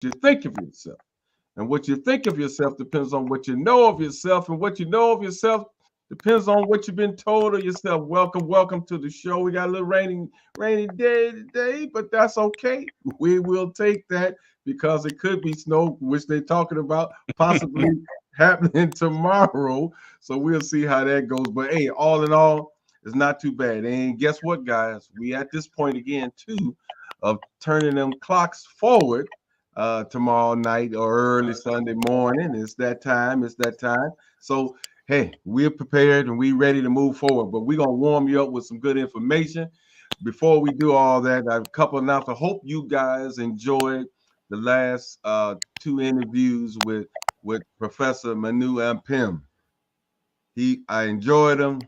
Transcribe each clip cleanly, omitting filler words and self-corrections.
you think of yourself. And what you think of yourself depends on what you know of yourself. And what you know of yourself depends on what you've been told of yourself. Welcome, welcome to the show. We got a little rainy day today, but that's okay. We will take that because it could be snow, which they're talking about possibly happening tomorrow. So we'll see how that goes. But hey, all in all, it's not too bad. And guess what, guys? We at this point again too of turning them clocks forward tomorrow night or early Sunday morning. It's that time. It's that time. So, hey, we're prepared and we're ready to move forward. But we're going to warm you up with some good information. Before we do all that, I have a couple of announcements. I hope you guys enjoyed the last two interviews with Professor Manu Ampim. I enjoyed him.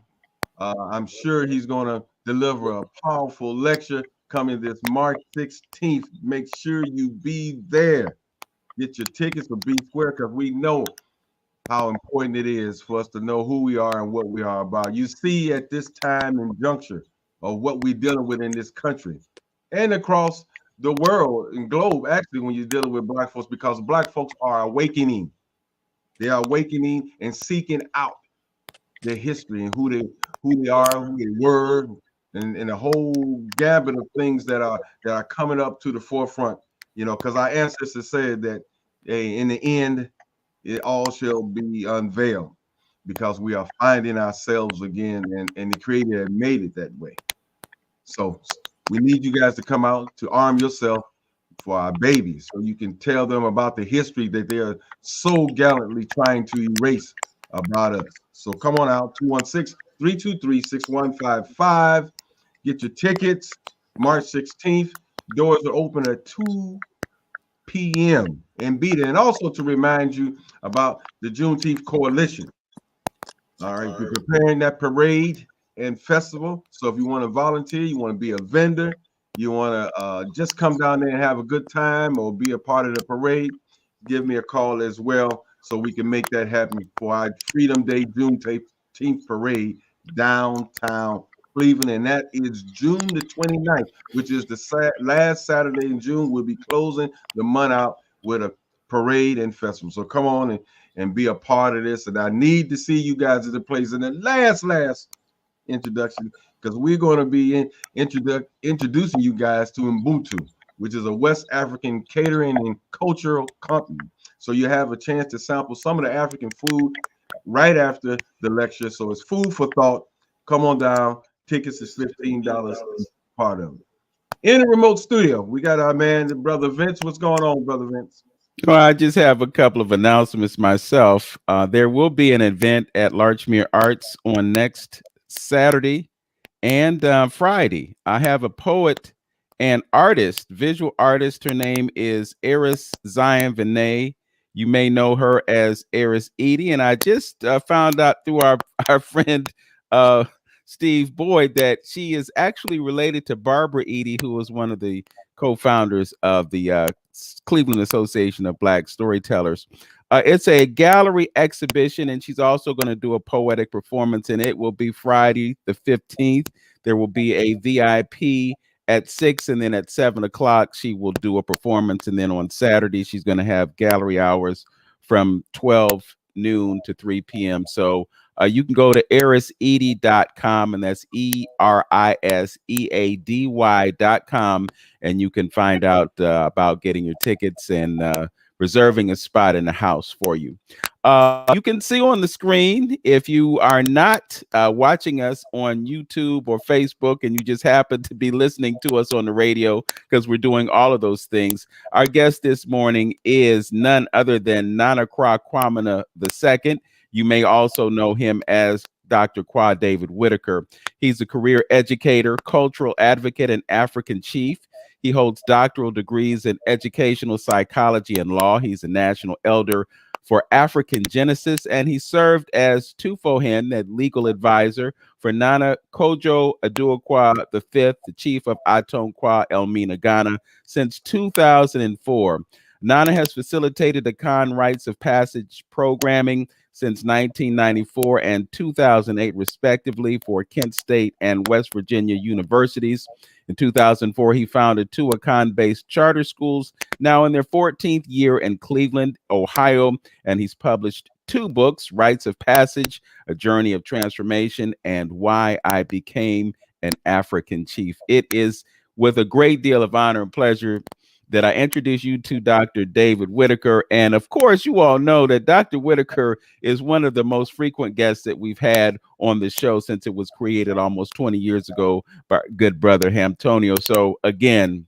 I'm sure he's going to deliver a powerful lecture coming this March 16th. Make sure you be there. Get your tickets for B Square because we know how important it is for us to know who we are and what we are about. You see, at this time and juncture of what we're dealing with in this country and across the world and globe, actually, when you're dealing with Black folks, because Black folks are awakening. They are awakening and seeking out their history and who they are, who they were, and a whole gambit of things that are coming up to the forefront. You know, because our ancestors said that hey, in the end, it all shall be unveiled because we are finding ourselves again, and the Creator had made it that way. So we need you guys to come out to arm yourself for our babies so you can tell them about the history that they are so gallantly trying to erase about us. So come on out, 216-323-6155. Get your tickets March 16th. Doors are open at 2 p.m. and be there. And also to remind you about the Juneteenth Coalition. All right, we're preparing that parade and festival. So if you want to volunteer, you want to be a vendor, you want to just come down there and have a good time or be a part of the parade, give me a call as well so we can make that happen for our Freedom Day Juneteenth parade downtown Cleveland. And that is June the 29th, which is the last Saturday in June. We'll be closing the month out with a parade and festival. So come on and be a part of this. And I need to see you guys at the place. And the last introduction, because we're going to be introducing you guys to Ubuntu, which is a West African catering and cultural company. So you have a chance to sample some of the African food right after the lecture. So it's food for thought. Come on down. Tickets is $15 part of it. In the remote studio, we got our man, Brother Vince. What's going on, Brother Vince? Well, I just have a couple of announcements myself. There will be an event at Larchmere Arts on next Saturday and Friday. I have a poet and artist, visual artist. Her name is Eris Zion Vinay. You may know her as Eris Edie. And I just found out through our friend Steve Boyd that she is actually related to Barbara Edie, who was one of the co-founders of the Cleveland Association of Black Storytellers. It's a gallery exhibition, and she's also going to do a poetic performance, and it will be Friday the 15th. There will be a VIP at 6, and then at 7 o'clock, she will do a performance, and then on Saturday, she's going to have gallery hours from 12 noon to 3 p.m. So you can go to eriseady.com, and that's ERISEADY.com, and you can find out about getting your tickets and reserving a spot in the house for you. You can see on the screen, if you are not watching us on YouTube or Facebook and you just happen to be listening to us on the radio, because we're doing all of those things, our guest this morning is none other than Nana Kwamina II. You may also know him as Dr. David Whitaker. He's a career educator, cultural advocate, and African chief. He holds doctoral degrees in educational psychology and law. He's a national elder for African Genesis, and he served as Tufohen, the legal advisor for Nana Kojo Aduakwa V, the chief of Atonkwa Elmina, Ghana, since 2004. Nana has facilitated the Con Rites of Passage programming since 1994 and 2008, respectively, for Kent State and West Virginia universities. In 2004, he founded two Akan-based charter schools, now in their 14th year in Cleveland, Ohio, and he's published two books, Rites of Passage, A Journey of Transformation, and Why I Became an African Chief. It is with a great deal of honor and pleasure that I introduce you to Dr. David Whitaker. And of course, you all know that Dr. Whitaker is one of the most frequent guests that we've had on the show since it was created almost 20 years ago by our good brother Hamtonio. So again,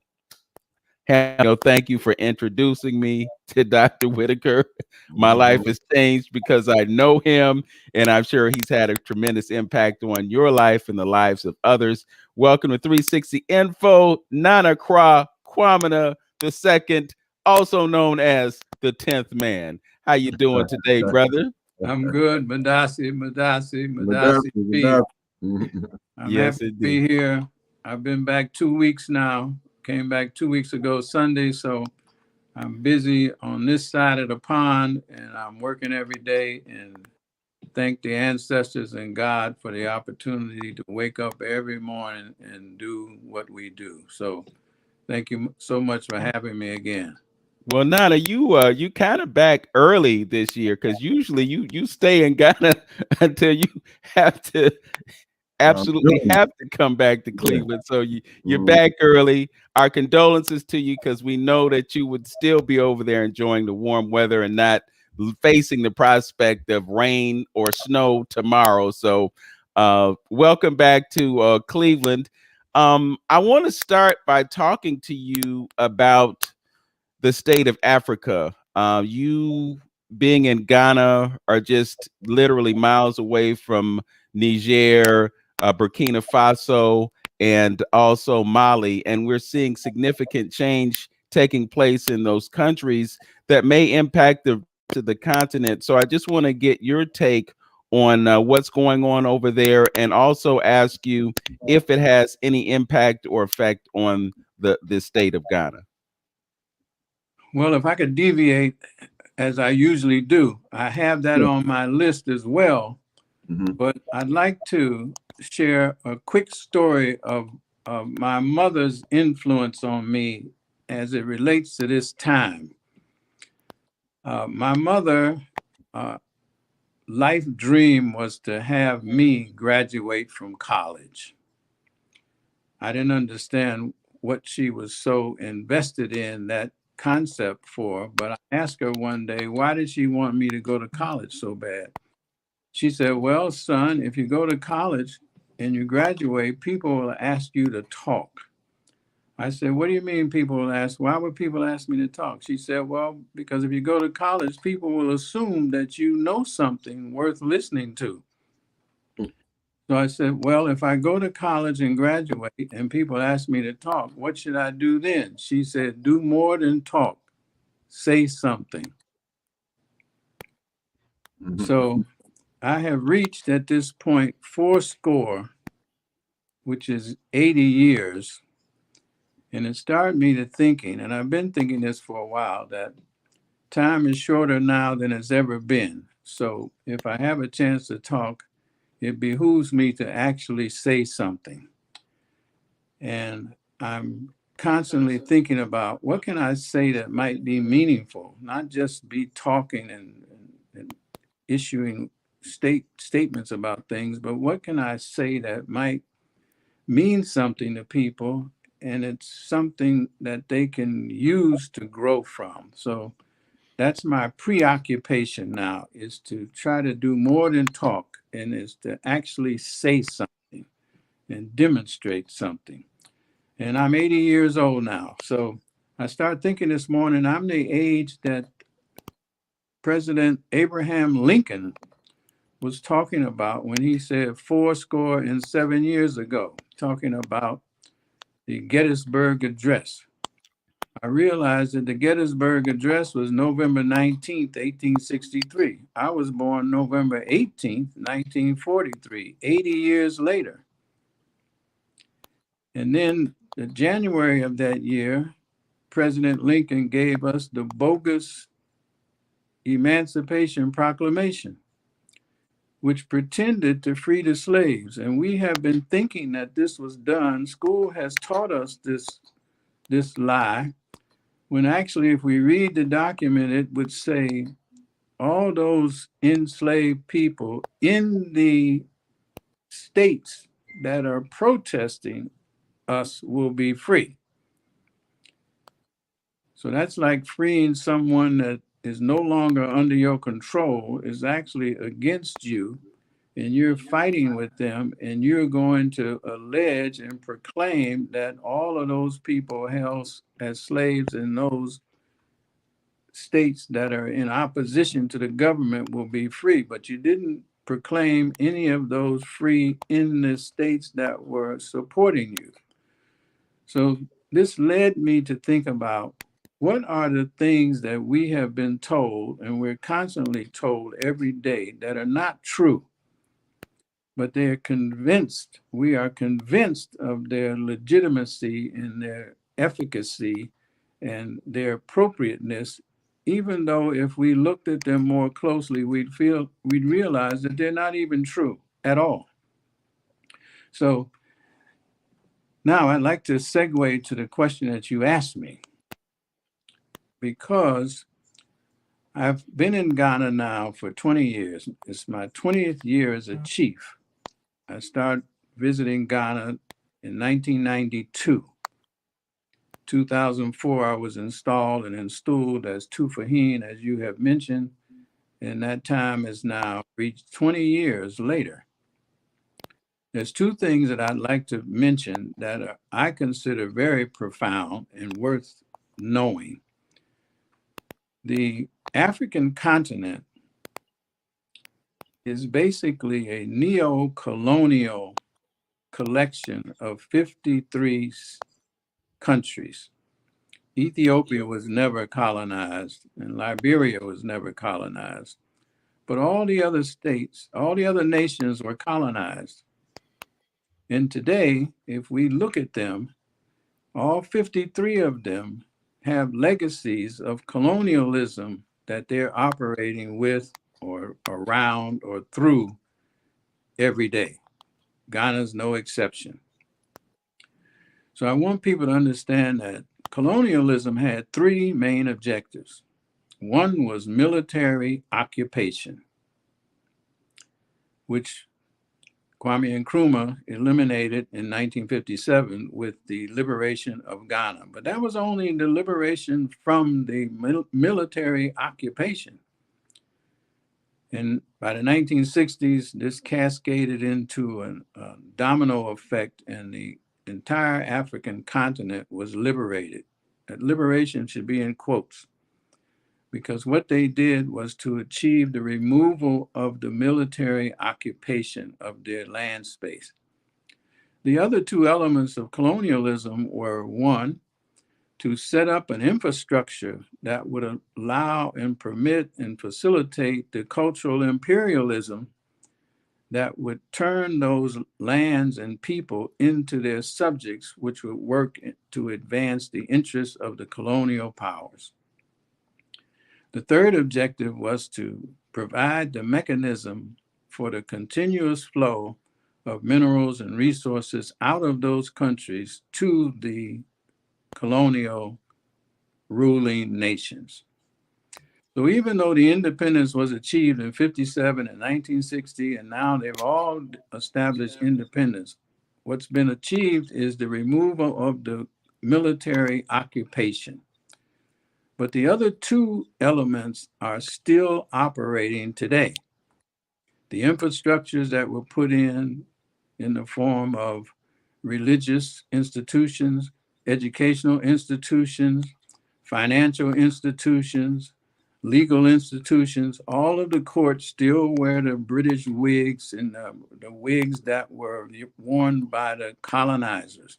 Hamtonio, thank you for introducing me to Dr. Whitaker. My life has changed because I know him, and I'm sure he's had a tremendous impact on your life and the lives of others. Welcome to 360 Info, Nana Kwamina the second, also known as the 10th man. How you doing today, brother? I'm good, Madasi P. I'm Yes, happy to indeed. be here. I've been back 2 weeks now. Came back 2 weeks ago Sunday, so I'm busy on this side of the pond, and I'm working every day. And thank the ancestors and God for the opportunity to wake up every morning and do what we do. So thank you so much for having me again. Well, Nana, you kind of back early this year because usually you stay in Ghana until you have to absolutely have to come back to Cleveland. So you're back early. Our condolences to you because we know that you would still be over there enjoying the warm weather and not facing the prospect of rain or snow tomorrow. So welcome back to Cleveland. I want to start by talking to you about the state of Africa. You being in Ghana are just literally miles away from Niger, Burkina Faso, and also Mali. And we're seeing significant change taking place in those countries that may impact the continent. So I just want to get your take on what's going on over there and also ask you if it has any impact or effect on the state of Ghana. Well, if I could deviate as I usually do, I have that on my list as well. But I'd like to share a quick story of my mother's influence on me as it relates to this time. My mother, uh, life dream was to have me graduate from college. I didn't understand what she was so invested in that concept for, but I asked her one day, why did she want me to go to college so bad? She said, well, son, if you go to college and you graduate, people will ask you to talk. I said, what do you mean people will ask? Why would people ask me to talk? She said, well, because if you go to college, people will assume that you know something worth listening to. So I said, well, if I go to college and graduate and people ask me to talk, what should I do then? She said, do more than talk, say something. So I have reached at this point 40, which is 80 years. And it started me to thinking, and I've been thinking this for a while, that time is shorter now than it's ever been. So if I have a chance to talk, it behooves me to actually say something. And I'm constantly thinking about what can I say that might be meaningful, not just be talking and issuing statements about things, but what can I say that might mean something to people and it's something that they can use to grow from. So that's my preoccupation now, is to try to do more than talk, and is to actually say something and demonstrate something. And I'm 80 years old now. So I started thinking this morning, I'm the age that President Abraham Lincoln was talking about when he said 7 years ago, talking about the Gettysburg Address. I realized that the Gettysburg Address was November 19th, 1863. I was born November 18th, 1943, 80 years later. And then the January of that year, President Lincoln gave us the bogus Emancipation Proclamation, which pretended to free the slaves. And we have been thinking that this was done. School has taught us this lie, when actually, if we read the document, it would say all those enslaved people in the states that are protesting us will be free. So that's like freeing someone that is no longer under your control, is actually against you, and you're fighting with them, and you're going to allege and proclaim that all of those people held as slaves in those states that are in opposition to the government will be free. But you didn't proclaim any of those free in the states that were supporting you. So this led me to think about, what are the things that we have been told, and we're constantly told every day, that are not true, but they are convinced, we are convinced of their legitimacy and their efficacy and their appropriateness, even though if we looked at them more closely, we'd realize that they're not even true at all. So now I'd like to segue to the question that you asked me, because I've been in Ghana now for 20 years. It's my 20th year as a chief. I started visiting Ghana in 1992. 2004, I was installed and installed as Tufahin, as you have mentioned, and that time is now reached 20 years later. There's two things that I'd like to mention that I consider very profound and worth knowing. The African continent is basically a neo-colonial collection of 53 countries. Ethiopia was never colonized, and Liberia was never colonized. But all the other states, all the other nations were colonized. And today, if we look at them, all 53 of them have legacies of colonialism that they're operating with or around or through every day. Ghana's no exception. So I want people to understand that colonialism had three main objectives. One was military occupation, which Kwame Nkrumah eliminated in 1957 with the liberation of Ghana. But that was only the liberation from the military occupation. And by the 1960s, this cascaded into a domino effect, and the entire African continent was liberated. That liberation should be in quotes, because what they did was to achieve the removal of the military occupation of their land space. The other two elements of colonialism were, one, to set up an infrastructure that would allow and permit and facilitate the cultural imperialism that would turn those lands and people into their subjects, which would work to advance the interests of the colonial powers. The third objective was to provide the mechanism for the continuous flow of minerals and resources out of those countries to the colonial ruling nations. So even though the independence was achieved in 57 and 1960, and now they've all established independence, what's been achieved is the removal of the military occupation. But the other two elements are still operating today. The infrastructures that were put in the form of religious institutions, educational institutions, financial institutions, legal institutions, all of the courts still wear the British wigs and the wigs that were worn by the colonizers.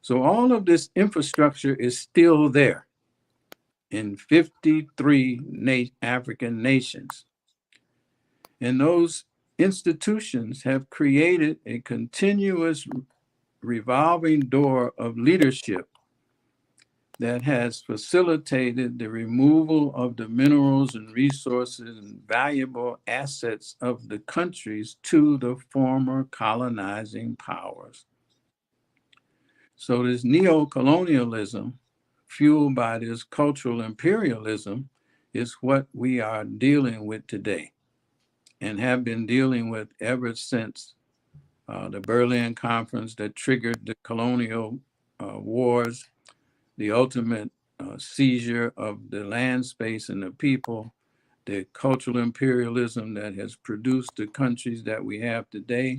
So all of this infrastructure is still there in 53 African nations. And those institutions have created a continuous revolving door of leadership that has facilitated the removal of the minerals and resources and valuable assets of the countries to the former colonizing powers. So this neo-colonialism, fueled by this cultural imperialism, is what we are dealing with today and have been dealing with ever since the Berlin Conference that triggered the colonial wars, the ultimate seizure of the land space and the people, the cultural imperialism that has produced the countries that we have today.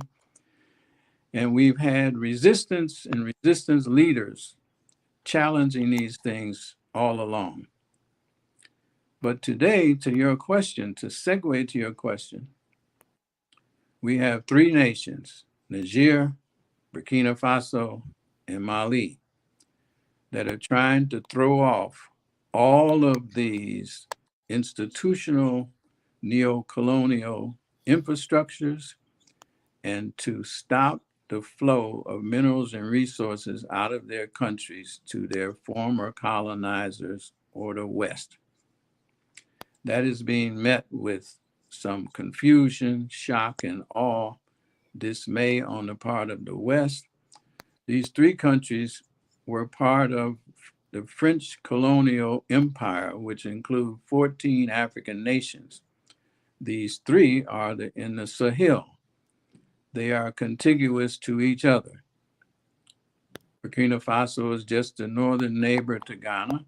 And we've had resistance and resistance leaders challenging these things all along. But today, to your question, to segue to your question, we have three nations, Niger, Burkina Faso, and Mali, that are trying to throw off all of these institutional neo-colonial infrastructures and to stop the flow of minerals and resources out of their countries to their former colonizers or the West. That is being met with some confusion, shock, and awe, dismay on the part of the West. These three countries were part of the French colonial empire, which include 14 African nations. These three are in the Sahel. They are contiguous to each other. Burkina Faso is just the northern neighbor to Ghana,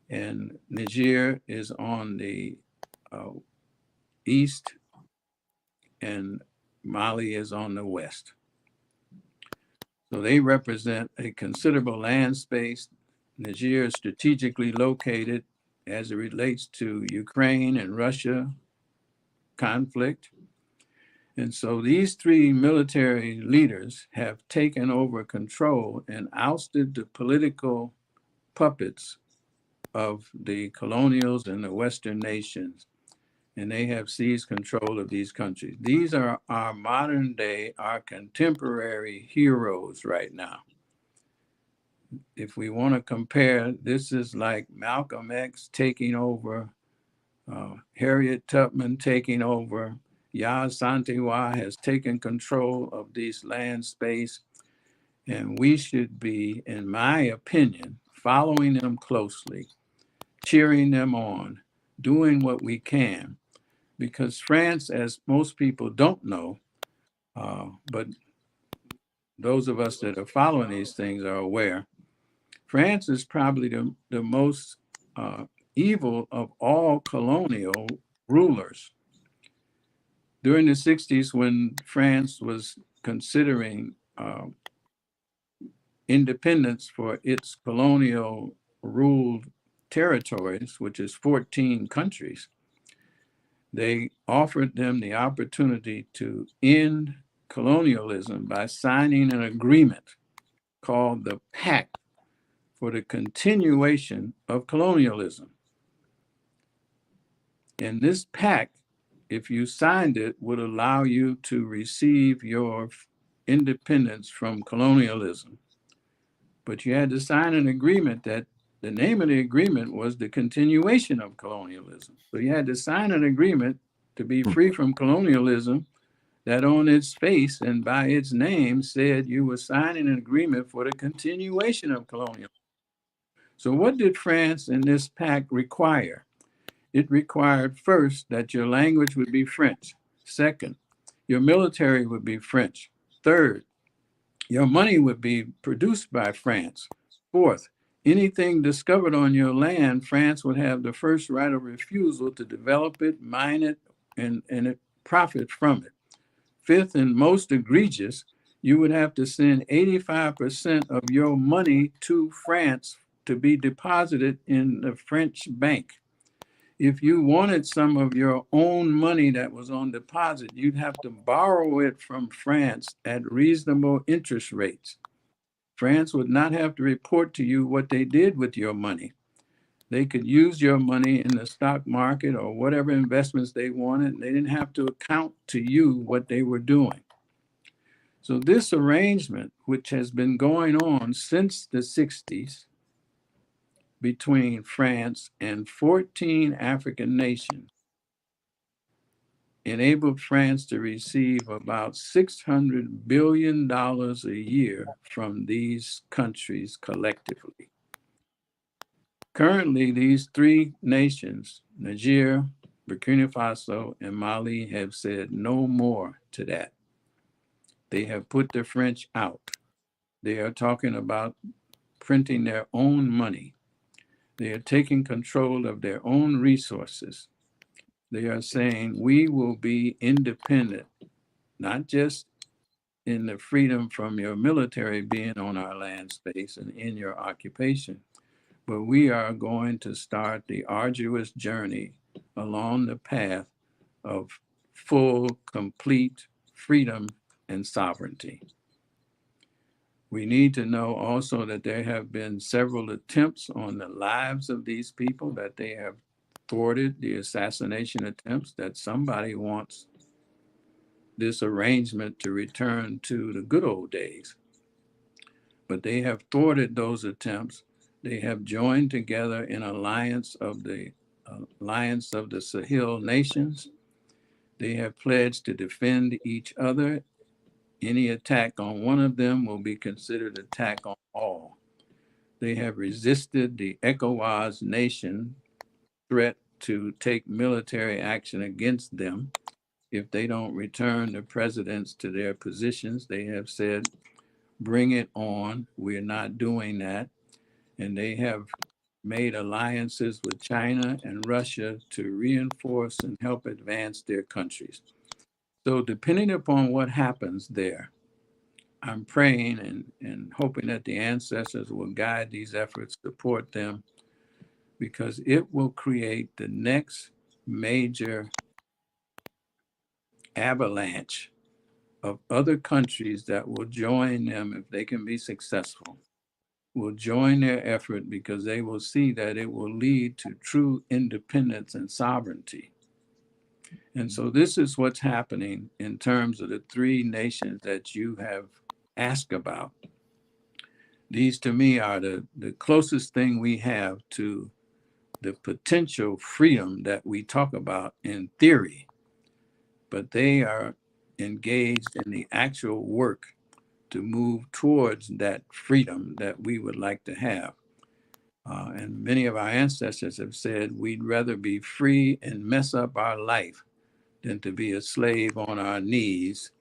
and Niger is on the east, and Mali is on the west. So they represent a considerable land space. Niger is strategically located as it relates to Ukraine and Russia conflict. And so these three military leaders have taken over control and ousted the political puppets of the colonials and the Western nations. And they have seized control of these countries. These are our modern day, our contemporary heroes right now. If we want to compare, this is like Malcolm X taking over, Harriet Tubman taking over, Yaa Santewa has taken control of this land space, and we should be, in my opinion, following them closely, cheering them on, doing what we can, because France, as most people don't know, but those of us that are following these things are aware, France is probably the most evil of all colonial rulers. During the 60s, when France was considering independence for its colonial ruled territories, which is 14 countries, they offered them the opportunity to end colonialism by signing an agreement called the Pact for the Continuation of Colonialism. And this pact, if you signed it, would allow you to receive your independence from colonialism. But you had to sign an agreement that the name of the agreement was the continuation of colonialism. So you had to sign an agreement to be free from colonialism that on its face and by its name said you were signing an agreement for the continuation of colonialism. So what did France in this pact require? It required first that your language would be French. Second, your military would be French. Third, your money would be produced by France. Fourth, anything discovered on your land, France would have the first right of refusal to develop it, mine it, and profit from it. Fifth, and most egregious, you would have to send 85% of your money to France to be deposited in the French bank. If you wanted some of your own money that was on deposit, you'd have to borrow it from France at reasonable interest rates. France would not have to report to you what they did with your money. They could use your money in the stock market or whatever investments they wanted. They didn't have to account to you what they were doing. So this arrangement, which has been going on since the 60s, between France and 14 African nations enabled France to receive about $600 billion a year from these countries collectively. Currently, these three nations, Niger, Burkina Faso, and Mali, have said no more to that. They have put the French out. They are talking about printing their own money. They are taking control of their own resources. They are saying we will be independent, not just in the freedom from your military being on our land space and in your occupation, but we are going to start the arduous journey along the path of full, complete freedom and sovereignty. We need to know also that there have been several attempts on the lives of these people, that they have thwarted the assassination attempts, that somebody wants this arrangement to return to the good old days. But they have thwarted those attempts. They have joined together in alliance of the Sahel nations. They have pledged to defend each other. Any attack on one of them will be considered an attack on all. They have resisted the ECOWAS nation threat to take military action against them if they don't return the presidents to their positions. They have said, bring it on. We're not doing that. And they have made alliances with China and Russia to reinforce and help advance their countries. So depending upon what happens there, I'm praying and hoping that the ancestors will guide these efforts, support them, because it will create the next major avalanche of other countries that will join them if they can be successful, will join their effort because they will see that it will lead to true independence and sovereignty. And so this is what's happening in terms of the three nations that you have asked about. These to me are the closest thing we have to the potential freedom that we talk about in theory, but they are engaged in the actual work to move towards that freedom that we would like to have. And many of our ancestors have said we'd rather be free and mess up our life than to be a slave on our knees.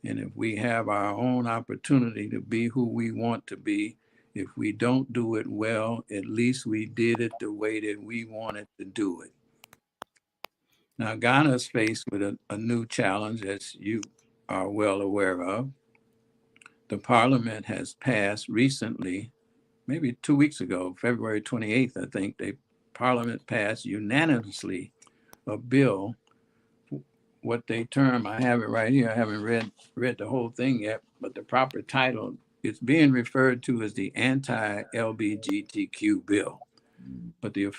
And if we have our own opportunity to be who we want to be, if we don't do it well, at least we did it the way that we wanted to do it. Now, Ghana is faced with a new challenge, as you are well aware of. The parliament has passed recently, maybe 2 weeks ago, February 28th, I think, parliament passed unanimously a bill, what they term, I have it right here, I haven't read the whole thing yet, but the proper title, it's being referred to as the anti-LGBTQ bill. But the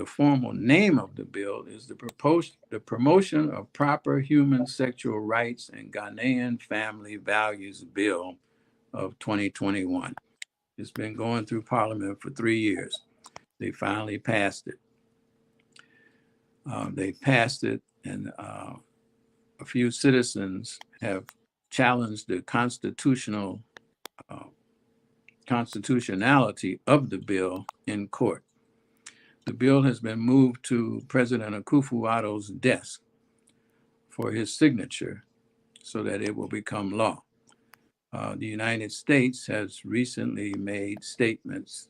formal name of the bill is the Promotion of Proper Human Sexual Rights and Ghanaian Family Values Bill of 2021. It's been going through Parliament for 3 years. They finally passed it. They passed it, and a few citizens have challenged the constitutionality of the bill in court. The bill has been moved to President Akufo-Addo's desk for his signature so that it will become law. The United States has recently made statements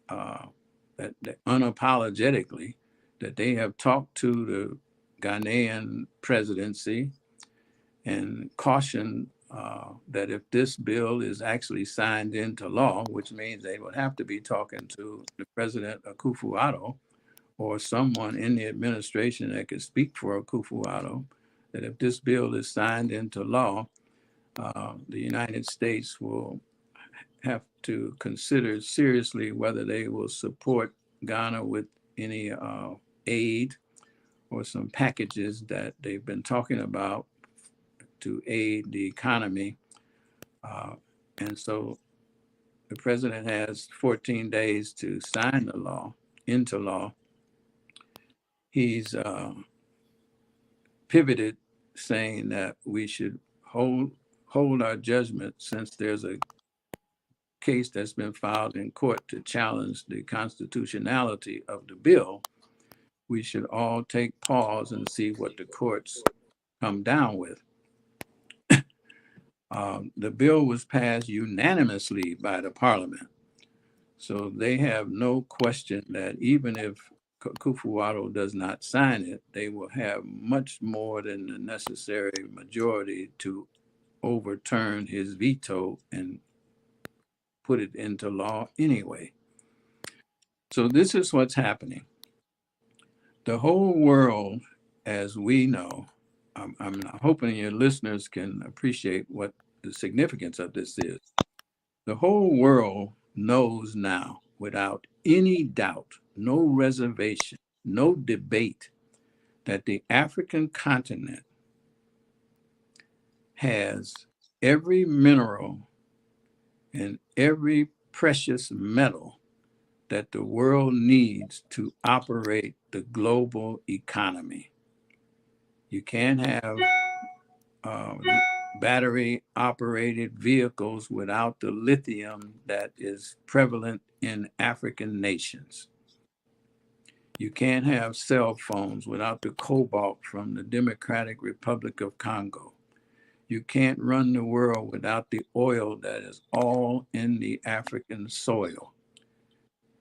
that unapologetically that they have talked to the Ghanaian presidency and cautioned that if this bill is actually signed into law, which means they would have to be talking to the President Akufo-Addo or someone in the administration that could speak for Akufo-Addo, that if this bill is signed into law, the United States will have to consider seriously whether they will support Ghana with any aid or some packages that they've been talking about to aid the economy. And so the president has 14 days to sign the law. into law. He's pivoted, saying that we should hold our judgment, since there's a case that's been filed in court to challenge the constitutionality of the bill. We should all take pause and see what the courts come down with. The bill was passed unanimously by the parliament. So they have no question that even if Kufuor does not sign it, they will have much more than the necessary majority to overturn his veto and put it into law anyway. So this is what's happening. The whole world, as we know, I'm hoping your listeners can appreciate what the significance of this is. The whole world knows now, without any doubt, no reservation, no debate, that the African continent has every mineral and every precious metal that the world needs to operate the global economy. You can't have uh, battery operated vehicles without the lithium that is prevalent in African nations. You can't have cell phones without the cobalt from the Democratic Republic of Congo. You can't run the world without the oil that is all in the African soil.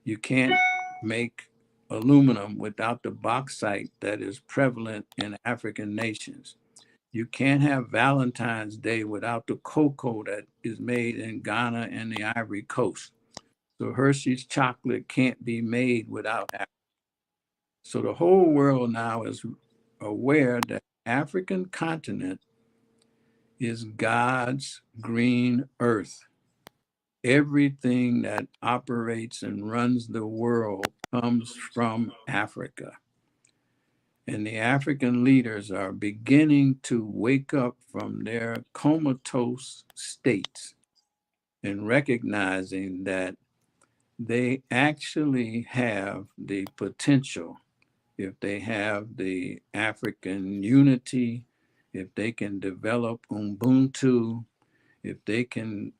You can't make aluminum without the bauxite that is prevalent in African nations. You can't have Valentine's Day without the cocoa that is made in Ghana and the Ivory Coast. So Hershey's chocolate can't be made without Africa. So the whole world now is aware that African continent is God's green earth. Everything that operates and runs the world comes from Africa. And the African leaders are beginning to wake up from their comatose states and recognizing that they actually have the potential, if they have the African unity, if they can develop Ubuntu, if they can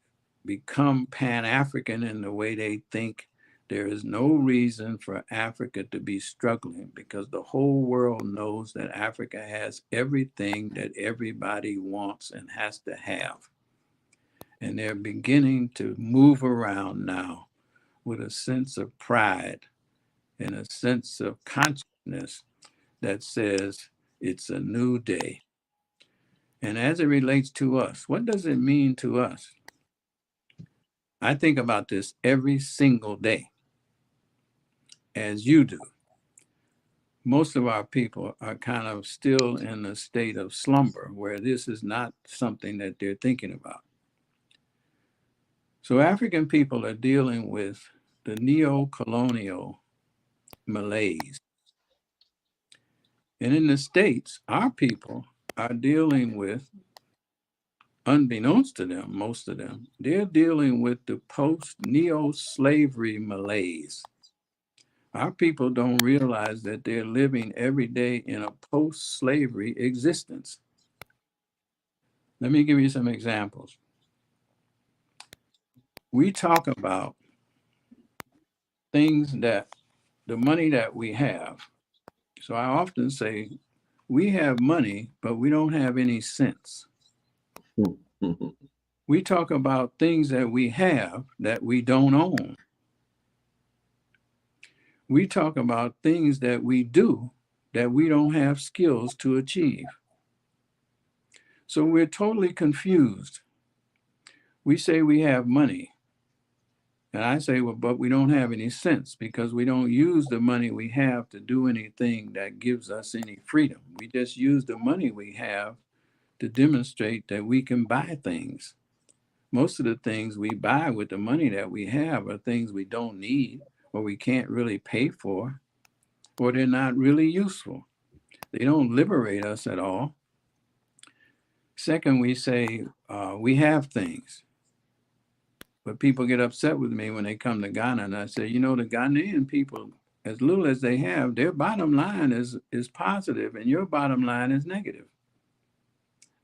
become Pan-African in the way they think, there is no reason for Africa to be struggling, because the whole world knows that Africa has everything that everybody wants and has to have. And they're beginning to move around now with a sense of pride and a sense of consciousness that says it's a new day. And as it relates to us, what does it mean to us? I think about this every single day, as you do. Most of our people are kind of still in a state of slumber where this is not something that they're thinking about. So African people are dealing with the neo-colonial malaise. And in the States, our people are dealing with, unbeknownst to them, most of them, they're dealing with the post-neo-slavery malaise. Our people don't realize that they're living every day in a post-slavery existence. Let me give you some examples. We talk about things that the money that we have. So I often say, we have money, but we don't have any sense. We talk about things that we have that we don't own. We talk about things that we do that we don't have skills to achieve. So we're totally confused. We say we have money. And I say, well, but we don't have any sense, because we don't use the money we have to do anything that gives us any freedom. We just use the money we have to demonstrate that we can buy things. Most of the things we buy with the money that we have are things we don't need, or we can't really pay for, or they're not really useful. They don't liberate us at all. Second, we say we have things. But people get upset with me when they come to Ghana, and I say, you know, the Ghanaian people as little as they have, their bottom line is positive and your bottom line is negative.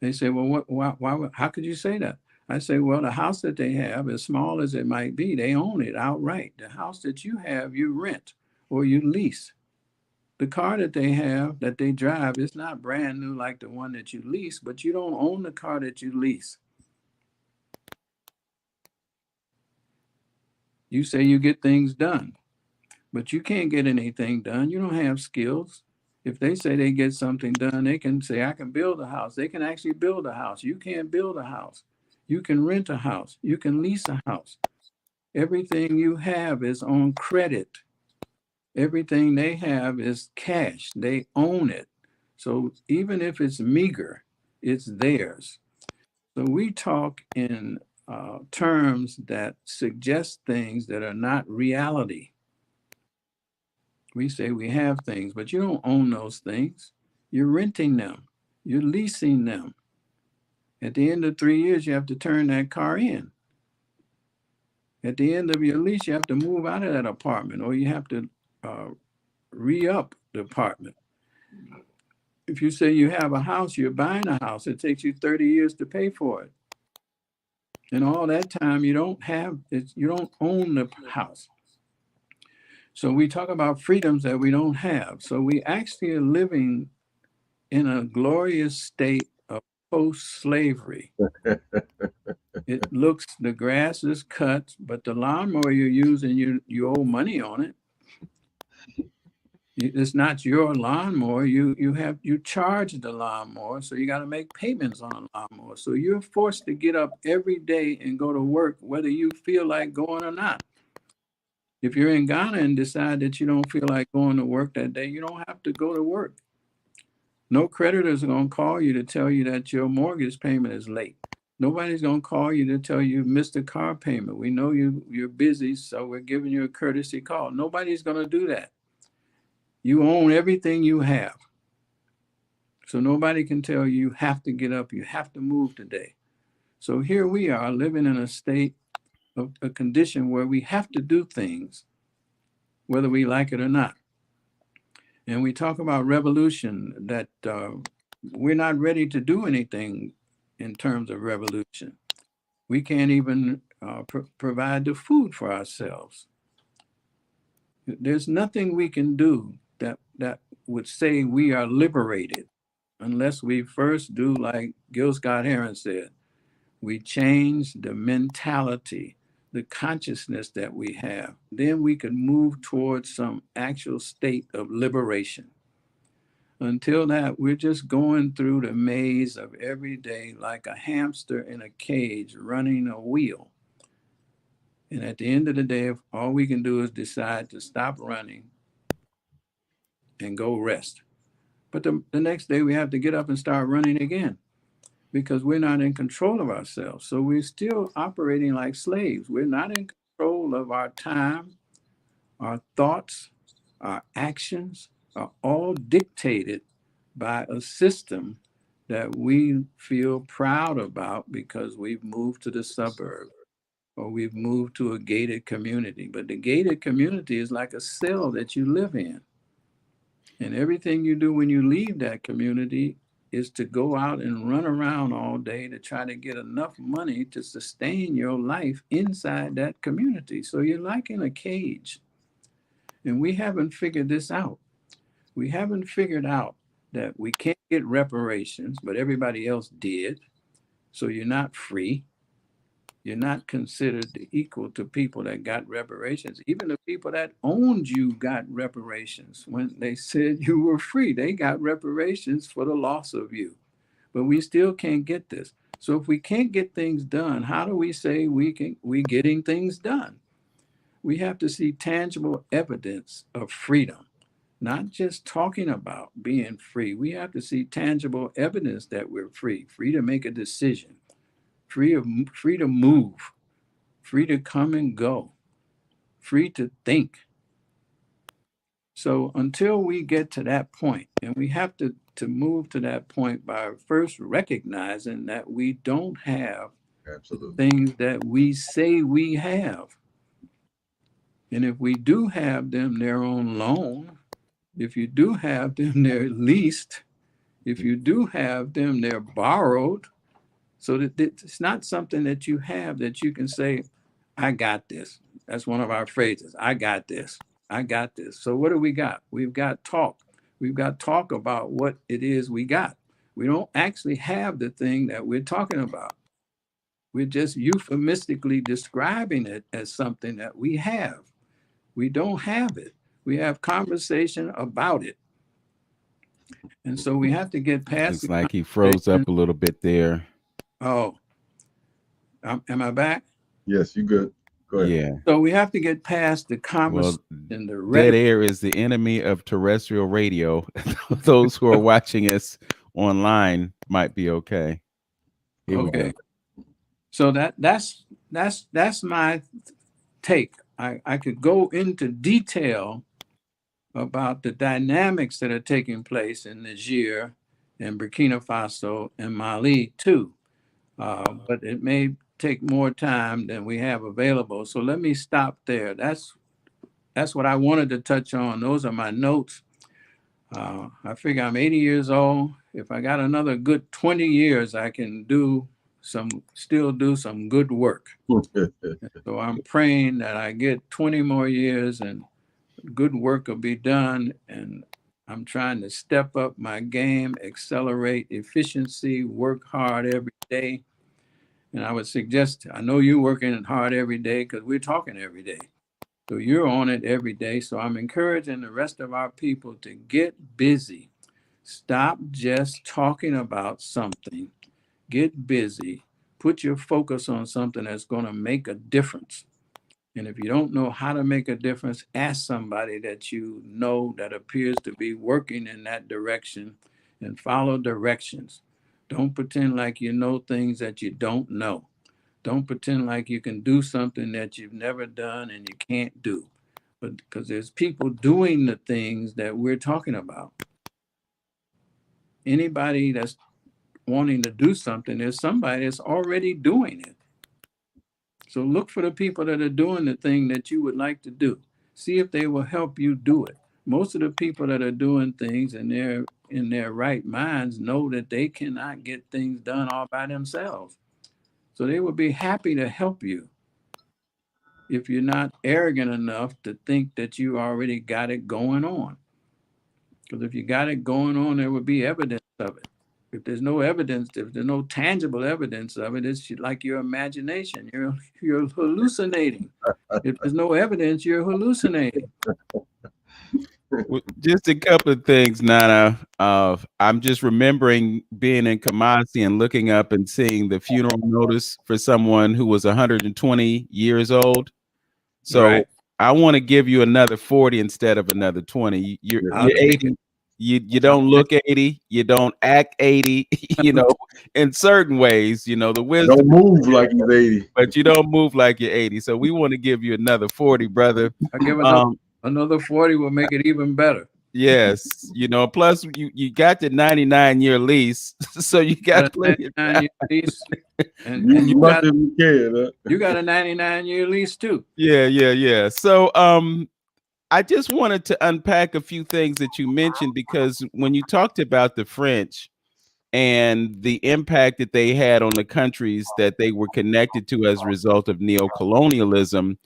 They say, well, why, how could you say that? I say, well, the house that they have, as small as it might be, they own it outright. The house that you have, you rent or you lease. The car that they have, that they drive, is not brand new like the one that you lease, but you don't own the car that you lease. You say you get things done, but you can't get anything done. You don't have skills. If they say they get something done, they can say, I can build a house. They can actually build a house. You can't build a house. You can rent a house. You can lease a house. Everything you have is on credit. Everything they have is cash. They own it. So even if it's meager, it's theirs. So we talk in terms that suggest things that are not reality. We say we have things, but you don't own those things. You're renting them, you're leasing them. At the end of 3 years, you have to turn that car in. At the end of your lease, you have to move out of that apartment or you have to re-up the apartment. If you say you have a house, you're buying a house, it takes you 30 years to pay for it. And all that time you don't have it, you don't own the house. So we talk about freedoms that we don't have. So we actually are living in a glorious state of post-slavery. It looks, the grass is cut, but the lawnmower you're using, you owe money on it. It's not your lawnmower. You charge the lawnmower, so you got to make payments on a lawnmower. So you're forced to get up every day and go to work, whether you feel like going or not. If you're in Ghana and decide that you don't feel like going to work that day, you don't have to go to work. No creditors are going to call you to tell you that your mortgage payment is late. Nobody's going to call you to tell you missed a car payment. We know you're busy, so we're giving you a courtesy call. Nobody's going to do that. You own everything you have. So nobody can tell you have to get up, you have to move today. So here we are living in a state of a condition where we have to do things, whether we like it or not. And we talk about revolution, that we're not ready to do anything in terms of revolution. We can't even provide the food for ourselves. There's nothing we can do that would say we are liberated unless we first do like Gil Scott Heron said. We change the mentality, the consciousness that we have. Then we can move towards some actual state of liberation. Until that, we're just going through the maze of every day like a hamster in a cage running a wheel. And at the end of the day, if all we can do is decide to stop running and go rest. But the next day, we have to get up and start running again because we're not in control of ourselves. So we're still operating like slaves. We're not in control of our time, our thoughts, our actions are all dictated by a system that we feel proud about because we've moved to the suburb or we've moved to a gated community. But the gated community is like a cell that you live in. And everything you do when you leave that community is to go out and run around all day to try to get enough money to sustain your life inside that community. So you're like in a cage. And we haven't figured this out. We haven't figured out that we can't get reparations, but everybody else did. So you're not free. You're not considered equal to people that got reparations. Even the people that owned you got reparations. When they said you were free, they got reparations for the loss of you. But we still can't get this. So if we can't get things done, how do we say we getting things done? We have to see tangible evidence of freedom, not just talking about being free. We have to see tangible evidence that we're free, free to make a decision, free to move, free to come and go, free to think. So until we get to that point, and we have to move to that point by first recognizing that we don't have Absolutely. things that we say we have. And if we do have them their own loan, if you do have them they're leased, if you do have them they're borrowed, so that it's not something that you have that you can say, I got this. That's one of our phrases. I got this. I got this. So what do we got? We've got talk. We've got talk about what it is we got. We don't actually have the thing that we're talking about. We're just euphemistically describing it as something that we have. We don't have it. We have conversation about it. And so we have to get past Looks the like he froze conversation. up a little bit there. Oh, am I back? Yes, you good. Go ahead. Yeah. So we have to get past the Well, conversation, the dead rhetoric. air is the enemy of terrestrial radio. Those who are watching us online might be okay. Here we Okay. go. So that's my take. I could go into detail about the dynamics that are taking place in Niger and Burkina Faso and Mali too. But it may take more time than we have available. So let me stop there. That's what I wanted to touch on. Those are my notes. I figure I'm 80 years old. If I got another good 20 years, I can still do some good work. So I'm praying that I get 20 more years and good work will be done. And I'm trying to step up my game, accelerate efficiency, work hard every day. And I would suggest, I know you're working hard every day because we're talking every day. So you're on it every day. So I'm encouraging the rest of our people to get busy. Stop just talking about something. Get busy. Put your focus on something that's going to make a difference. And if you don't know how to make a difference, ask somebody that you know that appears to be working in that direction and follow directions. Don't pretend like you know things that you don't know. Don't pretend like you can do something that you've never done and you can't do. But because there's people doing the things that we're talking about. Anybody that's wanting to do something, there's somebody that's already doing it. So look for the people that are doing the thing that you would like to do. See if they will help you do it. Most of the people that are doing things and they're in their right minds know that they cannot get things done all by themselves. So they would be happy to help you if you're not arrogant enough to think that you already got it going on. Because if you got it going on, there would be evidence of it. If there's no evidence, if there's no tangible evidence of it, it's like your imagination. You're hallucinating. If there's no evidence, you're hallucinating. Well, just a couple of things, Nana. I'm just remembering being in Kamasi and looking up and seeing the funeral notice for someone who was 120 years old. So Right. I want to give you another 40 instead of another 20. I'll You're take it. 80. You I'll don't take look 80. You don't act 80. In certain ways, the wisdom Don't move like he's 80. but you don't move like you're 80. So we want to give you another 40, brother. I'll give Um, another 40 will make it even better. yes, plus you got the 99-year lease, so you Got got a plenty of 99-year lease, and You you much got as you can. Huh? you got a 99-year lease too. yeah. So I just wanted to unpack a few things that you mentioned because when you talked about the French and the impact that they had on the countries that they were connected to as a result of neocolonialism,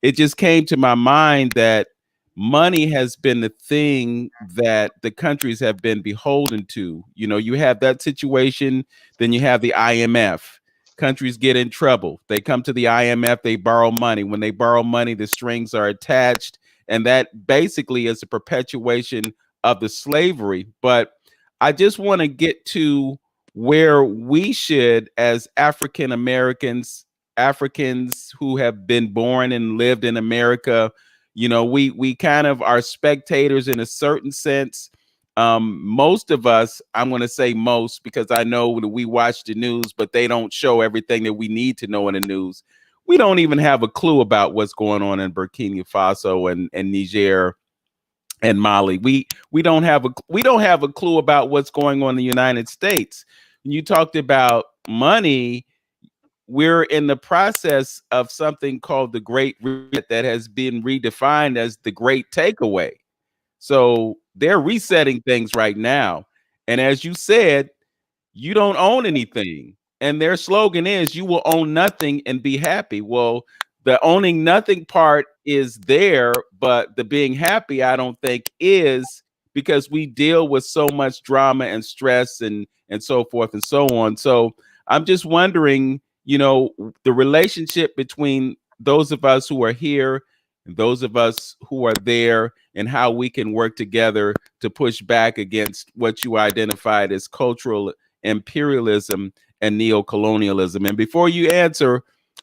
it just came to my mind that money has been the thing that the countries have been beholden to. You have that situation, then you have the IMF. Countries get in trouble. They come to the IMF, they borrow money. When they borrow money, the strings are attached, and that basically is a perpetuation of the slavery. But I just want to get to where we should, as African Americans, Africans who have been born and lived in America, we kind of are spectators in a certain sense. Most of us, I'm going to say most, because I know that we watch the news, but they don't show everything that we need to know in the news. We don't even have a clue about what's going on in Burkina Faso and Niger and Mali. We don't have a clue about what's going on in the United States. When you talked about money, we're in the process of something called the Great Reset that has been redefined as the Great Takeaway. So they're resetting things right now. And as you said, you don't own anything. And their slogan is you will own nothing and be happy. Well, the owning nothing part is there, but the being happy, I don't think is, because we deal with so much drama and stress and so forth and so on. So I'm just wondering, the relationship between those of us who are here and those of us who are there, and how we can work together to push back against what you identified as cultural imperialism and neocolonialism. And before you answer,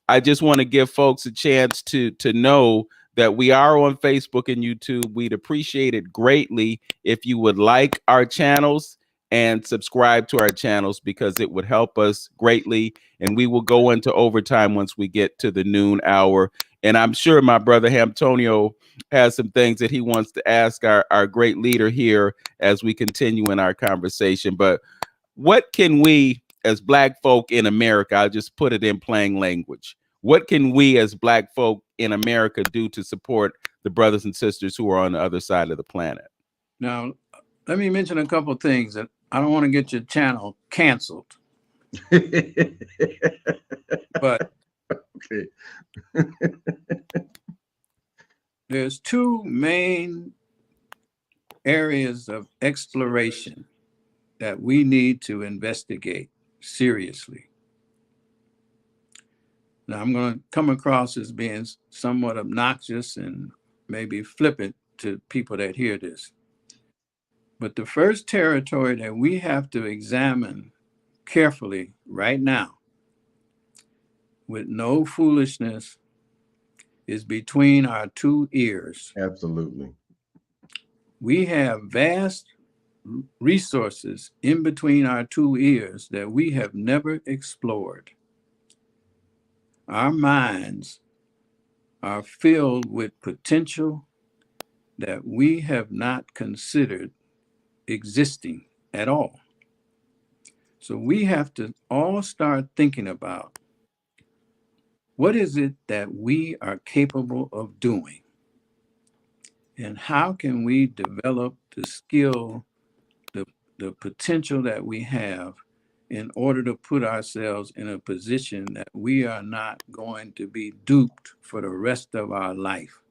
I just want to give folks a chance to know that we are on Facebook and YouTube. We'd appreciate it greatly if you would like our channels and subscribe to our channels, because it would help us greatly. And we will go into overtime once we get to the noon hour. And I'm sure my brother Hamtonio has some things that he wants to ask our great leader here as we continue in our conversation. But what can we as Black folk in America, I'll just put it in plain language, what can we as Black folk in America do to support the brothers and sisters who are on the other side of the planet? Now, let me mention a couple of things that I don't want to get your channel canceled. But Okay. there's two main areas of exploration that we need to investigate seriously. Now, I'm going to come across as being somewhat obnoxious and maybe flippant to people that hear this. But the first territory that we have to examine carefully right now, with no foolishness, is between our two ears. Absolutely. We have vast resources in between our two ears that we have never explored. Our minds are filled with potential that we have not considered existing at all. So we have to all start thinking about, what is it that we are capable of doing? And how can we develop the skill, the potential that we have, in order to put ourselves in a position that we are not going to be duped for the rest of our life?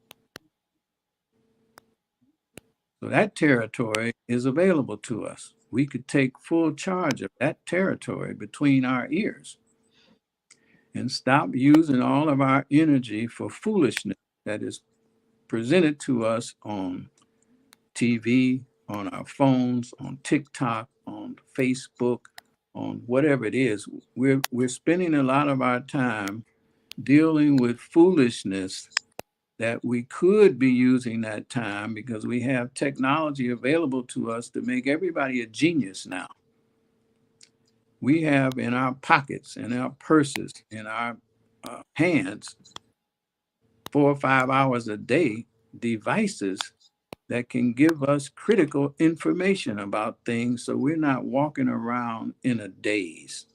So that territory is available to us. We could take full charge of that territory between our ears and stop using all of our energy for foolishness that is presented to us on TV, on our phones, on TikTok, on Facebook, on whatever it is. We're spending a lot of our time dealing with foolishness that we could be using that time, because we have technology available to us to make everybody a genius now. We have in our pockets, in our purses, in our hands, 4 or 5 hours a day, devices that can give us critical information about things, so we're not walking around in a daze.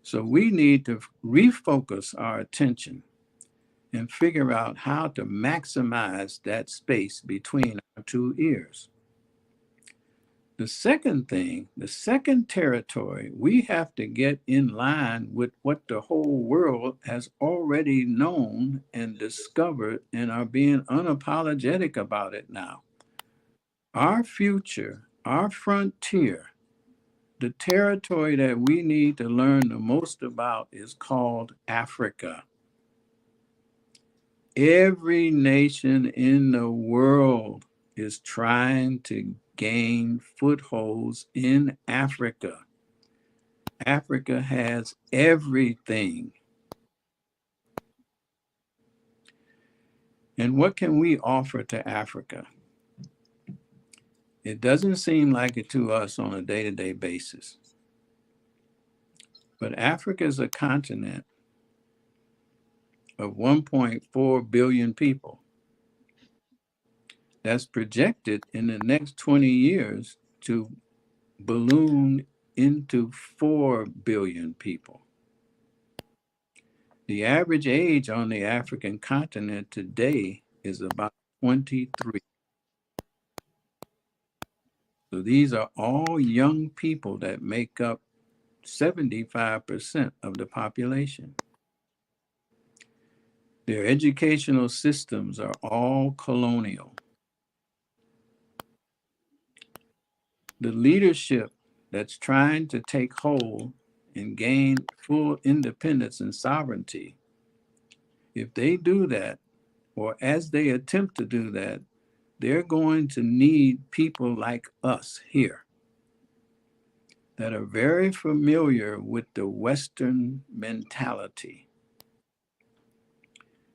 So we need to refocus our attention and figure out how to maximize that space between our two ears. The second thing, the second territory, we have to get in line with what the whole world has already known and discovered and are being unapologetic about it now. Our future, our frontier, the territory that we need to learn the most about is called Africa. Every nation in the world is trying to gain footholds in Africa. Africa has everything. And what can we offer to Africa? It doesn't seem like it to us on a day-to-day basis. But Africa is a continent of 1.4 billion people that's projected in the next 20 years to balloon into 4 billion people. The average age on the African continent today is about 23. So these are all young people that make up 75% of the population. Their educational systems are all colonial. The leadership that's trying to take hold and gain full independence and sovereignty, if they do that, or as they attempt to do that, they're going to need people like us here that are very familiar with the Western mentality.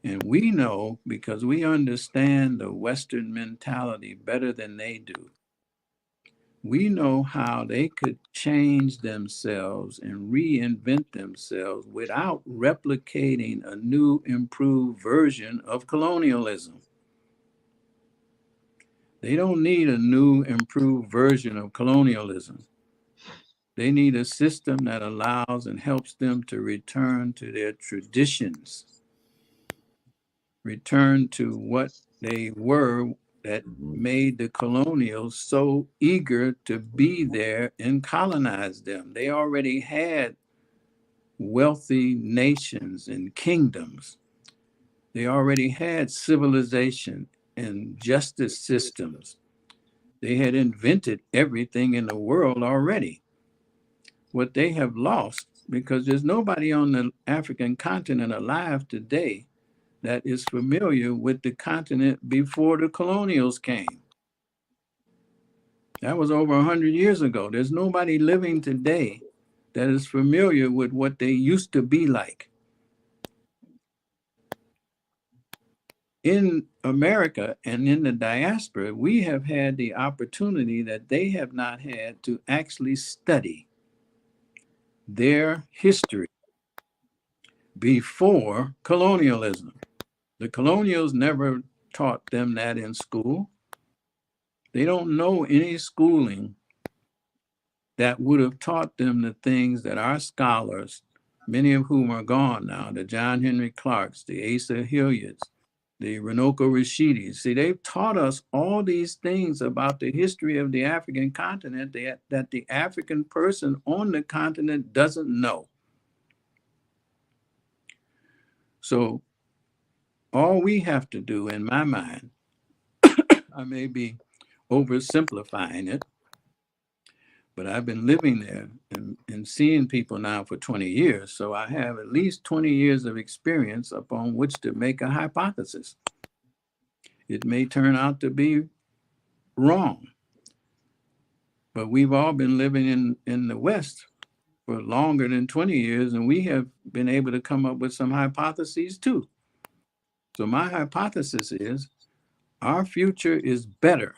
And we know, because we understand the Western mentality better than they do, we know how they could change themselves and reinvent themselves without replicating a new, improved version of colonialism. They don't need a new, improved version of colonialism. They need a system that allows and helps them to return to their traditions, return to what they were that made the colonials so eager to be there and colonize them. They already had wealthy nations and kingdoms. They already had civilization and justice systems. They had invented everything in the world already. What they have lost, because there's nobody on the African continent alive today that is familiar with the continent before the colonials came. That was over 100 years ago. There's nobody living today that is familiar with what they used to be like. In America and in the diaspora, we have had the opportunity that they have not had to actually study their history before colonialism. The colonials never taught them that in school. They don't know any schooling that would have taught them the things that our scholars, many of whom are gone now, the John Henry Clarks, the Asa Hilliards, the Runoko Rashidis. See, they've taught us all these things about the history of the African continent that the African person on the continent doesn't know. So all we have to do, in my mind, I may be oversimplifying it, but I've been living there and seeing people now for 20 years. So I have at least 20 years of experience upon which to make a hypothesis. It may turn out to be wrong, but we've all been living in the West for longer than 20 years, and we have been able to come up with some hypotheses too. So my hypothesis is our future is better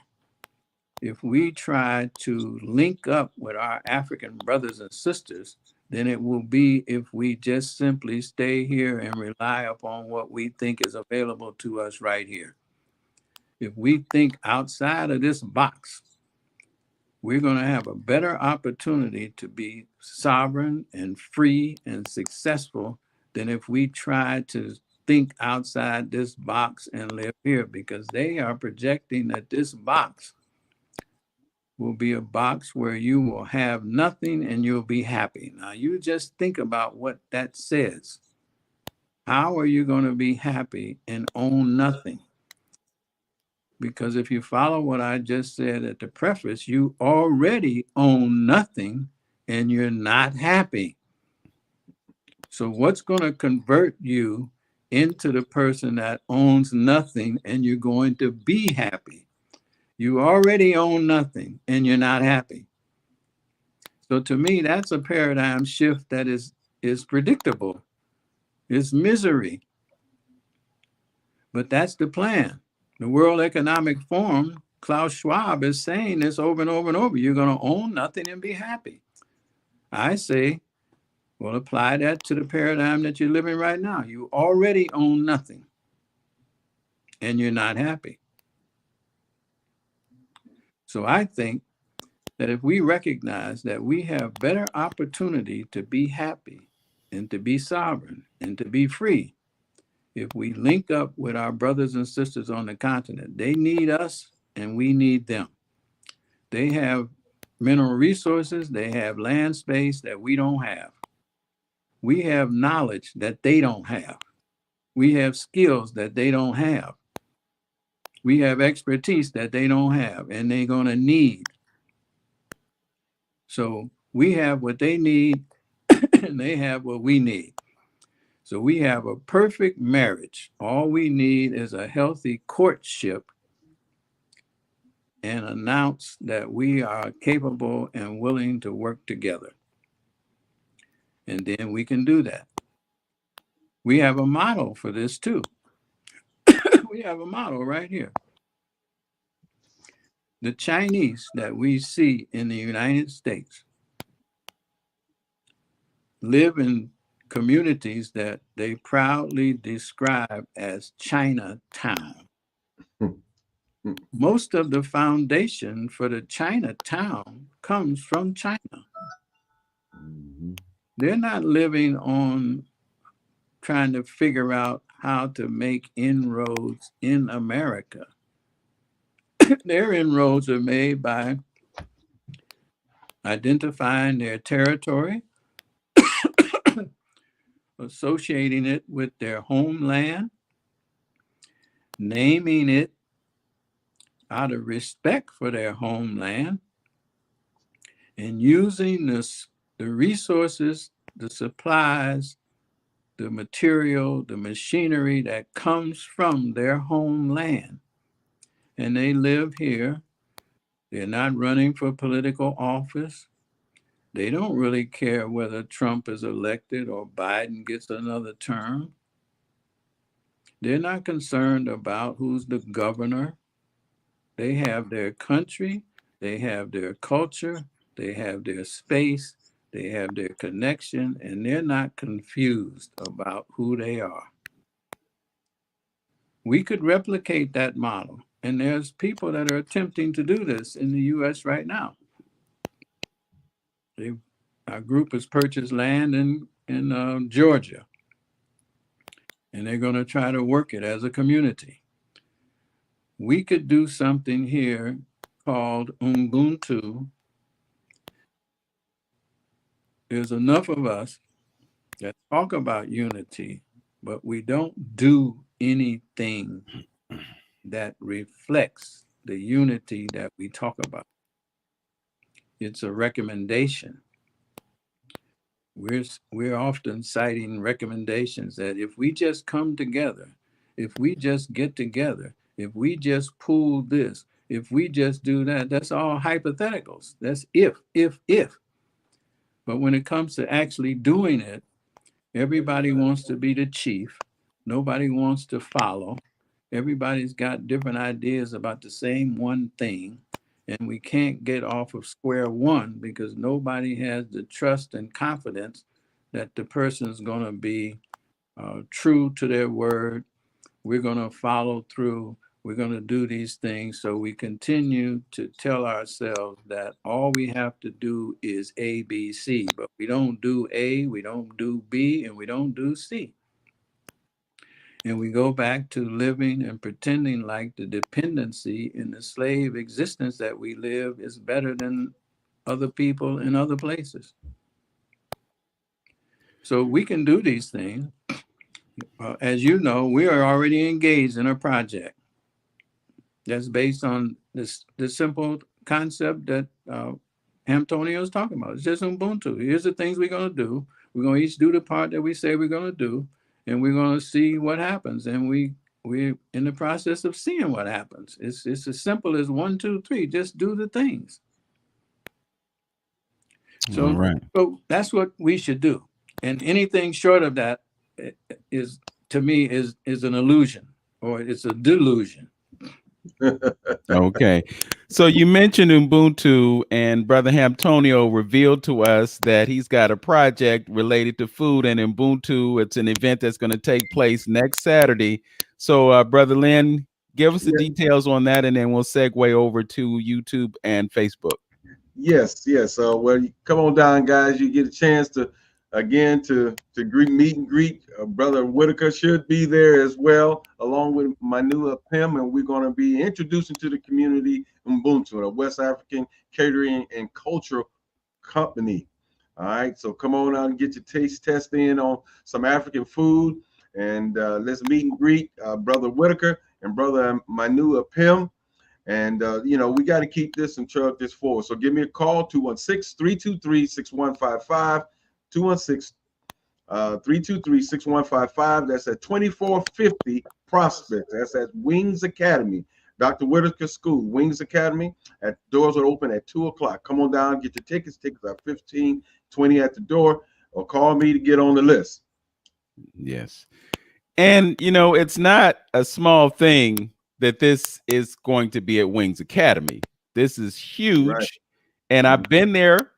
if we try to link up with our African brothers and sisters than it will be if we just simply stay here and rely upon what we think is available to us right here. If we think outside of this box, we're going to have a better opportunity to be sovereign and free and successful than if we try to think outside this box and live here, because they are projecting that this box will be a box where you will have nothing and you'll be happy. Now, you just think about what that says. How are you going to be happy and own nothing? Because if you follow what I just said at the preface, you already own nothing and you're not happy. So, what's going to convert you into the person that owns nothing and you're going to be happy? You already own nothing and you're not happy. So to me, that's a paradigm shift that is predictable. It's misery. But that's the plan. The World Economic Forum, Klaus Schwab is saying this over and over and over. You're going to own nothing and be happy. I say, well, apply that to the paradigm that you're living right now. You already own nothing and you're not happy. So I think that if we recognize that we have better opportunity to be happy and to be sovereign and to be free. If we link up with our brothers and sisters on the continent, they need us and we need them. They have mineral resources, they have land space that we don't have. We have knowledge that they don't have. We have skills that they don't have. We have expertise that they don't have, and they're going to need. So we have what they need, and they have what we need. So we have a perfect marriage. All we need is a healthy courtship and announce that we are capable and willing to work together. And then we can do that. We have a model for this too. We have a model right here. The Chinese that we see in the United States live in communities that they proudly describe as Chinatown. Most of the foundation for the Chinatown comes from China. They're not living on trying to figure out how to make inroads in America. Their inroads are made by identifying their territory, associating it with their homeland, naming it out of respect for their homeland, and using the resources, the supplies, the material, the machinery that comes from their homeland. And they live here. They're not running for political office. They don't really care whether Trump is elected or Biden gets another term. They're not concerned about who's the governor. They have their country, they have their culture, they have their space, they have their connection, and they're not confused about who they are. We could replicate that model, and there's people that are attempting to do this in the U.S. right now. Our group has purchased land in Georgia, and they're going to try to work it as a community. We could do something here called Ubuntu. There's enough of us that talk about unity, but we don't do anything that reflects the unity that we talk about. It's a recommendation. We're often citing recommendations that if we just come together, if we just get together, if we just pool this, if we just do that, that's all hypotheticals. That's if. But when it comes to actually doing it, everybody wants to be the chief. Nobody wants to follow. Everybody's got different ideas about the same one thing. And we can't get off of square one because nobody has the trust and confidence that the person's going to be true to their word. We're going to follow through. We're going to do these things. So we continue to tell ourselves that all we have to do is A, B, C, but we don't do A, we don't do B, and we don't do C. And we go back to living and pretending like the dependency in the slave existence that we live is better than other people in other places. So we can do these things. As you know, we are already engaged in a project that's based on this simple concept that Antonio is talking about. It's just Ubuntu. Here's the things we're going to do. We're going to each do the part that we say we're going to do, and we're going to see what happens. And we're in the process of seeing what happens. It's as simple as 1, 2, 3. Just do the things. So, right. So that's what we should do. And anything short of that is, to me, is an illusion, or it's a delusion. Okay. So you mentioned Ubuntu, and Brother Antonio revealed to us that he's got a project related to food and Ubuntu. It's an event that's going to take place next Saturday. So, Brother Lynn, give us the details on that, and then we'll segue over to YouTube and Facebook. Yes. Well, come on down, guys. You get a chance to again to meet and greet. Brother Whitaker should be there as well, along with my new Pim, and we're going to be introducing to the community Ubuntu, a West African catering and cultural company. All right, so come on out and get your taste test in on some African food, and let's meet and greet Brother Whitaker and Brother Manu Pim. And, we got to keep this and chug this forward. So give me a call, 216-323-6155, 216-323-6155. That's at 2450 Prospect. That's at Wings Academy, Dr. Whitaker School, Wings Academy. Doors are open at 2 o'clock. Come on down, get your tickets. Tickets are 15, 20 at the door, or call me to get on the list. Yes. And, it's not a small thing that this is going to be at Wings Academy. This is huge. Right. And I've been there.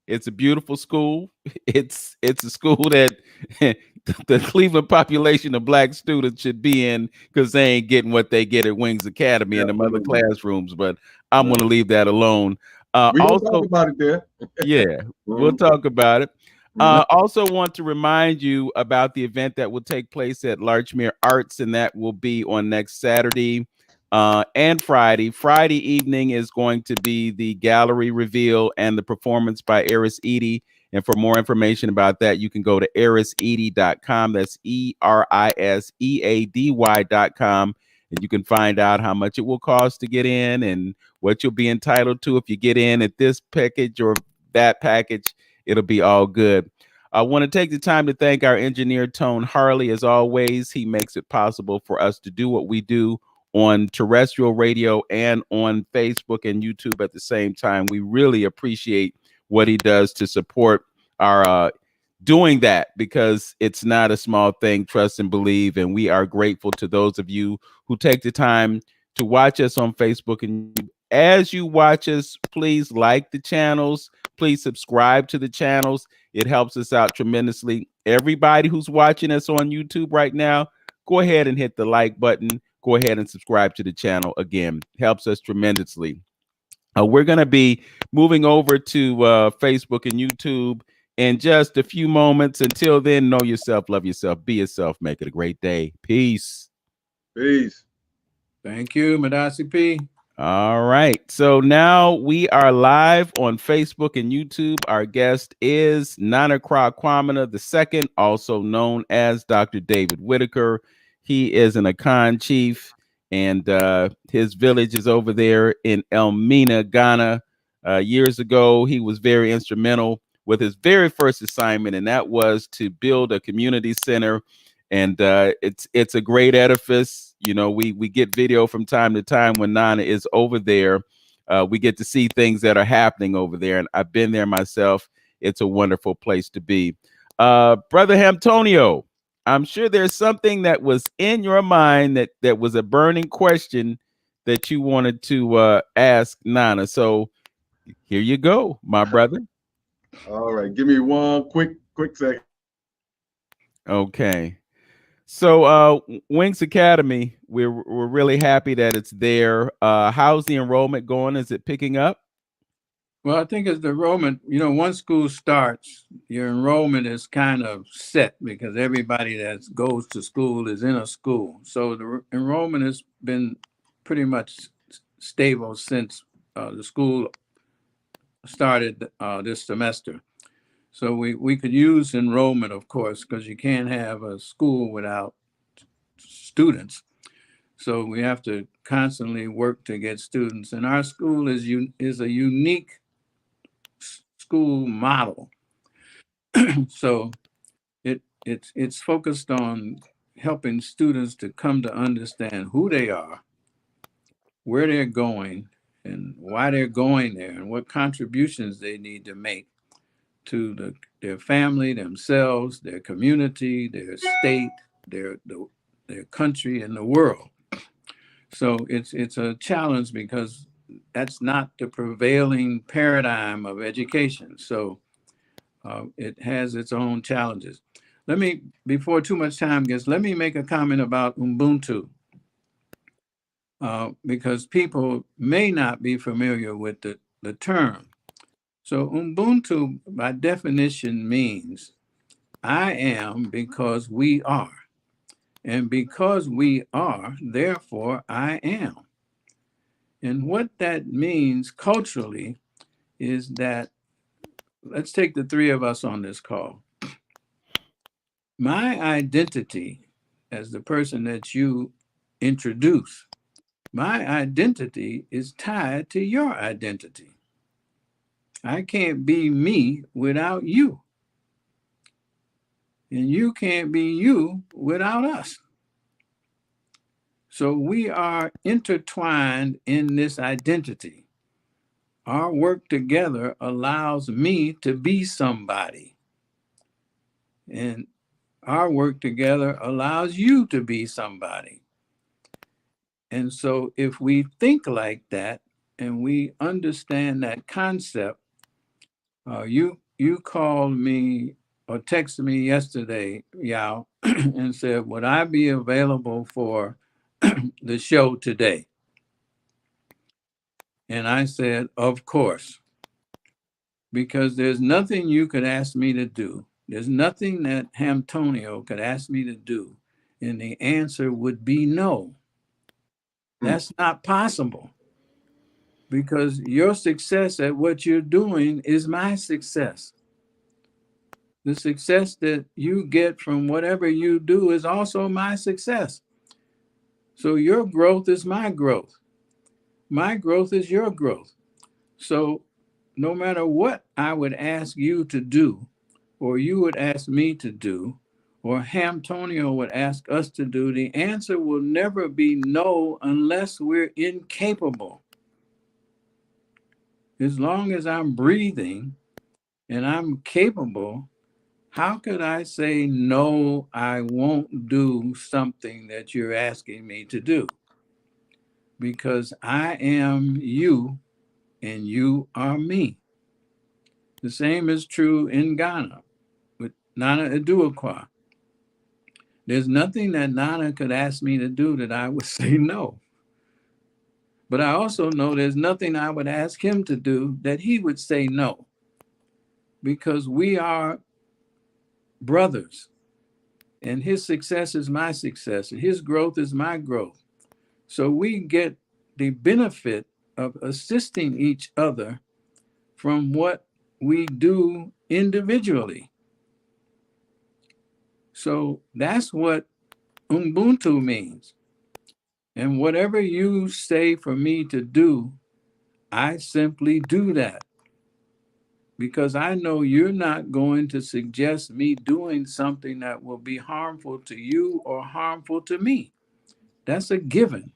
It's a beautiful school. It's a school that the Cleveland population of Black students should be in, because they ain't getting what they get at Wings Academy and them other classrooms. But I'm going to leave that alone. We will talk about it there. Yeah, we'll talk about it. Also want to remind you about the event that will take place at Larchmere Arts, and that will be on next Saturday and Friday. Friday evening is going to be the gallery reveal and the performance by Eris Edie. And for more information about that, you can go to eriseady.com. That's ERISEADY.com. And you can find out how much it will cost to get in and what you'll be entitled to if you get in at this package or that package. It'll be all good. I want to take the time to thank our engineer, Tone Harley. As always, he makes it possible for us to do what we do on terrestrial radio and on Facebook and YouTube at the same time. We really appreciate what he does to support our doing that, because it's not a small thing. Trust and believe. And we are grateful to those of you who take the time to watch us on Facebook. And as you watch us, please like the channels. Please subscribe to the channels. It helps us out tremendously. Everybody who's watching us on YouTube right now, go ahead and hit the like button. Go ahead and subscribe to the channel. Again, helps us tremendously. We're going to be moving over to Facebook and YouTube in just a few moments. Until then, know yourself, love yourself, be yourself, make it a great day. Peace. Peace. Thank you, Madasi P. All right. So now we are live on Facebook and YouTube. Our guest is Nana Kwamina II, also known as Dr. David Whitaker. He is an Akan chief, and his village is over there in Elmina, Ghana. Years ago, he was very instrumental with his very first assignment, and that was to build a community center. And it's a great edifice. We get video from time to time when Nana is over there. We get to see things that are happening over there, and I've been there myself. It's a wonderful place to be. Brother Antonio, I'm sure there's something that was in your mind that was a burning question that you wanted to ask Nana. So here you go, my brother. All right, give me one quick second. Okay. So Wings Academy, we're really happy that it's there. How's the enrollment going? Is it picking up? Well, I think as the enrollment, once school starts, your enrollment is kind of set because everybody that goes to school is in a school. So the enrollment has been pretty much stable since the school started this semester. So we could use enrollment, of course, because you can't have a school without students. So we have to constantly work to get students. And our school is a unique school model. So it's focused on helping students to come to understand who they are, where they're going, and why they're going there, and what contributions they need to make to their family, themselves, their community, their state, their country, and the world. So it's a challenge because that's not the prevailing paradigm of education. So it has its own challenges. Before too much time gets, let me make a comment about Ubuntu. Because people may not be familiar with the term. So Ubuntu, by definition, means I am because we are. And because we are, therefore I am. And what that means culturally is that, let's take the three of us on this call. My identity as the person that you introduce, my identity is tied to your identity. I can't be me without you. And you can't be you without us. So we are intertwined in this identity. Our work together allows me to be somebody. And our work together allows you to be somebody. And so if we think like that and we understand that concept, you called me or texted me yesterday, Yao, and said, would I be available for the show today? And I said, of course, because there's nothing you could ask me to do. There's nothing that Hamtonio could ask me to do. And the answer would be no. That's not possible, because your success at what you're doing is my success. The success that you get from whatever you do is also my success. So your growth is my growth. My growth is your growth. So no matter what I would ask you to do, or you would ask me to do, or Hamtonio would ask us to do, the answer will never be no unless we're incapable. As long as I'm breathing and I'm capable, how could I say no, I won't do something that you're asking me to do? Because I am you and you are me. The same is true in Ghana with Nana Aduakwa. There's nothing that Nana could ask me to do that I would say no. But I also know there's nothing I would ask him to do that he would say no. Because we are brothers. And his success is my success, and his growth is my growth. So we get the benefit of assisting each other from what we do individually. So that's what Ubuntu means. And whatever you say for me to do, I simply do that. Because I know you're not going to suggest me doing something that will be harmful to you or harmful to me. That's a given.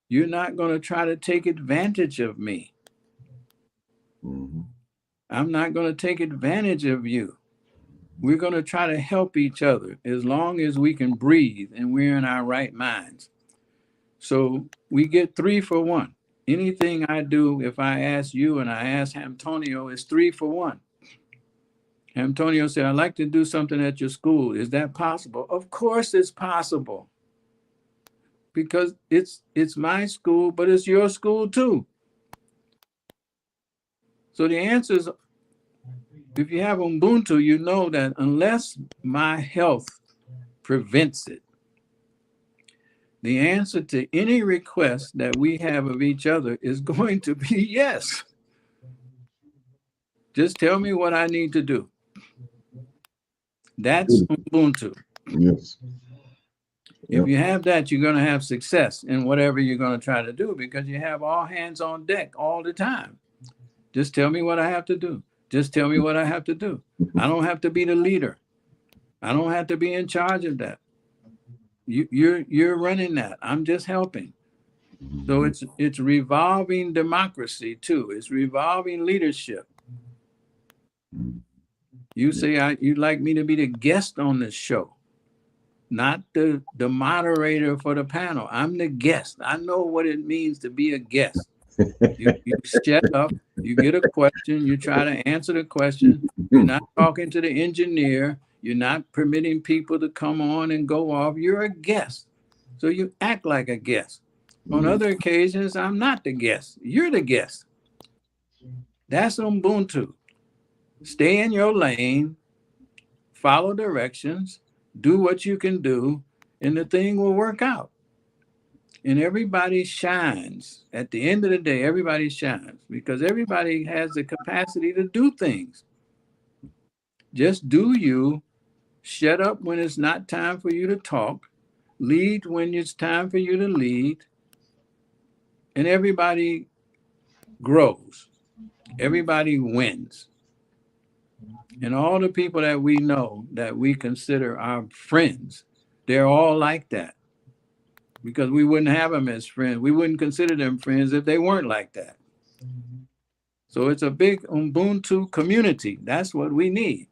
You're not going to try to take advantage of me. Mm-hmm. I'm not going to take advantage of you. We're going to try to help each other as long as we can breathe and we're in our right minds. So we get 3 for 1. Anything I do, if I ask you and I ask Antonio, is 3 for 1. Antonio said, I'd like to do something at your school. Is that possible? Of course it's possible. Because it's my school, but it's your school too. So the answer is, if you have Ubuntu, you know that unless my health prevents it, the answer to any request that we have of each other is going to be yes. Just tell me what I need to do. That's Ubuntu. Yes. If you have that, you're going to have success in whatever you're going to try to do, because you have all hands on deck all the time. Just tell me what I have to do. Just tell me what I have to do. I don't have to be the leader. I don't have to be in charge of that. You're running that. I'm just helping. So it's revolving democracy too. It's revolving leadership. You say you'd like me to be the guest on this show, not the moderator for the panel. I'm the guest. I know what it means to be a guest. You shut up, you get a question, you try to answer the question. You're not talking to the engineer. You're not permitting people to come on and go off. You're a guest. So you act like a guest. On other occasions, I'm not the guest. You're the guest. That's Ubuntu. Stay in your lane, follow directions, do what you can do, and the thing will work out. And everybody shines. At the end of the day, everybody shines because everybody has the capacity to do things. Just do you, shut up when it's not time for you to talk, lead when it's time for you to lead, and everybody grows. Everybody wins. And all the people that we know that we consider our friends, they're all like that because we wouldn't have them as friends. We wouldn't consider them friends if they weren't like that. So it's a big Ubuntu community. That's what we need.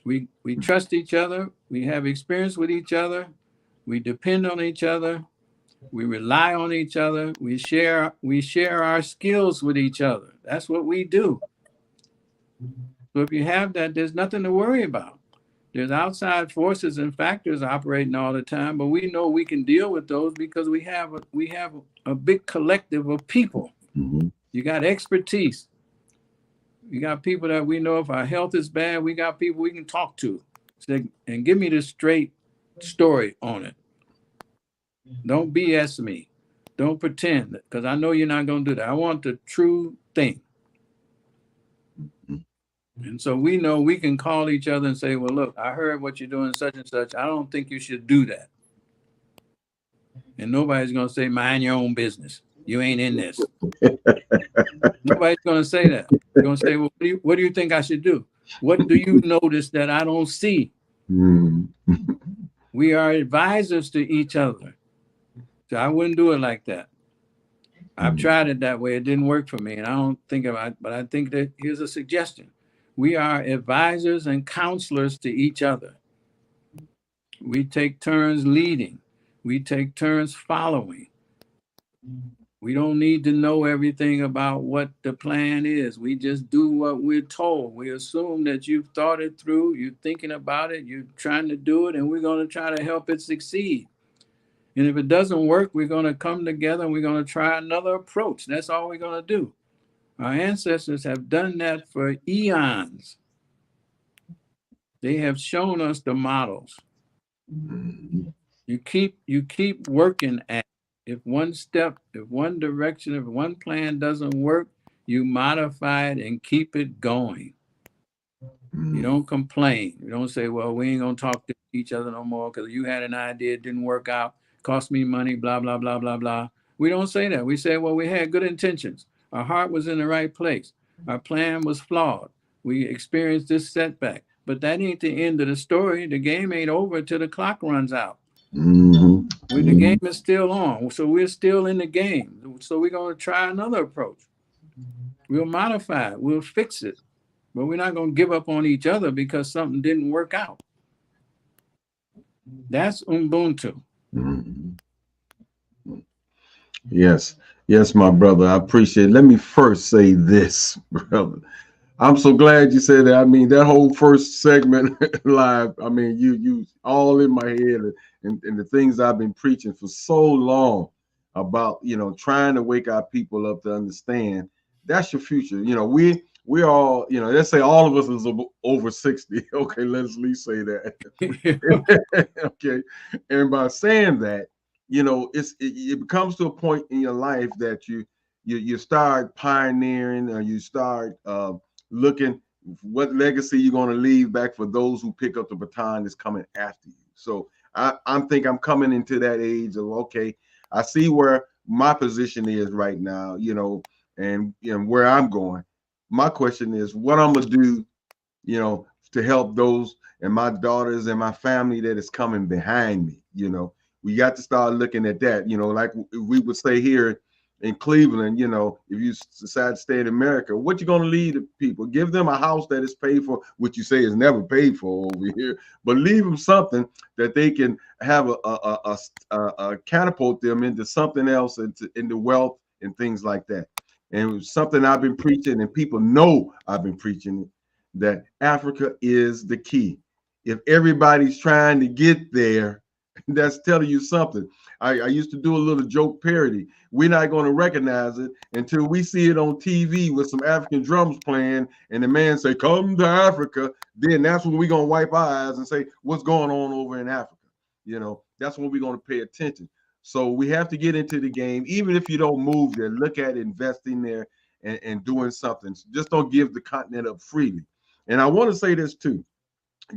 We trust each other. We have experience with each other. We depend on each other. We rely on each other. We share our skills with each other. That's what we do. So if you have that, there's nothing to worry about. There's outside forces and factors operating all the time, but we know we can deal with those because we have a big collective of people. Mm-hmm. You got expertise. You got people that we know if our health is bad, we got people we can talk to. Say, and give me the straight story on it. Don't BS me. Don't pretend because I know you're not going to do that. I want the true thing. And so we know we can call each other and say, well, look, I heard what you're doing, such and such. I don't think you should do that. And nobody's going to say, mind your own business. You ain't in this. Nobody's going to say that. They're going to say, well, what do you think I should do? What do you notice that I don't see? Mm-hmm. We are advisors to each other. So I wouldn't do it like that. I've tried it that way. It didn't work for me. And I don't think about it, but I think that here's a suggestion. We are advisors and counselors to each other. We take turns leading. We take turns following. We don't need to know everything about what the plan is. We just do what we're told. We assume that you've thought it through, you're thinking about it, you're trying to do it, and we're going to try to help it succeed. And if it doesn't work, we're going to come together and we're going to try another approach. That's all we're going to do. Our ancestors have done that for eons. They have shown us the models. You keep working at it. If one step, if one direction, if one plan doesn't work, you modify it and keep it going. You don't complain. You don't say, well, we ain't gonna talk to each other no more because you had an idea, it didn't work out, cost me money, blah, blah, blah, blah, blah. We don't say that. We say, well, we had good intentions. Our heart was in the right place. Our plan was flawed. We experienced this setback. But that ain't the end of the story. The game ain't over till the clock runs out. Mm-hmm. When the game is still on. So we're still in the game. So we're going to try another approach. We'll modify it. We'll fix it. But we're not going to give up on each other because something didn't work out. That's Ubuntu. Mm-hmm. Yes. Yes, my brother. I appreciate it. Let me first say this, brother. I'm so glad you said that. I mean, that whole first segment live, I mean, you all in my head and the things I've been preaching for so long about, trying to wake our people up to understand that's your future. We all, let's say all of us is over 60. Okay, let's at least say that. Okay. And by saying that, it becomes to a point in your life that you start pioneering or you start looking what legacy you're going to leave back for those who pick up the baton that's coming after you. So I'm coming into that age of, okay, I see where my position is right now, and where I'm going. My question is what I'm gonna do, to help those and my daughters and my family that is coming behind me. We got to start looking at that. Like we would say here in Cleveland, if you decide to stay in America, what you going to leave the people? Give them a house that is paid for, which you say is never paid for over here, but leave them something that they can have a catapult them into something else, into wealth and things like that. And something I've been preaching, and people know I've been preaching, that Africa is the key. If everybody's trying to get there, That's telling you something. I used to do a little joke parody. We're not going to recognize it until we see it on TV with some African drums playing, and the man say, "Come to Africa." Then that's when we're going to wipe our eyes and say, "What's going on over in Africa?" That's when we're going to pay attention. So we have to get into the game, even if you don't move there. Look at investing there and doing something. Just don't give the continent up freely. And I want to say this too,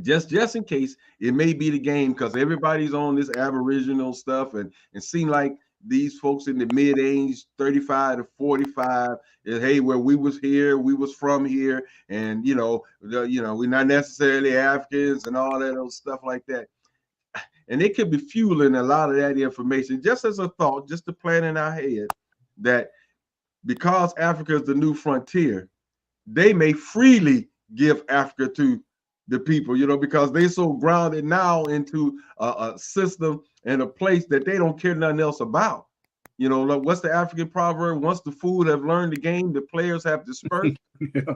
just in case it may be the game, because everybody's on this aboriginal stuff, and it seems like these folks in the mid age 35 to 45 is, hey, well, we was here, we was from here, and we're not necessarily Africans and all that other stuff like that. And it could be fueling a lot of that information, just as a thought, just to plan in our head that because Africa is the new frontier, they may freely give Africa to the people, because they're so grounded now into a system and a place that they don't care nothing else about. Like, what's the African proverb? Once the fool have learned the game, the players have dispersed. Yeah.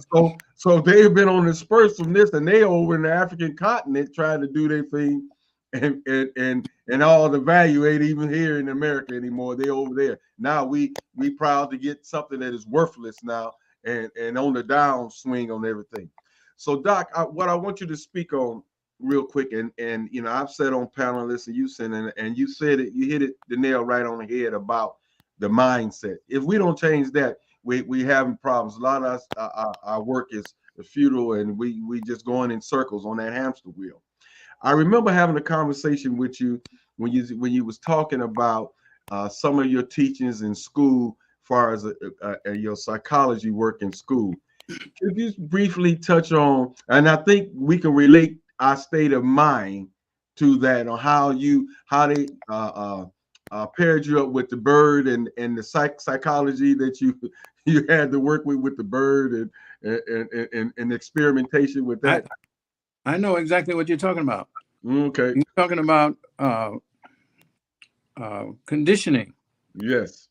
So they've been on dispersed from this, and they over in the African continent trying to do their thing, and all the value ain't even here in America anymore. They over there now. We proud to get something that is worthless now, and on the downswing on everything. So, Doc, what I want you to speak on real quick, and I've said on panelists, and you said, and you said it, you hit it the nail right on the head about the mindset. If we don't change that, we having problems. A lot of us, our work is futile, and we just going in circles on that hamster wheel. I remember having a conversation with you when you was talking about some of your teachings in school, as far as your psychology work in school. Could you briefly touch on, and I think we can relate our state of mind to that, on how they paired you up with the bird, and the psychology that you had to work with the bird, and experimentation with that. I know exactly what you're talking about. Okay. You're talking about conditioning. Yes.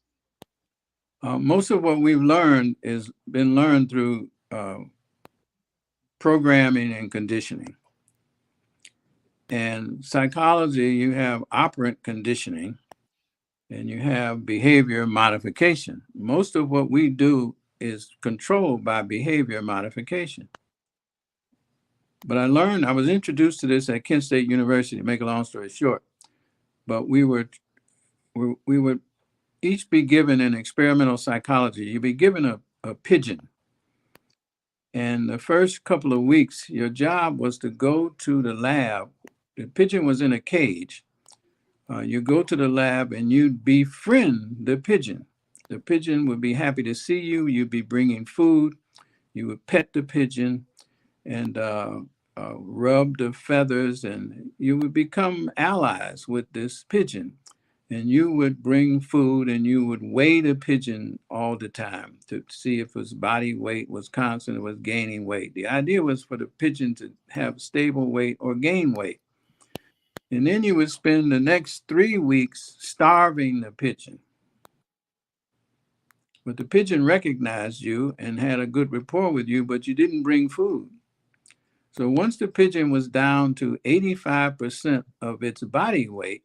Most of what we've learned is been learned through programming and conditioning. And psychology, you have operant conditioning and you have behavior modification. Most of what we do is controlled by behavior modification. But I was introduced to this at Kent State University, to make a long story short. But we would each be given an experimental psychology. You'd be given a pigeon. And the first couple of weeks, your job was to go to the lab. The pigeon was in a cage. You go to the lab and you befriend the pigeon. The pigeon would be happy to see you. You'd be bringing food. You would pet the pigeon and rub the feathers, and you would become allies with this pigeon. And you would bring food, and you would weigh the pigeon all the time to see if his body weight was constant or was gaining weight. The idea was for the pigeon to have stable weight or gain weight. And then you would spend the next 3 weeks starving the pigeon. But the pigeon recognized you and had a good rapport with you, but you didn't bring food. So once the pigeon was down to 85% of its body weight,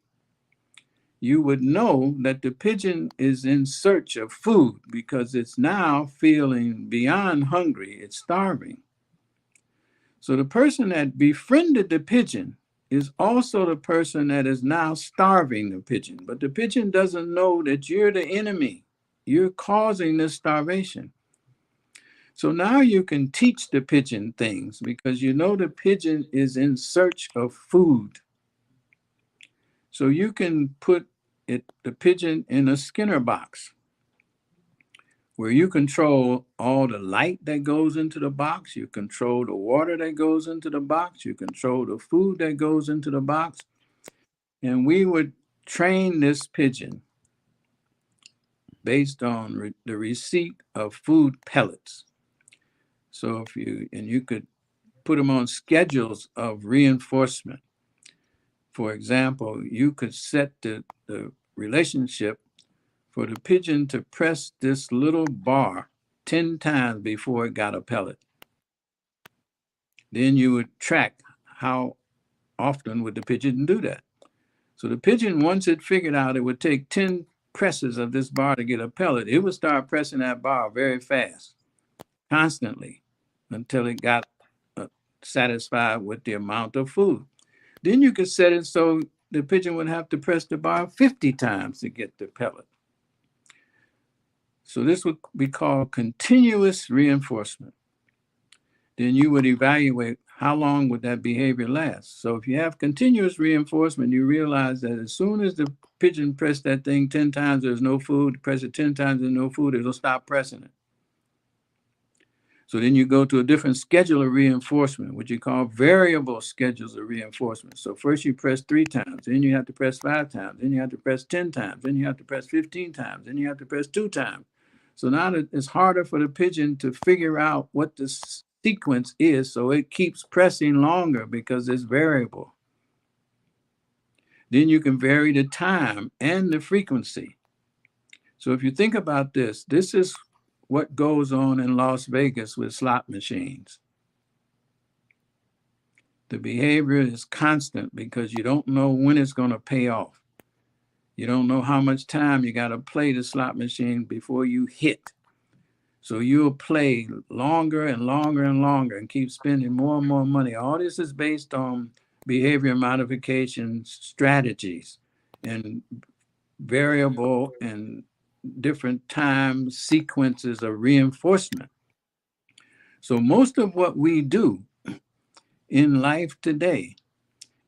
you would know that the pigeon is in search of food, because it's now feeling beyond hungry, it's starving. So the person that befriended the pigeon is also the person that is now starving the pigeon. But the pigeon doesn't know that you're the enemy. You're causing this starvation. So now you can teach the pigeon things, because you know the pigeon is in search of food. So you can put the pigeon in a Skinner box where you control all the light that goes into the box, you control the water that goes into the box, you control the food that goes into the box. And we would train this pigeon based on the receipt of food pellets. So you could put them on schedules of reinforcement. For example, you could set the relationship for the pigeon to press this little bar 10 times before it got a pellet. Then you would track how often would the pigeon do that. So the pigeon, once it figured out it would take 10 presses of this bar to get a pellet, it would start pressing that bar very fast, constantly, until it got satisfied with the amount of food. Then you could set it so the pigeon would have to press the bar 50 times to get the pellet. So this would be called continuous reinforcement. Then you would evaluate how long would that behavior last. So if you have continuous reinforcement, you realize that as soon as the pigeon pressed that thing 10 times, there's no food, press it 10 times, there's no food, it'll stop pressing it. So then you go to a different schedule of reinforcement, which you call variable schedules of reinforcement. So first you press 3 times, then you have to press 5 times, then you have to press 10 times, then you have to press 15 times, then you have to press 2 times. So now it's harder for the pigeon to figure out what the sequence is, so it keeps pressing longer because it's variable. Then you can vary the time and the frequency. So if you think about this, this is what goes on in Las Vegas with slot machines. The behavior is constant because you don't know when it's going to pay off. You don't know how much time you got to play the slot machine before you hit. So you'll play longer and longer and longer and keep spending more and more money. All this is based on behavior modification strategies and variable and different time sequences of reinforcement. So most of what we do in life today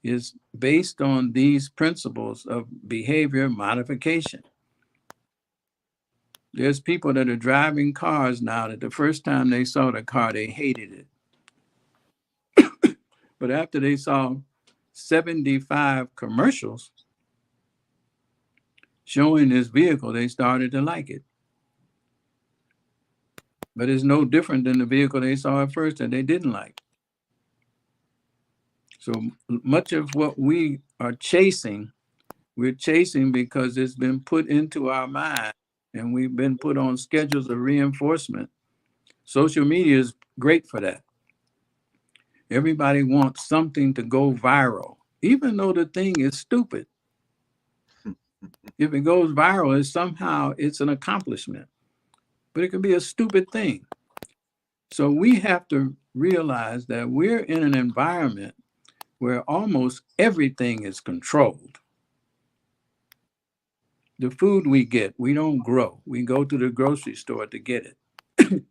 is based on these principles of behavior modification. There's people that are driving cars now that the first time they saw the car, they hated it. But after they saw 75 commercials showing this vehicle, they started to like it. But it's no different than the vehicle they saw at first that they didn't like. So much of what we are chasing, we're chasing because it's been put into our mind and we've been put on schedules of reinforcement. Social media is great for that. Everybody wants something to go viral, even though the thing is stupid. If it goes viral, it's an accomplishment, but it can be a stupid thing. So we have to realize that we're in an environment where almost everything is controlled. The food we get, we don't grow. We go to the grocery store to get it.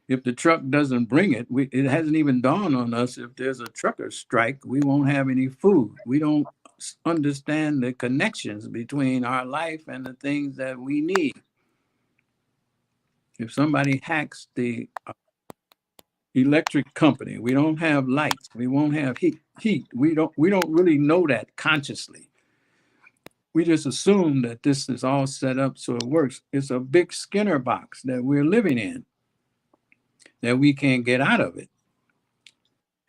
If the truck doesn't bring it, it hasn't even dawned on us if there's a trucker strike, we won't have any food. We don't understand the connections between our life and the things that we need. If somebody hacks the electric company, we don't have lights, we won't have heat. We don't really know that consciously. We just assume that this is all set up so it works. It's a big Skinner box that we're living in, that we can't get out of it.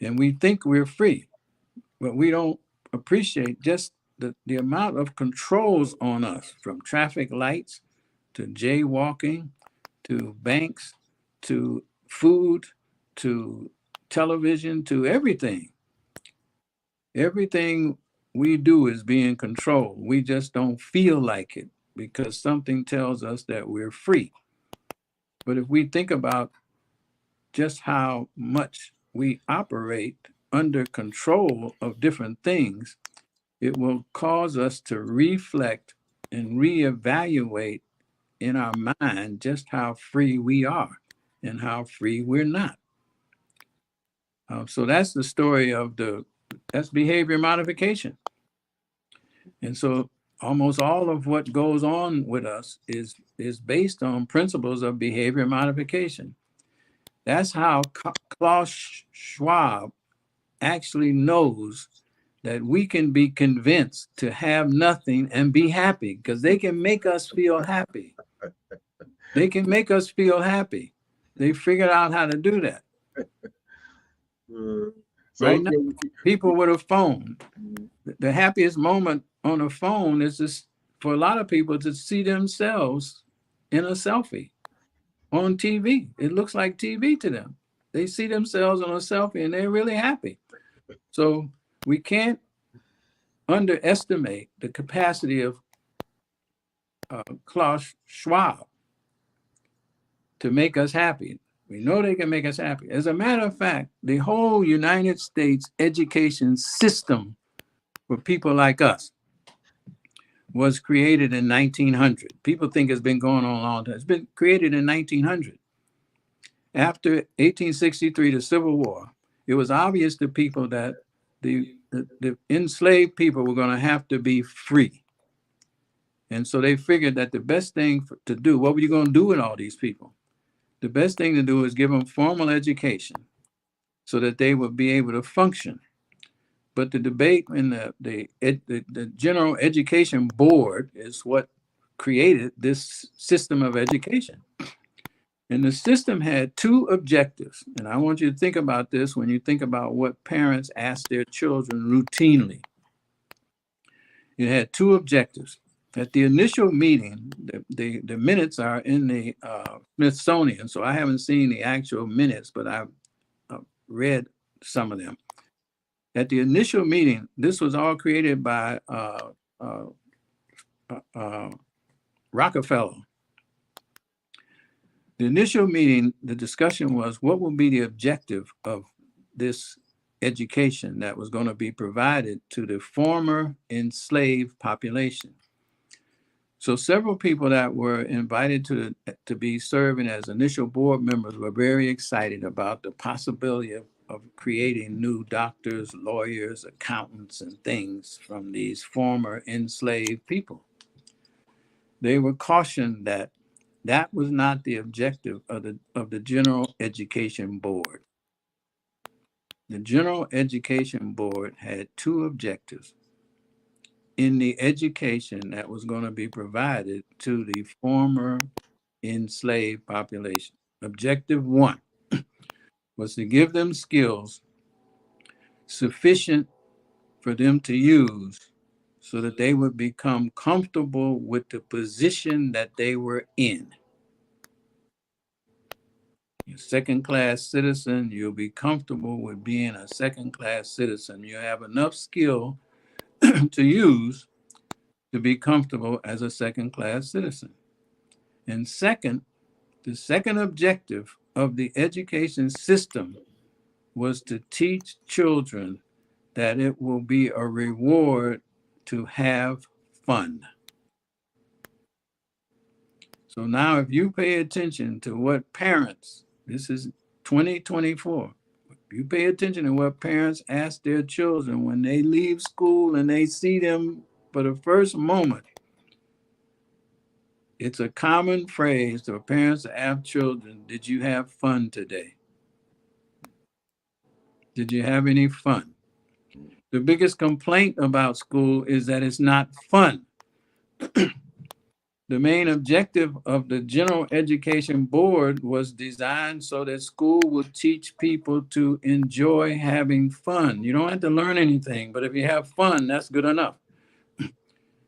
And we think we're free, but we don't appreciate just the amount of controls on us, from traffic lights to jaywalking, to banks, to food, to television, to everything. Everything we do is being controlled. We just don't feel like it because something tells us that we're free. But if we think about just how much we operate under control of different things, it will cause us to reflect and reevaluate in our mind just how free we are and how free we're not. So that's the story of that's behavior modification. And so almost all of what goes on with us is based on principles of behavior modification. That's how Klaus Schwab actually knows that we can be convinced to have nothing and be happy, because they can make us feel happy. They can make us feel happy. They figured out how to do that. Right now, people with a phone, the happiest moment on a phone is just for a lot of people to see themselves in a selfie on TV. It looks like TV to them. They see themselves on a selfie and they're really happy. So we can't underestimate the capacity of Klaus Schwab to make us happy. We know they can make us happy. As a matter of fact, the whole United States education system for people like us was created in 1900. People think it's been going on a long time. It's been created in 1900. After 1863, the Civil War, it was obvious to people that the enslaved people were going to have to be free. And so they figured that the best thing to do, what were you going to do with all these people? The best thing to do is give them formal education so that they would be able to function. But the debate in the General Education Board is what created this system of education. And the system had two objectives. And I want you to think about this when you think about what parents ask their children routinely. It had two objectives. At the initial meeting, the minutes are in the Smithsonian, so I haven't seen the actual minutes, but I've read some of them. At the initial meeting, this was all created by Rockefeller. The initial meeting, the discussion was what will be the objective of this education that was going to be provided to the former enslaved population. So several people that were invited to be serving as initial board members were very excited about the possibility of creating new doctors, lawyers, accountants, and things from these former enslaved people. They were cautioned that that was not the objective of the General Education Board. The General Education Board had two objectives in the education that was going to be provided to the former enslaved population. Objective one was to give them skills sufficient for them to use so that they would become comfortable with the position that they were in. You're a second-class citizen, you'll be comfortable with being a second-class citizen. You have enough skill to use to be comfortable as a second-class citizen. And second, the second objective of the education system was to teach children that it will be a reward to have fun. So now if you pay attention to what parents, this is 2024, you pay attention to what parents ask their children when they leave school and they see them for the first moment. It's a common phrase to parents that have children. Did you have fun today? Did you have any fun? The biggest complaint about school is that it's not fun. The main objective of the General Education Board was designed so that school would teach people to enjoy having fun. You don't have to learn anything, but if you have fun, that's good enough.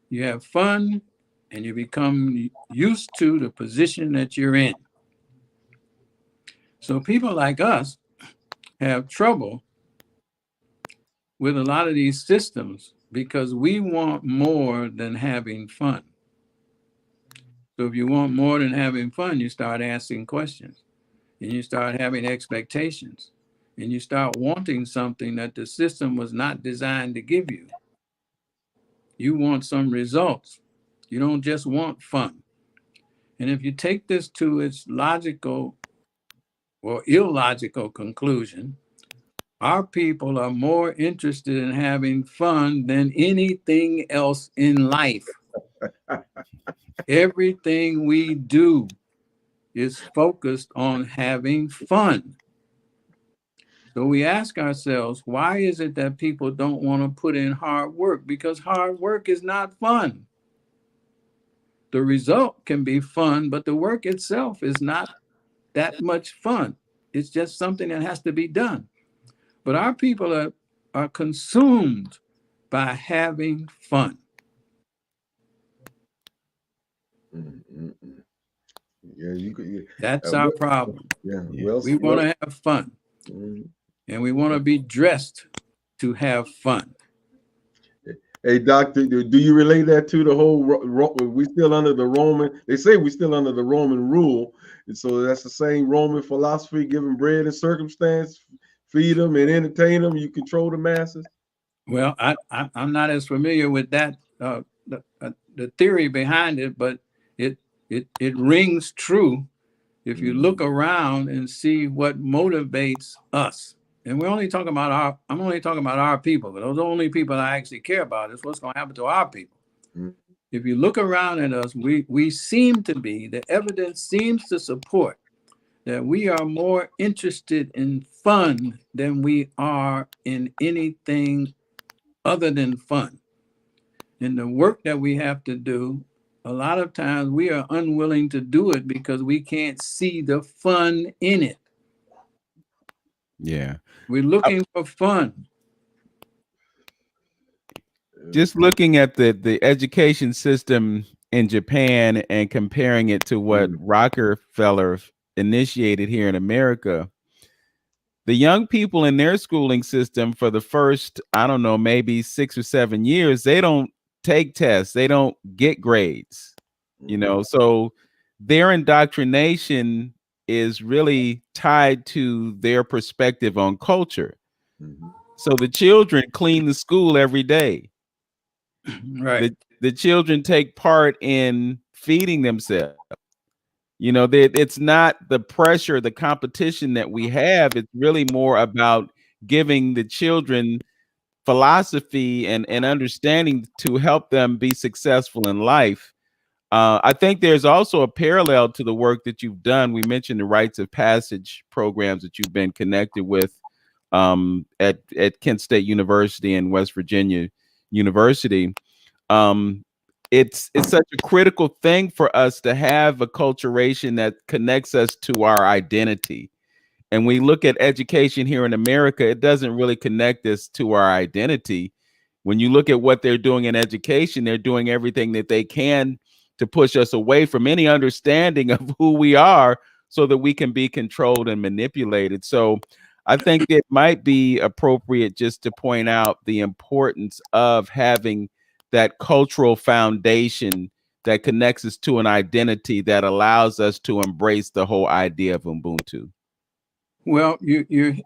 You have fun and you become used to the position that you're in. So people like us have trouble with a lot of these systems because we want more than having fun. So if you want more than having fun, you start asking questions and you start having expectations and you start wanting something that the system was not designed to give you. You want some results. You don't just want fun. And if you take this to its logical or illogical conclusion, our people are more interested in having fun than anything else in life. Everything we do is focused on having fun. So we ask ourselves, why is it that people don't want to put in hard work? Because hard work is not fun. The result can be fun, but the work itself is not that much fun. It's just something that has to be done. But our people are consumed by having fun. Yeah, you could. That's our problem. Yeah, we want to have fun, and we want to be dressed to have fun. Hey, doctor, do you relate that to the whole? We still under the Roman. They say we still under the Roman rule, and so that's the same Roman philosophy: giving bread and circumstance, feed them and entertain them. You control the masses. Well, I'm not as familiar with that the theory behind it, but it it rings true if you look around and see what motivates us. And we're only talking about I'm only talking about our people, but those are the only people I actually care about is what's going to happen to our people. Mhm. If you look around at us, we seem to be, the evidence seems to support that we are more interested in fun than we are in anything other than fun. And the work that we have to do, a lot of times we are unwilling to do it because we can't see the fun in it. Yeah. We're looking for fun. Just looking at the education system in Japan and comparing it to what Rockefeller initiated here in America, the young people in their schooling system for the first, I don't know, maybe 6 or 7 years, they don't take tests, they don't get grades, so their indoctrination is really tied to their perspective on culture. Mhm. So the children clean the school every day. Right. The children take part in feeding themselves. That it's not the pressure, the competition that we have. It's really more about giving the children philosophy and understanding to help them be successful in life. I think there's also a parallel to the work that you've done. We mentioned the rites of passage programs that you've been connected with at Kent State University and West Virginia University. um it's such a critical thing for us to have a culturation that connects us to our identity. And we look at education here in America, it doesn't really connect us to our identity. When you look at what they're doing in education, they're doing everything that they can to push us away from any understanding of who we are so that we can be controlled and manipulated. So I think it might be appropriate just to point out the importance of having that cultural foundation that connects us to an identity that allows us to embrace the whole idea of Ubuntu. Well, you're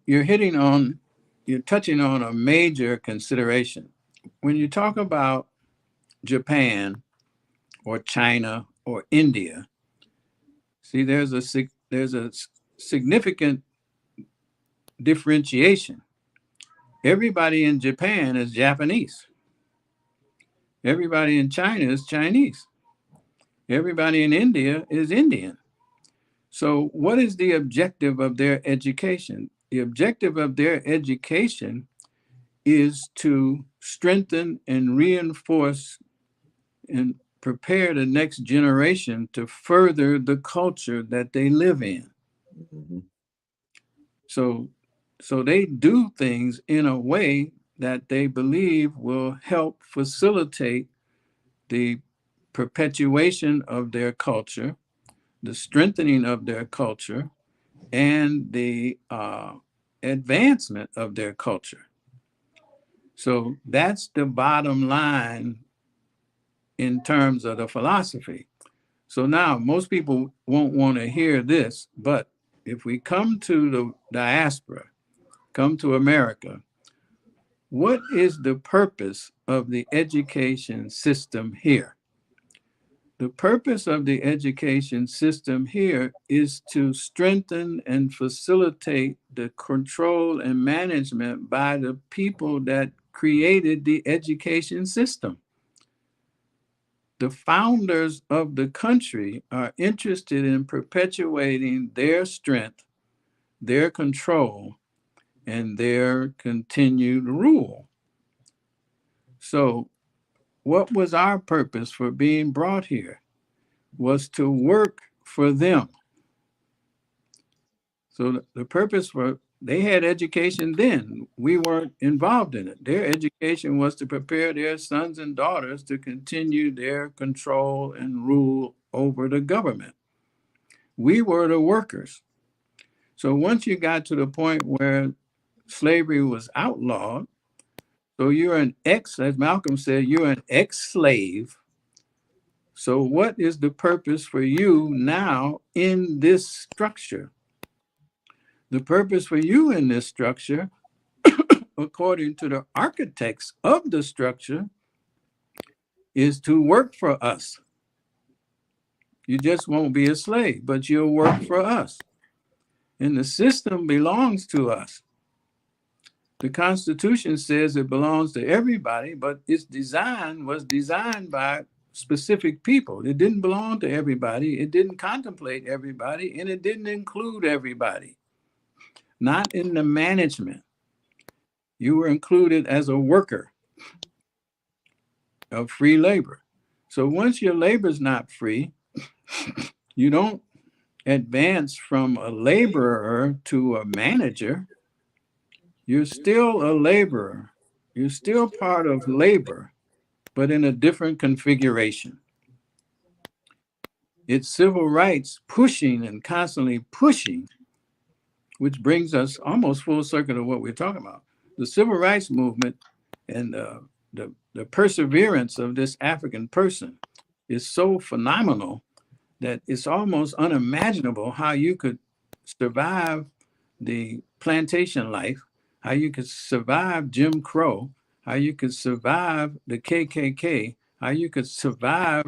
touching on a major consideration. When you talk about Japan or China or India, see, there's a significant differentiation. Everybody in Japan is Japanese. Everybody in China is Chinese. Everybody in India is Indian. So, what is the objective of their education? The objective of their education is to strengthen and reinforce and prepare the next generation to further the culture that they live in. Mhm. So, so they do things in a way that they believe will help facilitate the perpetuation of their culture, the strengthening of their culture, and the advancement of their culture. So that's the bottom line in terms of the philosophy. So now most people won't want to hear this, but if we come to the diaspora, come to America, what is the purpose of the education system here? The purpose of the education system here is to strengthen and facilitate the control and management by the people that created the education system. The founders of the country are interested in perpetuating their strength, their control, and their continued rule. So, what was our purpose for being brought here? Was to work for them. So the purpose for they had education then. We weren't involved in it. Their education was to prepare their sons and daughters to continue their control and rule over the government. We were the workers. So once you got to the point where slavery was outlawed, So you're an ex, as Malcolm said, you're an ex-slave. So what is the purpose for you now in this structure? The purpose for you in this structure, according to the architects of the structure, is to work for us. You just won't be a slave, but you'll work for us. And the system belongs to us. The Constitution says it belongs to everybody, but its design was designed by specific people. It didn't belong to everybody. It didn't contemplate everybody, and it didn't include everybody. Not in the management. You were included as a worker of free labor. So once your labor is not free, you don't advance from a laborer to a manager. You're still a laborer. You're still part of labor, but in a different configuration. It's civil rights pushing and constantly pushing, which brings us almost full circle to what we're talking about. The civil rights movement and the perseverance of this African person is so phenomenal that it's almost unimaginable how you could survive the plantation life, how you could survive Jim Crow, how you could survive the KKK, how you could survive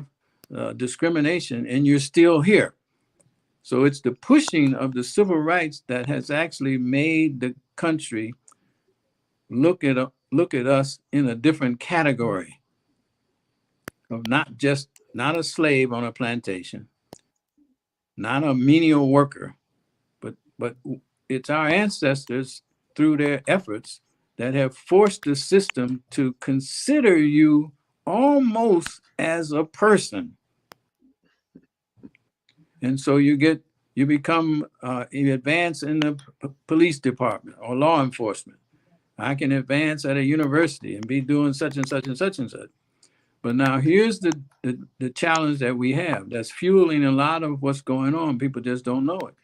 discrimination, and you're still here. So it's the pushing of the civil rights that has actually made the country look at us in a different category of not a slave on a plantation, not a menial worker, but it's our ancestors through their efforts that have forced the system to consider you almost as a person. And so you become you advance in the police department or law enforcement. I can advance at a university and be doing such and such and such and such. But now here's the challenge that we have that's fueling a lot of what's going on. People just don't know it.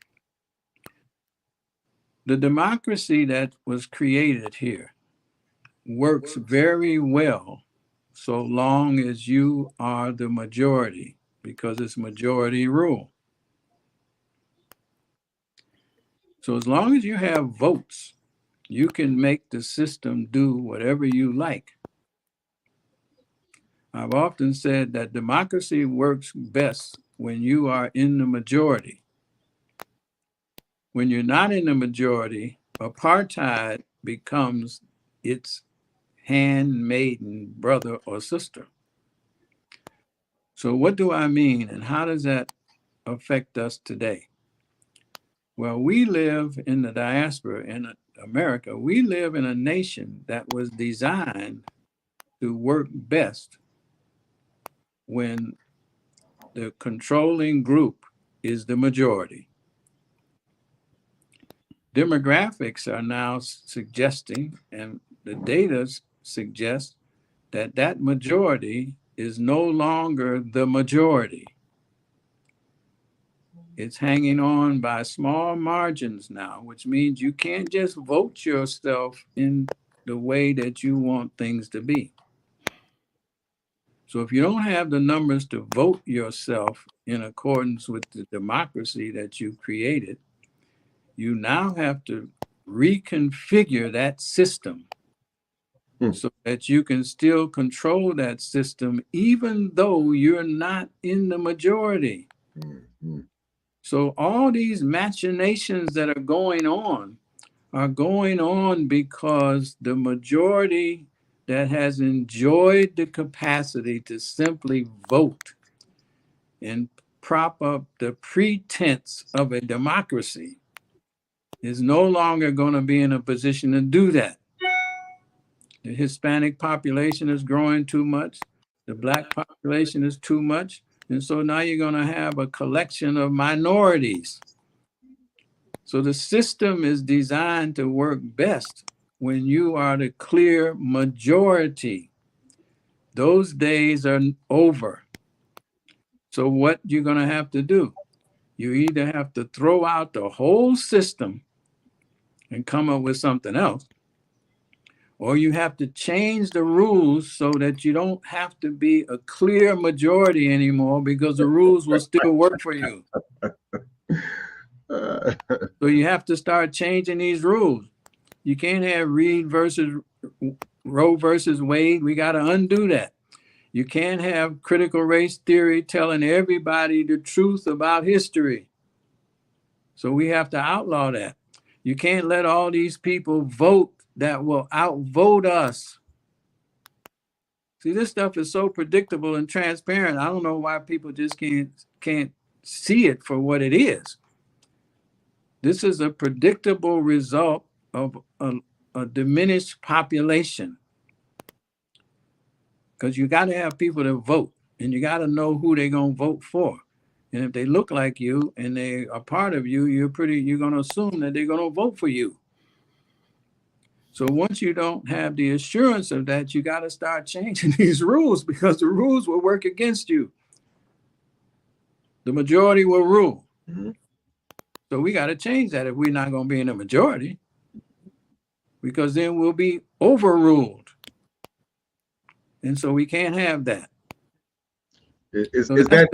The democracy that was created here works very well so long as you are the majority, because it's majority rule. So as long as you have votes, you can make the system do whatever you like. I've often said that democracy works best when you are in the majority. When you're not in the majority, apartheid becomes its handmaiden brother or sister. So what do I mean, and how does that affect us today? Well, we live in the diaspora in America. We live in a nation that was designed to work best when the controlling group is the majority. Demographics are now suggesting, and the data suggests that that majority is no longer the majority. It's hanging on by small margins now, which means you can't just vote yourself in the way that you want things to be. So if you don't have the numbers to vote yourself in accordance with the democracy that you created, you now have to reconfigure that system so that you can still control that system, even though you're not in the majority. So all these machinations that are going on because the majority that has enjoyed the capacity to simply vote and prop up the pretense of a democracy is no longer going to be in a position to do that. The Hispanic population is growing too much. The Black population is too much. And so now you're going to have a collection of minorities. So the system is designed to work best when you are the clear majority. Those days are over. So what you're going to have to do, you either have to throw out the whole system and come up with something else, or you have to change the rules so that you don't have to be a clear majority anymore, because the rules will still work for you. So you have to start changing these rules. You can't have Roe versus Wade. We got to undo that. You can't have critical race theory telling everybody the truth about history. So we have to outlaw that. You can't let all these people vote that will outvote us. See, this stuff is so predictable and transparent. I don't know why people just can't see it for what it is. This is a predictable result of a diminished population, because you got to have people to vote, and you got to know who they're going to vote for. And if they look like you and they are part of you, you're going to assume that they're going to vote for you. So once you don't have the assurance of that, you got to start changing these rules, because the rules will work against you. The majority will rule. Mm-hmm. So we got to change that if we're not going to be in the majority, because then we'll be overruled. And so we can't have that. Is that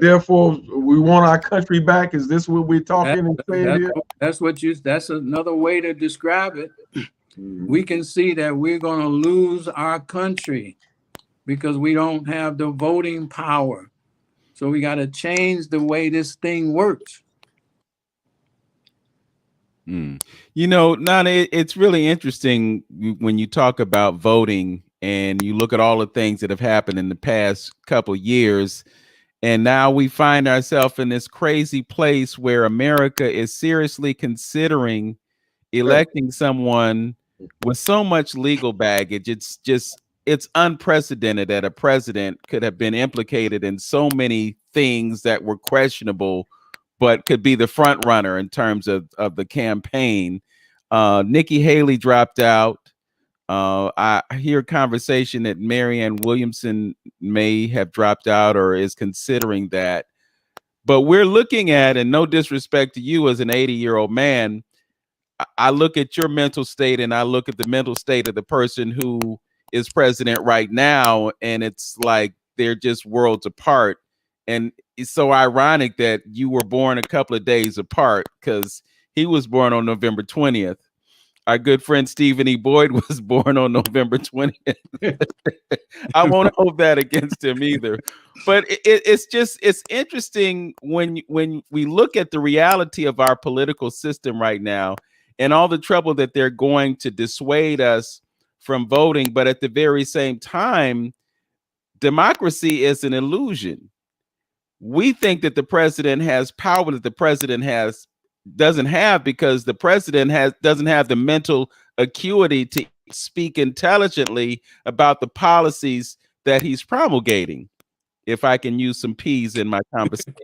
therefore we want our country back? Is this what we're talking and saying here? That's another way to describe it. Mm-hmm. We can see that we're going to lose our country because we don't have the voting power. So we got to change the way this thing works. You know, Nana, it's really interesting when you talk about voting and you look at all the things that have happened in the past couple years. And now we find ourselves in this crazy place where America is seriously considering electing someone with so much legal baggage. It's unprecedented that a president could have been implicated in so many things that were questionable, but could be the front runner in terms of the campaign. Nikki Haley dropped out. I hear a conversation that Marianne Williamson may have dropped out or is considering that. But we're looking at, and no disrespect to you as an 80-year-old man, I look at your mental state and I look at the mental state of the person who is president right now, and it's like they're just worlds apart. And it's so ironic that you were born a couple of days apart, because he was born on November 20th. Our good friend Stephen E. Boyd was born on November 20th. I won't hold that against him either. But it's interesting when we look at the reality of our political system right now and all the trouble that they're going to dissuade us from voting. But at the very same time, democracy is an illusion. We think that the president has power that the president doesn't have, because the president doesn't have the mental acuity to speak intelligently about the policies that he's promulgating, if I can use some P's in my conversation.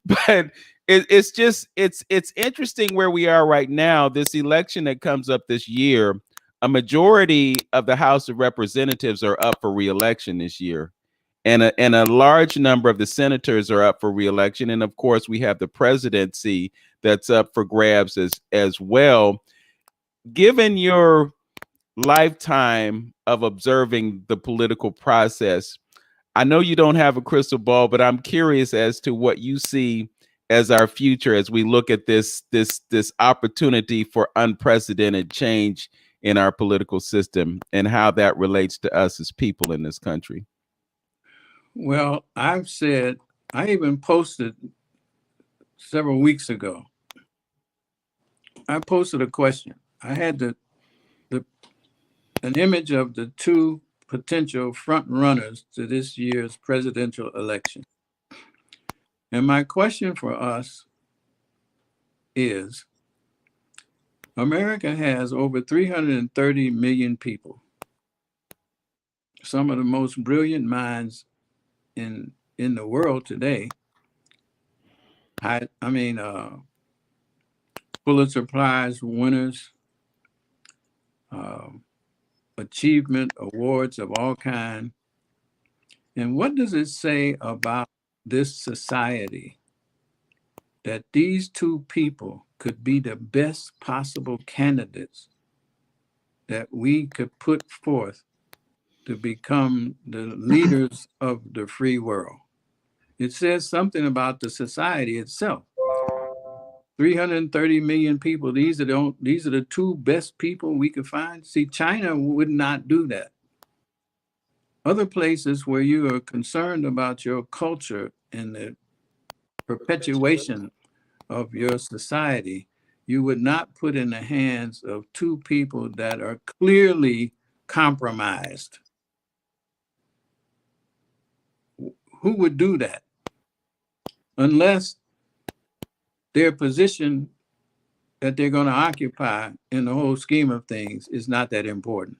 But it's interesting where we are right now. This election that comes up this year, a majority of the House of Representatives are up for re-election this year. And a large number of the senators are up for re-election. And of course, we have the presidency that's up for grabs as well. Given your lifetime of observing the political process, I know you don't have a crystal ball, but I'm curious as to what you see as our future as we look at this opportunity for unprecedented change in our political system and how that relates to us as people in this country. Well, I even posted several weeks ago. I posted a question. I had an image of the two potential front runners to this year's presidential election. And my question for us is, America has over 330 million people, some of the most brilliant minds in the world today. I mean, Pulitzer Prize winners, achievement awards of all kinds. And what does it say about this society that these two people could be the best possible candidates that we could put forth to become the leaders of the free world. It says something about the society itself. 330 million people. These are the two best people we could find. See, China would not do that. Other places where you are concerned about your culture and the perpetuation of your society, you would not put in the hands of two people that are clearly compromised. Who would do that? Unless their position that they're going to occupy in the whole scheme of things is not that important.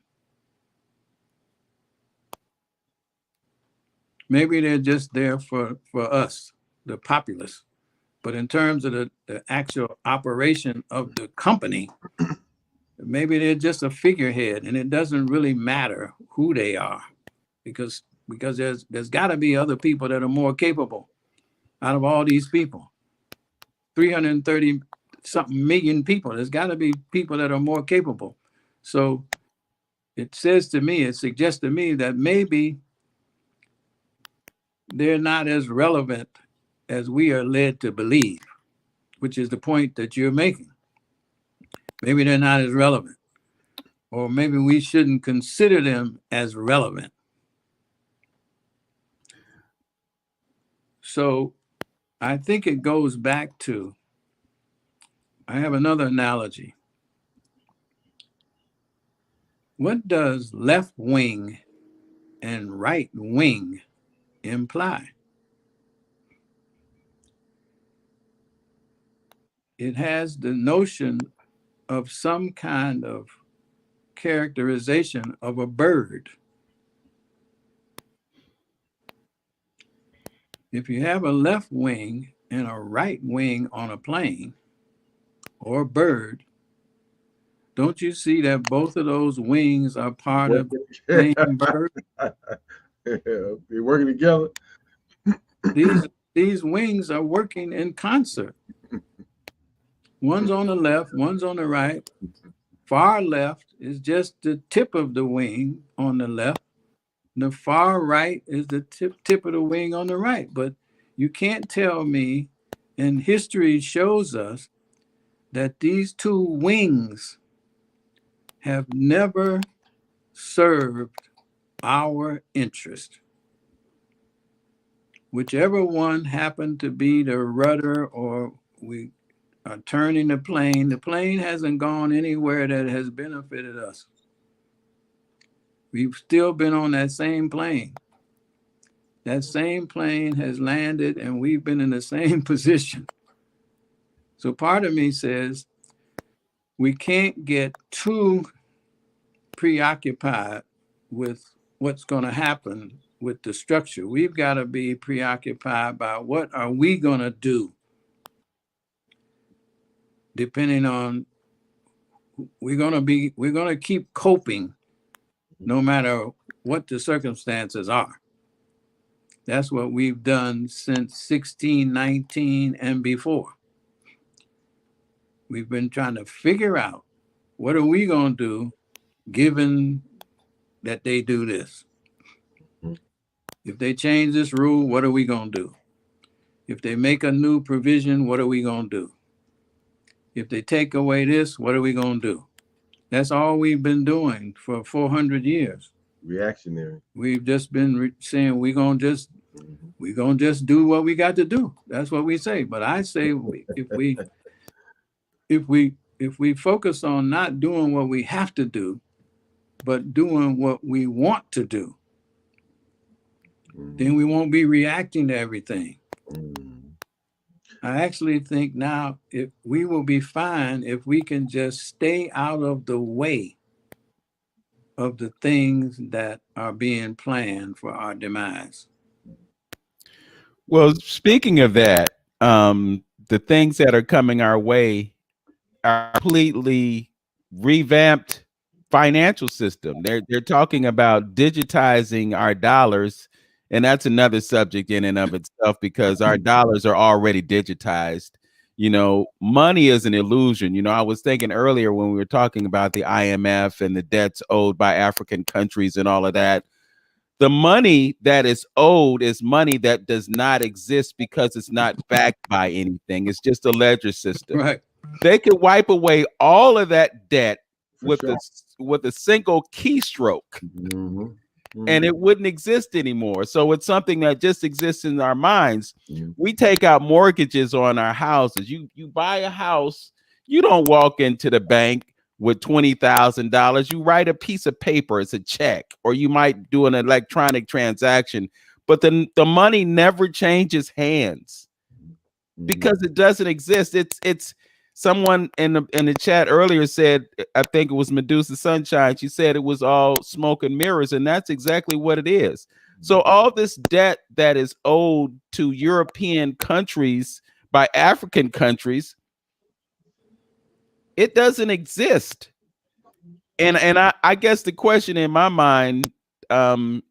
Maybe they're just there for us, the populace. But in terms of the actual operation of the company, maybe they're just a figurehead, and it doesn't really matter who they are, because there's got to be other people that are more capable out of all these people. 330 something million people. There's got to be people that are more capable. So it suggests to me that maybe they're not as relevant as we are led to believe, which is the point that you're making. Maybe they're not as relevant, or maybe we shouldn't consider them as relevant. So I think it goes back to, I have another analogy. What does left wing and right wing imply? It has the notion of some kind of characterization of a bird. If you have a left wing and a right wing on a plane or a bird, don't you see that both of those wings are part of the same bird? They're working together. These wings are working in concert. One's on the left, one's on the right. Far left is just the tip of the wing on the left. The far right is the tip of the wing on the right. But you can't tell me, and history shows us, that these two wings have never served our interest. Whichever one happened to be the rudder, or we are turning the plane hasn't gone anywhere that has benefited us. We've still been on that same plane. That same plane has landed and we've been in the same position. So part of me says we can't get too preoccupied with what's going to happen with the structure. We've got to be preoccupied by what are we going to do, depending on, we're going to keep coping no matter what the circumstances are. That's what we've done since 1619 and before. We've been trying to figure out, what are we going to do given that they do this? If they change this rule, what are we going to do? If they make a new provision, what are we going to do? If they take away this, what are we going to do? That's all we've been doing for 400 years. Reactionary. We've just been saying we're gonna just do what we got to do. That's what we say. But I say, if we focus on not doing what we have to do, but doing what we want to do, then we won't be reacting to everything. I actually think now if we will be fine if we can just stay out of the way of the things that are being planned for our demise. Well, speaking of that, the things that are coming our way are completely revamped financial system. They're talking about digitizing our dollars, and that's another subject in and of itself, because our dollars are already digitized. money is an illusion. I was thinking earlier when we were talking about the IMF and the debts owed by African countries and all of that. The money that is owed is money that does not exist because it's not backed by anything. It's just a ledger system. Right. They could wipe away all of that debt with sure. with a single keystroke, and it wouldn't exist anymore. So it's something that just exists in our minds. We take out mortgages on our houses. You buy a house, you don't walk into the bank with $20,000. You write a piece of paper, it's a check, or you might do an electronic transaction, but the money never changes hands because it doesn't exist. It's someone in the chat earlier said, I think it was Medusa Sunshine, she said it was all smoke and mirrors, and that's exactly what it is. So all this debt that is owed to European countries by African countries, it doesn't exist. And I guess the question in my mind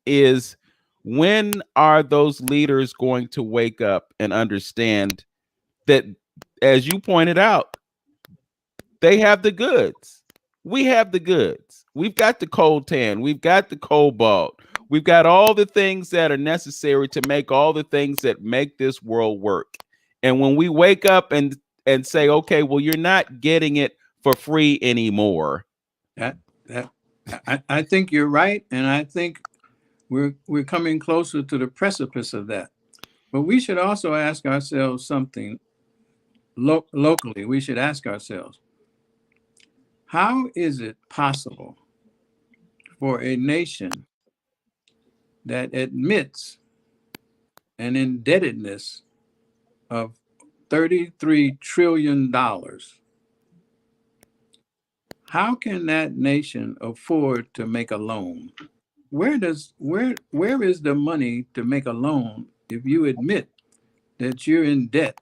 is, when are those leaders going to wake up and understand that, as you pointed out, they have the goods. We have the goods. We've got the coltan. We've got the cobalt. We've got all the things that are necessary to make all the things that make this world work. And when we wake up and say, okay, well, you're not getting it for free anymore. I think you're right, and I think we're coming closer to the precipice of that. But we should also ask ourselves something locally. We should ask ourselves, how is it possible for a nation that admits an indebtedness of $33 trillion? How can that nation afford to make a loan? Where is the money to make a loan if you admit that you're in debt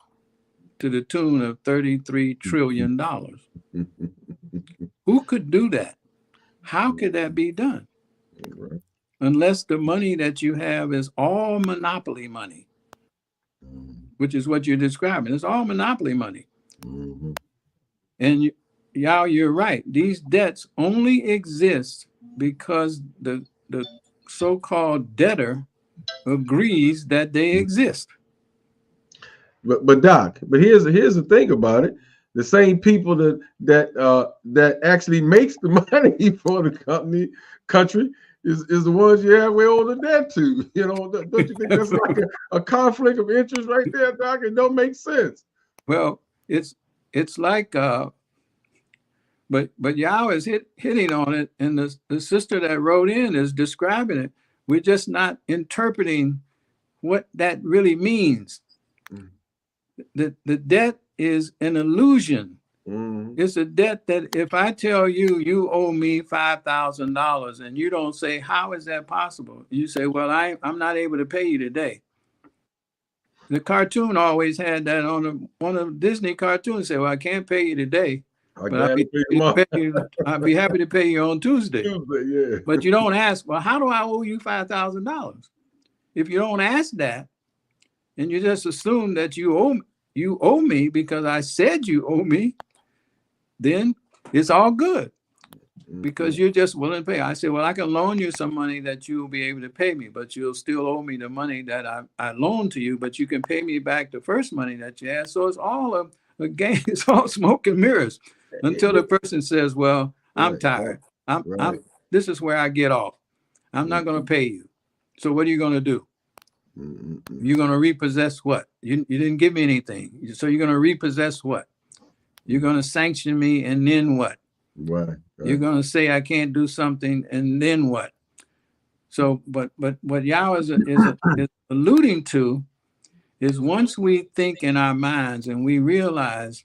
to the tune of $33 trillion? Who could do that? How could that be done? Unless the money that you have is all monopoly money, which is what you're describing. It's all monopoly money. And you're right. These debts only exist because the so-called debtor agrees that they exist. But Doc, here's the thing about it. The same people that actually makes the money for the country is the ones you have way owe the debt to. Don't you think that's like a conflict of interest right there, Doc? It don't make sense. Well, it's like but Yao is hitting on it, and the sister that wrote in is describing it. We're just not interpreting what that really means. The debt is an illusion. It's a debt that if I tell you owe me $5,000 and you don't say, how is that possible? You say, well, I'm not able to pay you today. The cartoon always had that on one of the Disney cartoons. Say, well, I can't pay you today, but I'd be happy to pay you on Tuesday. Yeah. But you don't ask, well, how do I owe you $5,000? If you don't ask that, and you just assume that you owe me because I said you owe me, then it's all good because you're just willing to pay. I said, well, I can loan you some money that you'll be able to pay me, but you'll still owe me the money that I loaned to you, but you can pay me back the first money that you had. So it's all a game. It's all smoke and mirrors until the person says, well, I'm tired. This is where I get off. I'm not going to pay you. So what are you going to do? You're going to repossess what? You didn't give me anything. So you're going to repossess what? You're going to sanction me, and then what? Right. You're going to say I can't do something, and then what? So, but what Yao is alluding to is once we think in our minds and we realize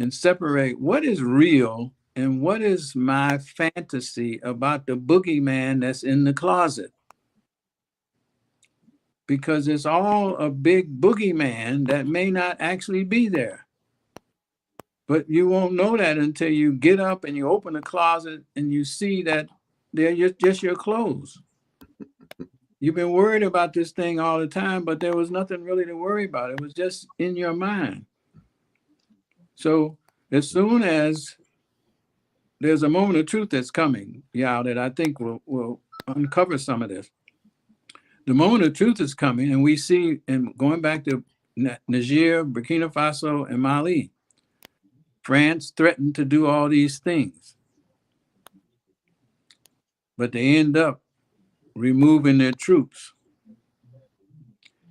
and separate what is real and what is my fantasy about the boogeyman that's in the closet. Because it's all a big boogeyman that may not actually be there. But you won't know that until you get up and you open the closet and you see that they're just your clothes. You've been worried about this thing all the time, but there was nothing really to worry about. It was just in your mind. So as soon as there's a moment of truth that's coming, yeah, that I think will uncover some of this. The moment of truth is coming, and we see, and going back to Niger, Burkina Faso, and Mali, France threatened to do all these things, but they end up removing their troops.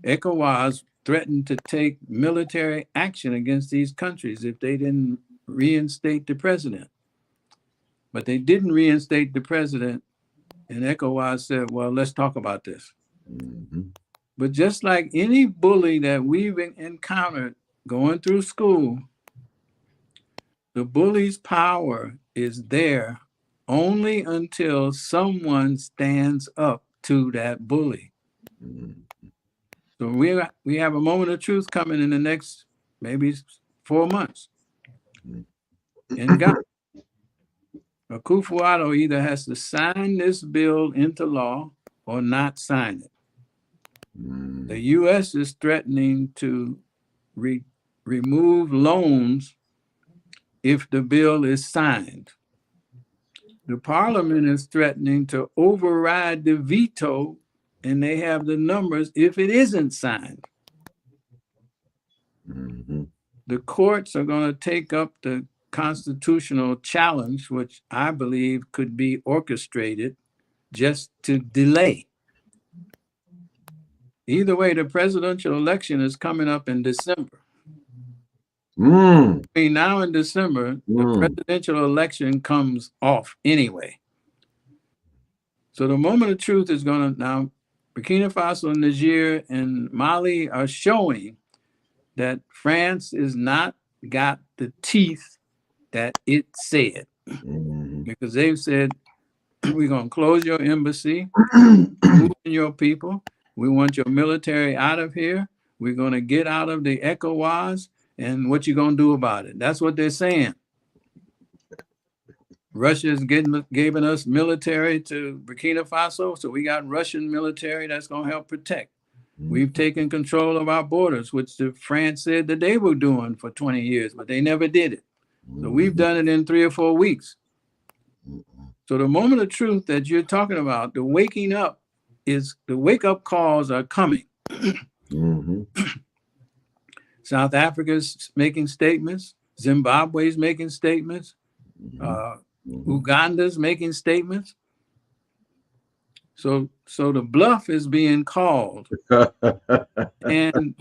ECOWAS threatened to take military action against these countries if they didn't reinstate the president. But they didn't reinstate the president, and ECOWAS said, well, let's talk about this. Mhm. But just like any bully that we've encountered going through school, the bully's power is there only until someone stands up to that bully. Mhm. So we have a moment of truth coming in the next maybe 4 months. In Ghana, Akufo-Addo either has to sign this bill into law or not sign it. Mhm. The U.S. is threatening to remove loans if the bill is signed. The parliament is threatening to override the veto, and they have the numbers if it isn't signed. Mhm. The courts are going to take up the constitutional challenge, which I believe could be orchestrated just to delay. Either way, the presidential election is coming up in December. Mm. Between now and December, the Mm. presidential election comes off anyway. So the moment of truth is going to now, Burkina Faso, Niger, and Mali are showing that France is not got the teeth that it said, Mhm. because they've said, we're going to close your embassy, moving your people. We want your military out of here. We're going to get out of the ECOWAS, and what you going to do about it? That's what they're saying. Russia is giving us military to Burkina Faso, so we got Russian military that's going to help protect. We've taken control of our borders, which the France said that they were doing for 20 years, but they never did it. So we've done it in 3 or 4 weeks. So the moment of truth that you're talking about, the waking up, is the wake up calls are coming. Mhm. South Africa's making statements. Zimbabwe's making statements. Mhm. Uganda's making statements. So the bluff is being called, and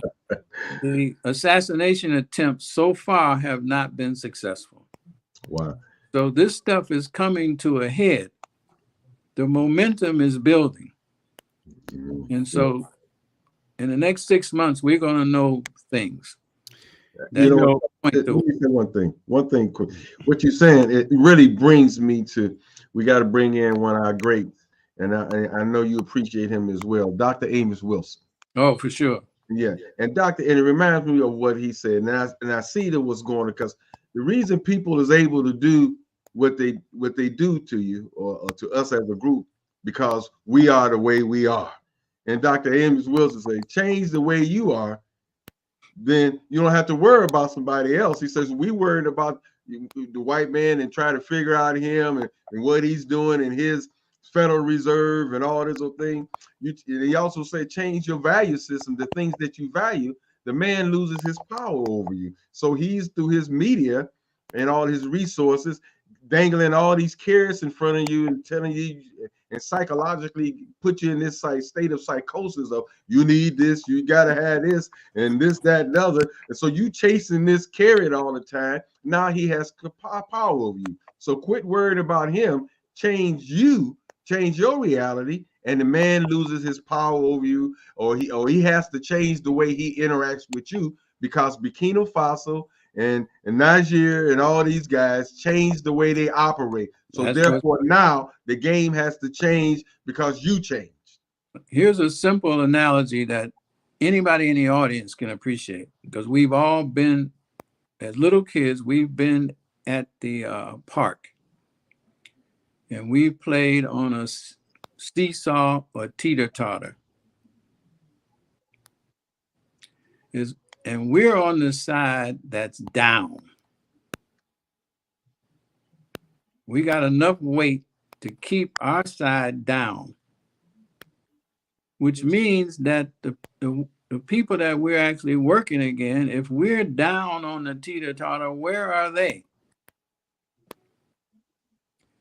the assassination attempts so far have not been successful. Wow. So this stuff is coming to a head. The momentum is building. And so in the next 6 months, we're going to know things. You That know, point let to me say one thing. One thing quick. What you're saying, it really brings me to, we got to bring in one of our greats, and I know you appreciate him as well, Dr. Amos Wilson. Oh, for sure. Yeah, and it reminds me of what he said, and I see that what's going on, because the reason people is able to do what they do to you, or to us as a group, because we are the way we are. And Dr. Amos Wilson said, change the way you are, then you don't have to worry about somebody else. He says, we worried about the white man and try to figure out him and what he's doing in his Federal Reserve and all this other thing. He also said, change your value system, the things that you value. The man loses his power over you. So he's, through his media and all his resources, dangling all these carrots in front of you and telling you, and psychologically put you in this state of psychosis of, you need this, you gotta have this, and this, that, and other. And so you chasing this carrot all the time. Now he has power over you. So quit worrying about him. Change you, change your reality, and the man loses his power over you, or he has to change the way he interacts with you, because Burkina Faso and Niger and all these guys change the way they operate. So That's what. therefore now the game has to change because you changed. Here's a simple analogy that anybody in the audience can appreciate, because we've all been, as little kids, we've been at the park, and we played on a seesaw or teeter-totter. And we're on the side that's down. We got enough weight to keep our side down, which means that the people that we're actually working against, if we're down on the teeter-totter, where are they?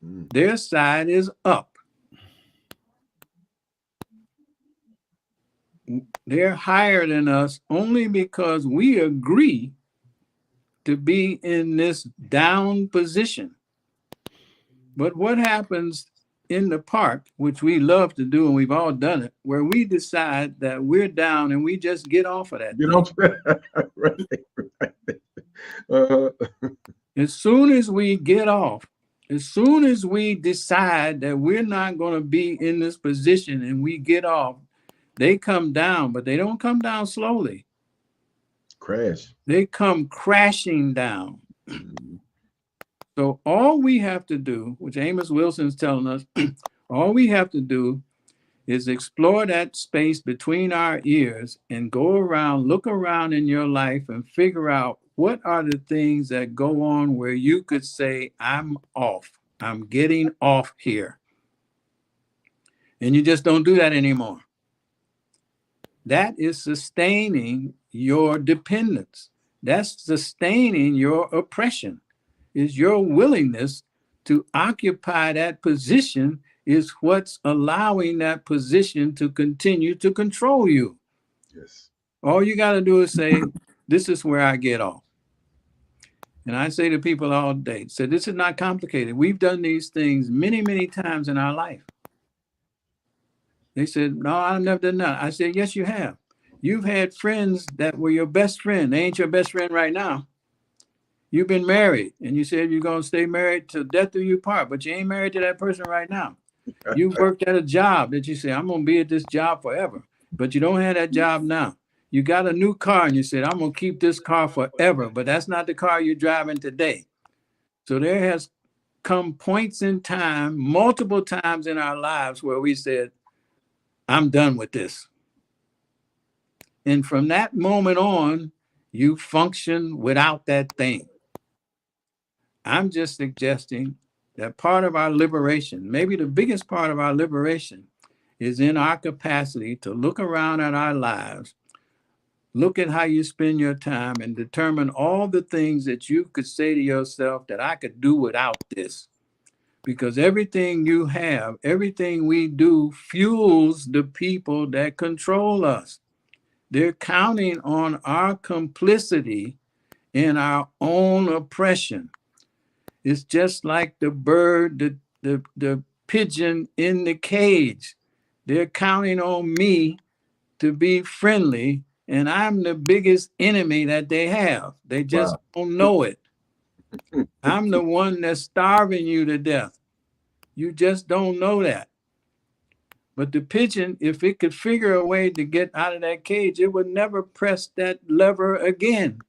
Their side is up. They're higher than us only because we agree to be in this down position. But what happens in the park, which we love to do and we've all done it, where we decide that we're down and we just get off of that You thing. know, right. Uh, As soon as we get off, as soon as we decide that we're not going to be in this position and we get off, they come down, but they don't come down slowly. crash. They come crashing down. So all we have to do, which Amos Wilson's telling us, all we have to do is explore that space between our ears and go around, look around in your life and figure out what are the things that go on where you could say, I'm off. I'm getting off here. And you just don't do that anymore. That is sustaining your dependence. That's sustaining your oppression. Is your willingness to occupy that position is what's allowing that position to continue to control you. Yes. All you got to do is say, this is where I get off. And I say to people all day, say, this is not complicated. We've done these things many, many times in our life. They said, no, I've never done that. I said, yes, you have. You've had friends that were your best friend. They ain't your best friend right now. You've been married and you said you're going to stay married till death do you part, but you ain't married to that person right now. You worked at a job that you say, I'm going to be at this job forever, but you don't have that job now. You got a new car and you said, I'm going to keep this car forever, but that's not the car you're driving today. So there has come points in time, multiple times in our lives where we said, I'm done with this. And from that moment on, you function without that thing. I'm just suggesting that part of our liberation, maybe the biggest part of our liberation, is in our capacity to look around at our lives, look at how you spend your time, and determine all the things that you could say to yourself that I could do without this. Because everything you have, everything we do fuels the people that control us. They're counting on our complicity in our own oppression. It's just like the bird, the pigeon in the cage. They're counting on me to be friendly, and I'm the biggest enemy that they have. They just Wow. don't know it. I'm the one that's starving you to death. You just don't know that. But the pigeon, if it could figure a way to get out of that cage, it would never press that lever again.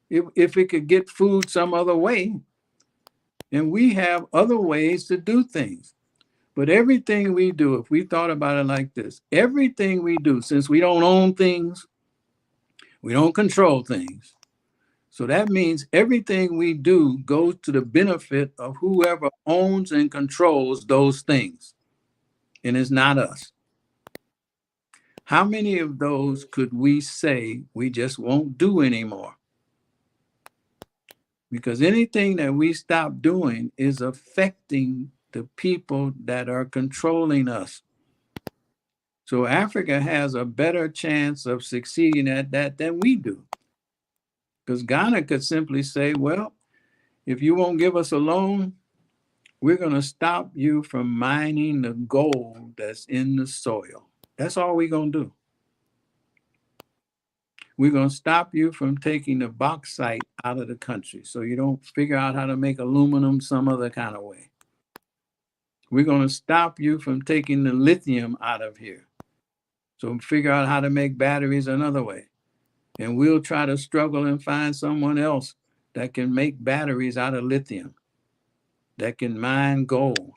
If it could get food some other way. And we have other ways to do things. But everything we do, if we thought about it like this, everything we do, since we don't own things, we don't control things. So that means everything we do goes to the benefit of whoever owns and controls those things. And it's not us. How many of those could we say we just won't do anymore? Because anything that we stop doing is affecting the people that are controlling us. So Africa has a better chance of succeeding at that than we do. Because Ghana could simply say, well, if you won't give us a loan, we're going to stop you from mining the gold that's in the soil. That's all we're going to do. We're going to stop you from taking the bauxite out of the country so you don't figure out how to make aluminum some other kind of way. We're going to stop you from taking the lithium out of here. So figure out how to make batteries another way. And we'll try to struggle and find someone else that can make batteries out of lithium, that can mine gold.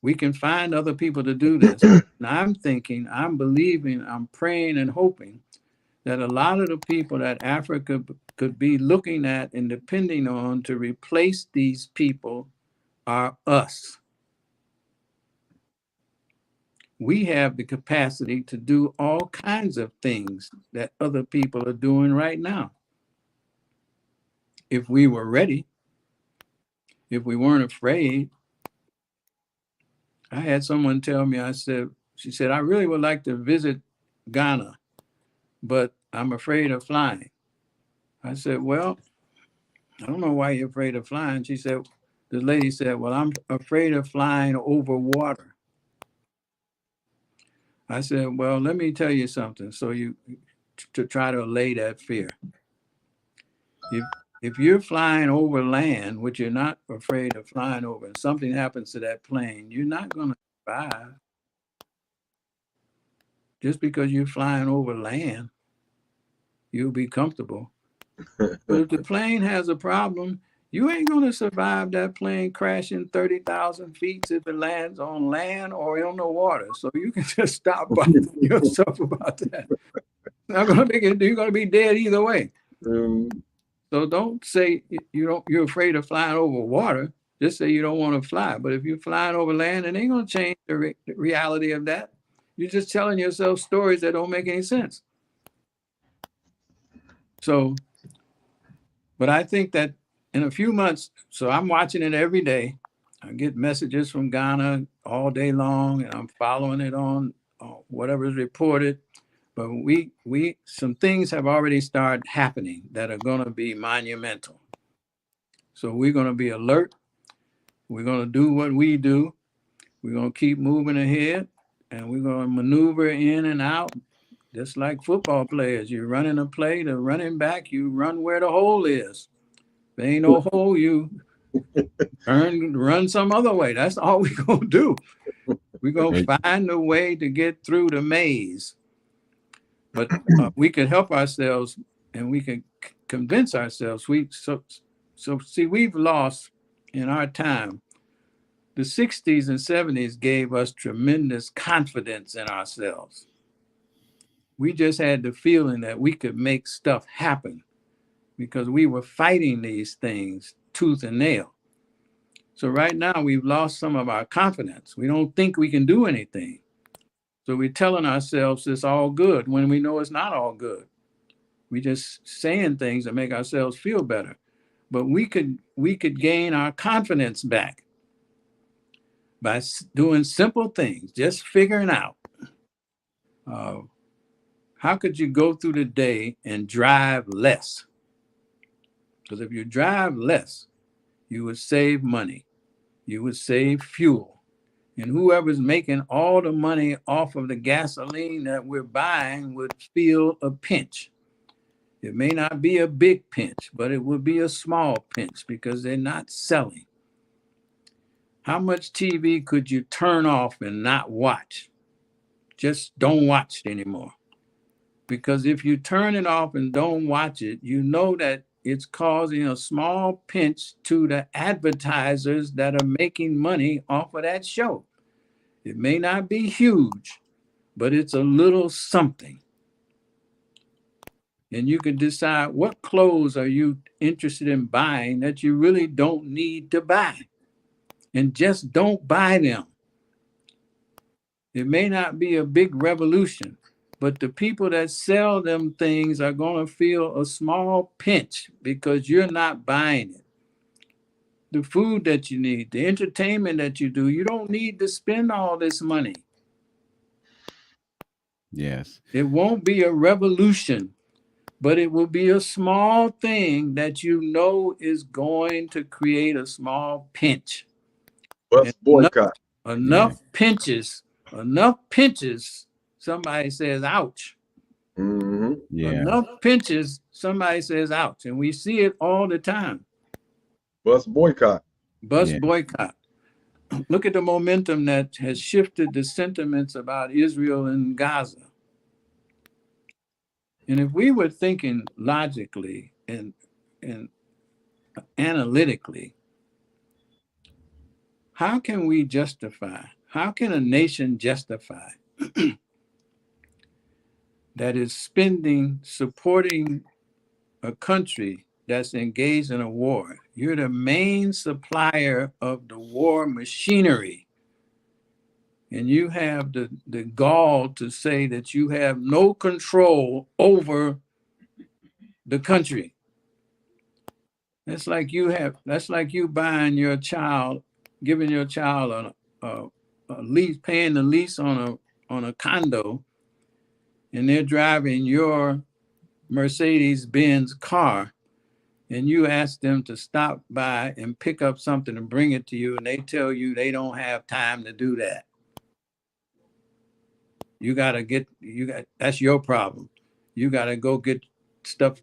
We can find other people to do this. And I'm thinking, I'm believing, I'm praying and hoping that a lot of the people that Africa could be looking at and depending on to replace these people are us. We have the capacity to do all kinds of things that other people are doing right now. If we were ready, if we weren't afraid. I had someone tell me, she said, I really would like to visit Ghana, but I'm afraid of flying. I said, well, I don't know why you're afraid of flying. The lady said, well, I'm afraid of flying over water. I said, well, let me tell you something. So to try to allay that fear. If you're flying over land, which you're not afraid of flying over, and something happens to that plane, you're not going to survive just because you're flying over land. You'll be comfortable. But if the plane has a problem, you ain't going to survive that plane crashing 30,000 feet if it lands on land or on the water. So you can just stop bothering yourself about that. Not going to make it. You're going to be dead either way. So don't say you're afraid of flying over water. Just say you don't want to fly. But if you're flying over land, it ain't going to change the reality of that. You're just telling yourself stories that don't make any sense. So, but I think that in a few months, so I'm watching it every day. I get messages from Ghana all day long, and I'm following it on whatever's reported. But some things have already started happening that are going to be monumental. So we're going to be alert. We're going to do what we do. We're going to keep moving ahead, and we're going to maneuver in and out, just like football players. You're running a play, the running back, you run where the hole is. There ain't no hole, you run some other way. That's all we're going to do. We're going to find a way to get through the maze. But we can help ourselves, and we can convince ourselves. So see, we've lost in our time. The 60s and 70s gave us tremendous confidence in ourselves. We just had the feeling that we could make stuff happen because we were fighting these things tooth and nail. So right now we've lost some of our confidence. We don't think we can do anything. So we're telling ourselves it's all good when we know it's not all good. We just saying things that make ourselves feel better. But we could gain our confidence back by doing simple things, just figuring out how could you go through the day and drive less? Because if you drive less, you would save money, you would save fuel. And whoever's making all the money off of the gasoline that we're buying would feel a pinch. It may not be a big pinch, but it would be a small pinch because they're not selling. How much TV could you turn off and not watch? Just don't watch it anymore. Because if you turn it off and don't watch it, you know that it's causing a small pinch to the advertisers that are making money off of that show. It may not be huge, but it's a little something. And you can decide what clothes are you interested in buying that you really don't need to buy. And just don't buy them. It may not be a big revolution, but the people that sell them things are going to feel a small pinch because you're not buying it. The food that you need, the entertainment that you do, you don't need to spend all this money. Yes. It won't be a revolution, but it will be a small thing that you know is going to create a small pinch. Bus boycott. Enough pinches, somebody says, ouch. Yeah. Enough pinches, somebody says, ouch. And we see it all the time. Bus boycott. Bus boycott. Look at the momentum that has shifted the sentiments about Israel and Gaza. And if we were thinking logically and analytically, how can we justify, how can a nation justify that is supporting a country that's engaged in a war. You're the main supplier of the war machinery. And you have the gall to say that you have no control over the country. That's like you buying your child, giving your child a lease, paying the lease on a condo, and they're driving your Mercedes-Benz car, and you ask them to stop by and pick up something and bring it to you, and they tell you they don't have time to do that. That's your problem. You got to go get stuff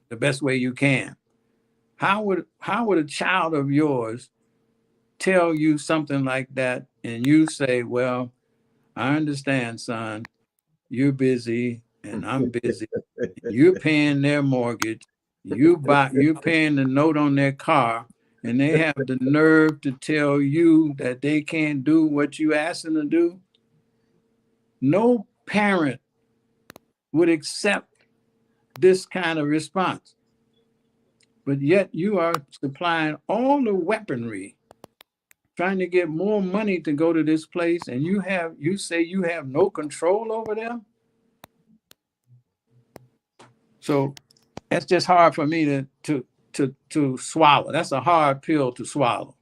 the best way you can. How would a child of yours tell you something like that, and you say, well, I understand, son, you're busy and I'm busy. You're paying their mortgage. You're paying the note on their car, and they have the nerve to tell you that they can't do what you ask them to do. No parent would accept this kind of response. But yet you are supplying all the weaponry, trying to get more money to go to this place, and you say you have no control over them. So that's just hard for me to swallow. That's a hard pill to swallow.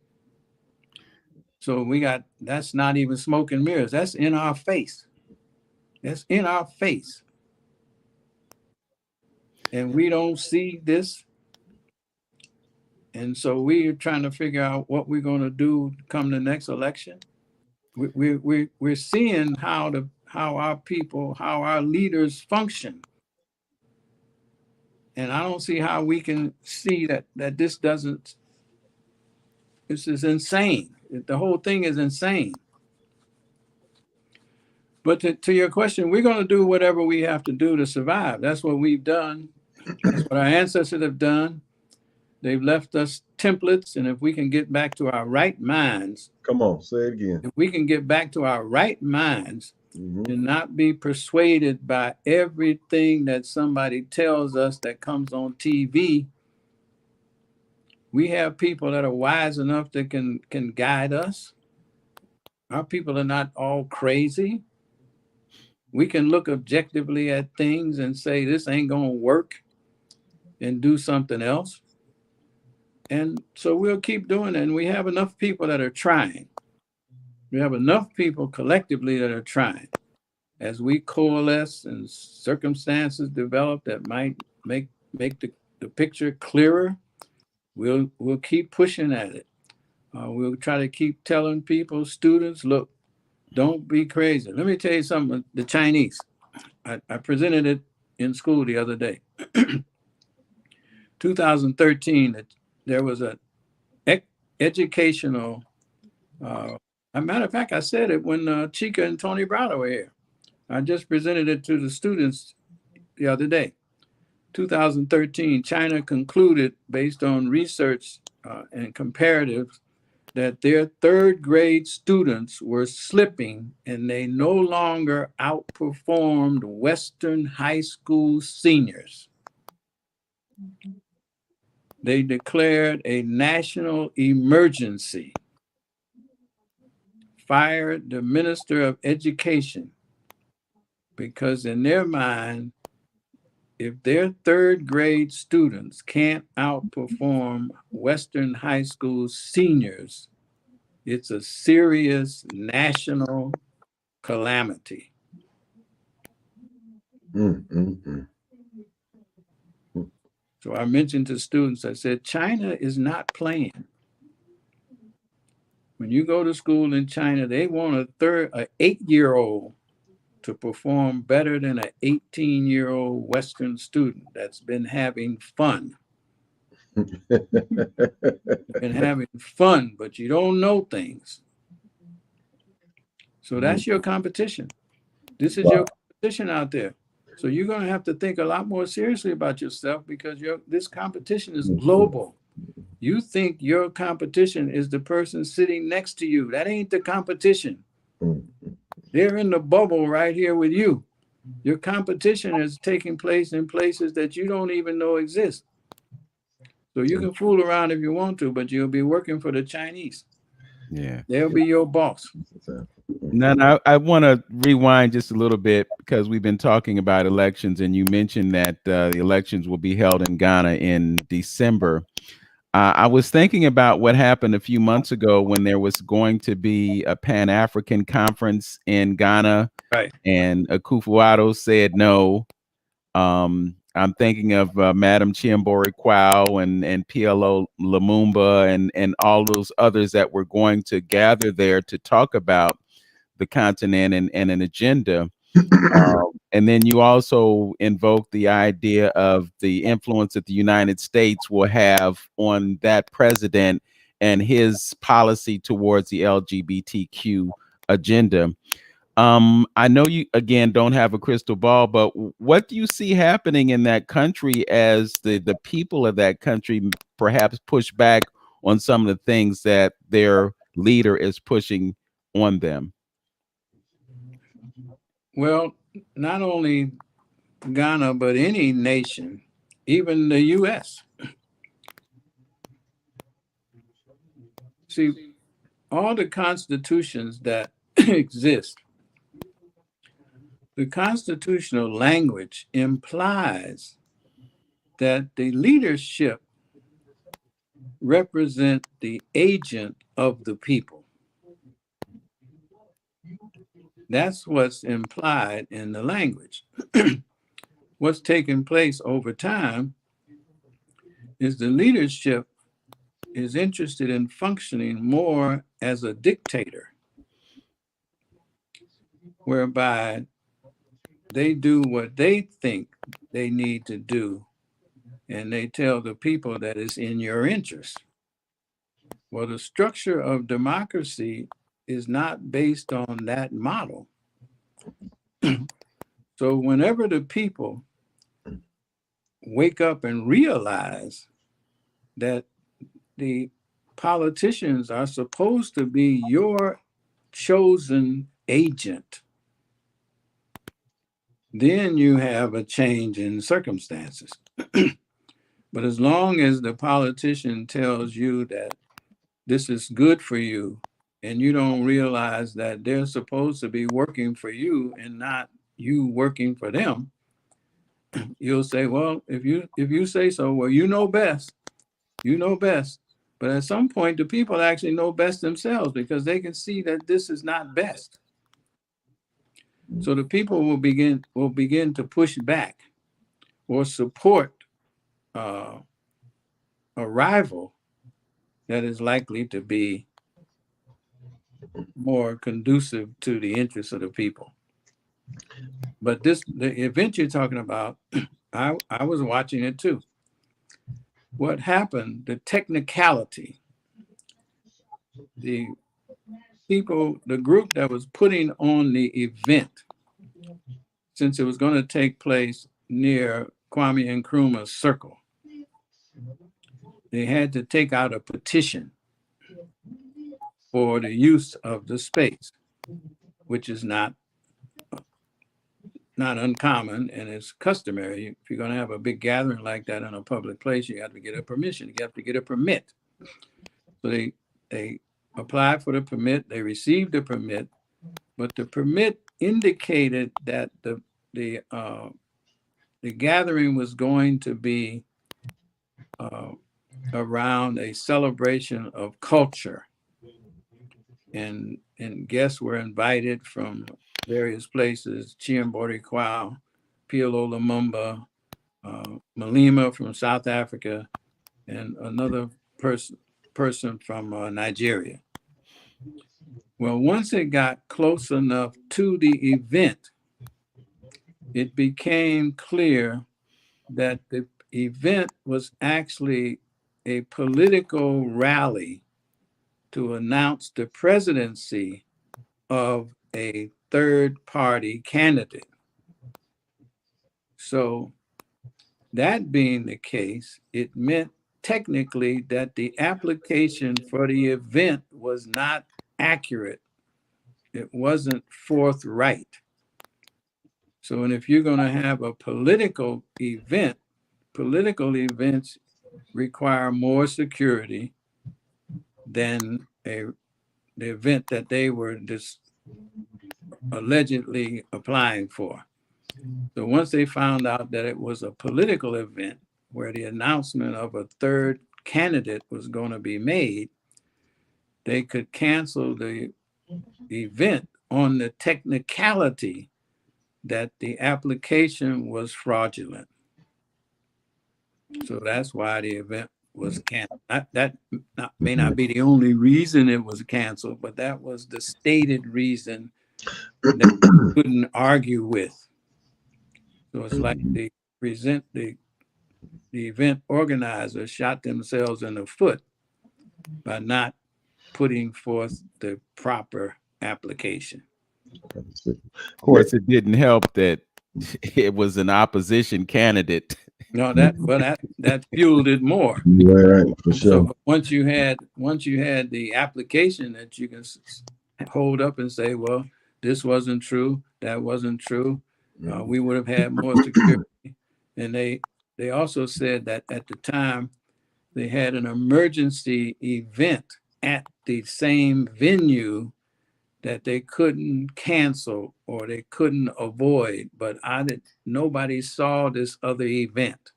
So that's not even smoke and mirrors. That's in our face. That's in our face. And we don't see this. And so we're trying to figure out what we're going to do come the next election. We're seeing how our people, how our leaders function. And I don't see how we can see that this is insane. The whole thing is insane. But to your question, we're going to do whatever we have to do to survive. That's what we've done. That's what our ancestors have done. They've left us templates. And if we can get back to our right minds. Come on, say it again. If we can get back to our right minds and not be persuaded by everything that somebody tells us that comes on TV, we have people that are wise enough that can guide us. Our people are not all crazy. We can look objectively at things and say, this ain't going to work, and do something else. And so we'll keep doing it. And we have enough people that are trying. We have enough people collectively that are trying. As we coalesce and circumstances develop that might make the picture clearer, we'll keep pushing at it. We'll try to keep telling people, students, look, don't be crazy. Let me tell you something. The Chinese, I presented it in school the other day. 2013, there was a educational, as a matter of fact, I said it when Chica and Tony Browder were here. I just presented it to the students the other day. 2013, China concluded, based on research and comparatives, that their third grade students were slipping and they no longer outperformed Western high school seniors. They declared a national emergency, fired the Minister of Education, because in their mind, if their third grade students can't outperform Western high school seniors, it's a serious national calamity. So I mentioned to students, I said, China is not playing. When you go to school in China, they want an 8-year-old to perform better than an 18-year-old Western student that's been having fun. Been having fun, but you don't know things. So that's your competition. This is your competition out there. So you're going to have to think a lot more seriously about yourself, because this competition is global. You think your competition is the person sitting next to you. That ain't the competition. They're in the bubble right here with you. Your competition is taking place in places that you don't even know exist. So you can fool around if you want to, but you'll be working for the Chinese. Yeah. They'll be your boss. Now, I want to rewind just a little bit because we've been talking about elections, and you mentioned that the elections will be held in Ghana in December. I was thinking about what happened a few months ago when there was going to be a Pan-African conference in Ghana, Right. and Akufo-Addo said no. I'm thinking of Madam Chiambori Quao and PLO Lumumba and all those others that were going to gather there to talk about the continent and an agenda. And then you also invoke the idea of the influence that the United States will have on that president and his policy towards the LGBTQ agenda. I know you again don't have a crystal ball, but what do you see happening in that country as the people of that country perhaps push back on some of the things that their leader is pushing on them? Well, not only Ghana, but any nation, even the U.S. See, all the constitutions that exist, the constitutional language implies that the leadership represent the agent of the people. That's what's implied in the language. What's taking place over time is the leadership is interested in functioning more as a dictator, whereby they do what they think they need to do, and they tell the people that it's in your interest. Well, the structure of democracy is not based on that model. So whenever the people wake up and realize that the politicians are supposed to be your chosen agent, then you have a change in circumstances. But as long as the politician tells you that this is good for you, and you don't realize that they're supposed to be working for you and not you working for them, you'll say, well, if you say so, well, you know best. You know best. But at some point, the people actually know best themselves because they can see that this is not best. So the people will begin to push back or support a rival that is likely to be more conducive to the interests of the people. But the event you're talking about, I was watching it too. What happened, the technicality, the people, the group that was putting on the event, since it was going to take place near Kwame Nkrumah's circle, they had to take out a petition for the use of the space, which is not uncommon and it's customary. If you're going to have a big gathering like that in a public place, you have to get a permission. You have to get a permit. So they applied for the permit. They received the permit, but the permit indicated that the gathering was going to be around a celebration of culture, and guests were invited from various places: Chiambori Quao, PLO Lumumba, Malema from South Africa, and another person from Nigeria. Well, once it got close enough to the event, it became clear that the event was actually a political rally to announce the presidency of a third party candidate. So, that being the case, it meant technically that the application for the event was not accurate. It wasn't forthright. So, and if you're going to have a political event, political events require more security than the event that they were just allegedly applying for. So once they found out that it was a political event where the announcement of a third candidate was going to be made, they could cancel the event on the technicality that the application was fraudulent. So that's why the event was canceled. That may not be the only reason it was canceled, but that was the stated reason that they couldn't argue with. So it's like the event organizers shot themselves in the foot by not putting forth the proper application. Of course, it didn't help that it was an opposition candidate. No, that fueled it more. Right, for sure. So once you had the application that you can hold up and say, well, this wasn't true, that wasn't true, we would have had more security. And they also said that at the time they had an emergency event at the same venue that they couldn't cancel or they couldn't avoid, but nobody saw this other event.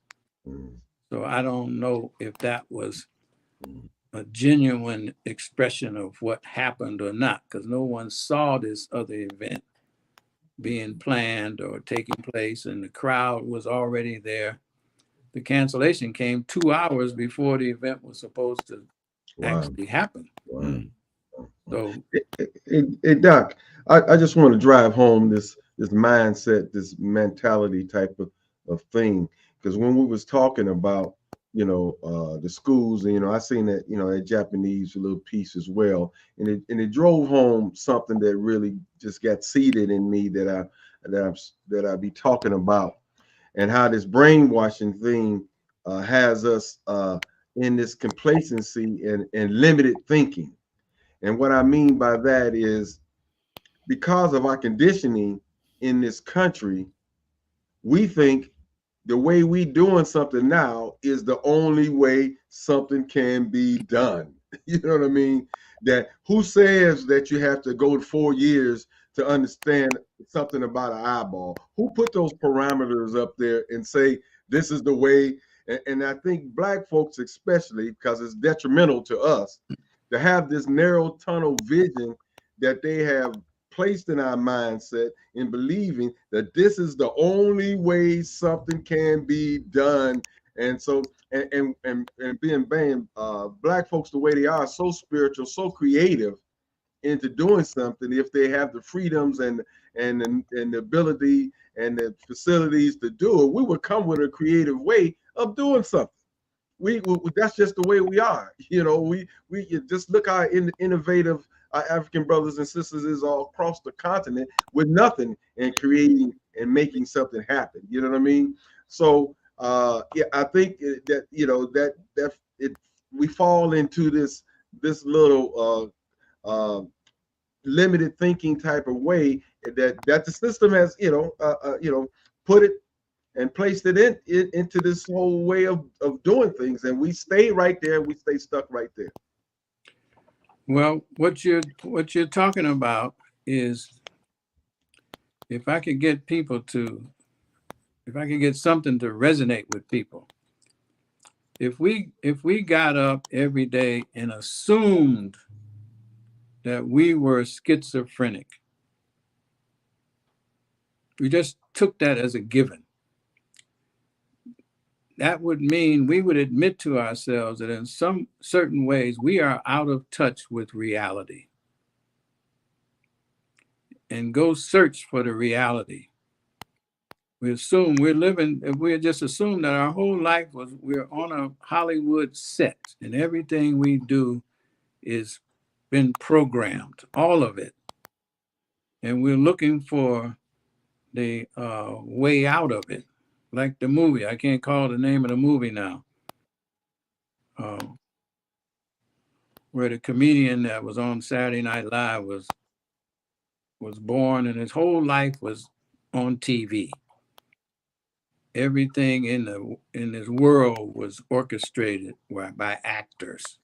So I don't know if that was a genuine expression of what happened or not, because no one saw this other event being planned or taking place, and the crowd was already there. The cancellation came 2 hours before the event was supposed to actually happen. Wow. So, Hey, Doc, I just want to drive home this mindset, this mentality type of thing. Because when we was talking about, the schools, and I seen that, that Japanese little piece as well, and it drove home something that really just got seated in me that I be talking about, and how this brainwashing thing has us in this complacency and limited thinking. And what I mean by that is, because of our conditioning in this country, we think the way we doing something now is the only way something can be done. You know what I mean? That who says that you have to go 4 years to understand something about an eyeball? Who put those parameters up there and say this is the way? And I think Black folks, especially, because it's detrimental to us, to have this narrow tunnel vision that they have placed in our mindset in believing that this is the only way something can be done. And so, and being Black folks the way they are, so spiritual, so creative into doing something, if they have the freedoms and the ability and the facilities to do it, we would come with a creative way of doing something. We that's just the way we are. We just look how innovative our African brothers and sisters is all across the continent with nothing, and creating and making something happen. You know what I mean? So yeah, I think that that we fall into this little limited thinking type of way that the system has put it and placed it into this whole way of doing things, and we stay right there. We stay stuck right there. well, what you're talking about is, if I could get something to resonate with people, if we got up every day and assumed that we were schizophrenic, we just took that as a given, that would mean we would admit to ourselves that in some certain ways we are out of touch with reality, and go search for the reality. We assume we're living, we just assume that our whole life we're on a Hollywood set, and everything we do is been programmed, all of it. And we're looking for the way out of it. Like the movie, I can't call the name of the movie now, where the comedian that was on Saturday Night Live was born, and his whole life was on TV. everything in this world was orchestrated by actors,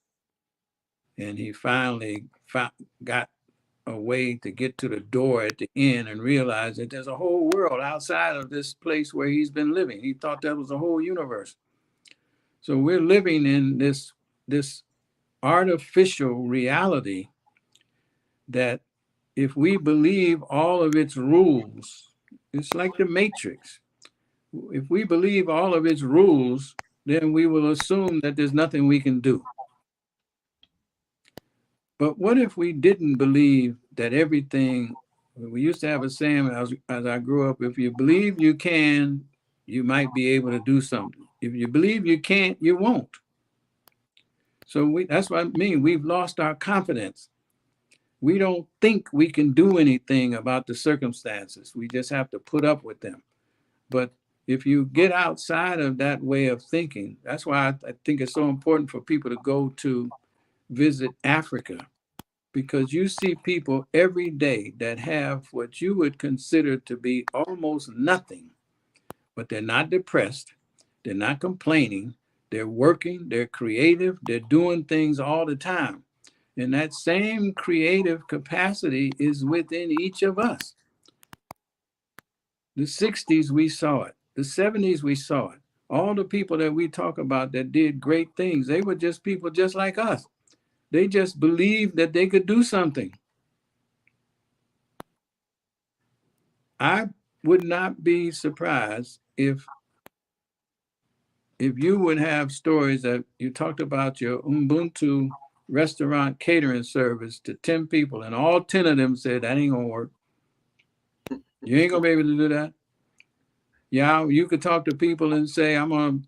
and he finally got a way to get to the door at the end and realize that there's a whole world outside of this place where he's been living. He thought that was the whole universe. So we're living in this artificial reality that if we believe all of its rules, it's like the Matrix. If we believe all of its rules, then we will assume that there's nothing we can do. But what if we didn't believe that everything? We used to have a saying as I grew up: if you believe you can, you might be able to do something. If you believe you can't, you won't. So that's what I mean. We've lost our confidence. We don't think we can do anything about the circumstances. We just have to put up with them. But if you get outside of that way of thinking, that's why I think it's so important for people to go to visit Africa, because you see people every day that have what you would consider to be almost nothing, but they're not depressed, they're not complaining, they're working, they're creative, they're doing things all the time. And that same creative capacity is within each of us. The 60s, we saw it. The 70s, we saw it. All the people that we talk about that did great things, they were just people just like us. They just believed that they could do something. I would not be surprised if you would have stories that you talked about your Ubuntu restaurant catering service to 10 people, and all 10 of them said, that ain't gonna work. You ain't gonna be able to do that. Yeah, you could talk to people and say, I'm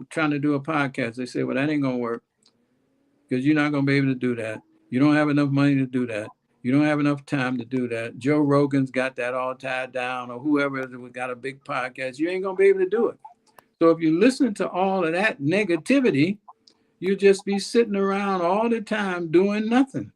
trying to do a podcast. They say, well, that ain't gonna work because you're not gonna be able to do that. You don't have enough money to do that. You don't have enough time to do that. Joe Rogan's got that all tied down, or whoever got a big podcast. You ain't gonna be able to do it. So if you listen to all of that negativity, you just be sitting around all the time doing nothing,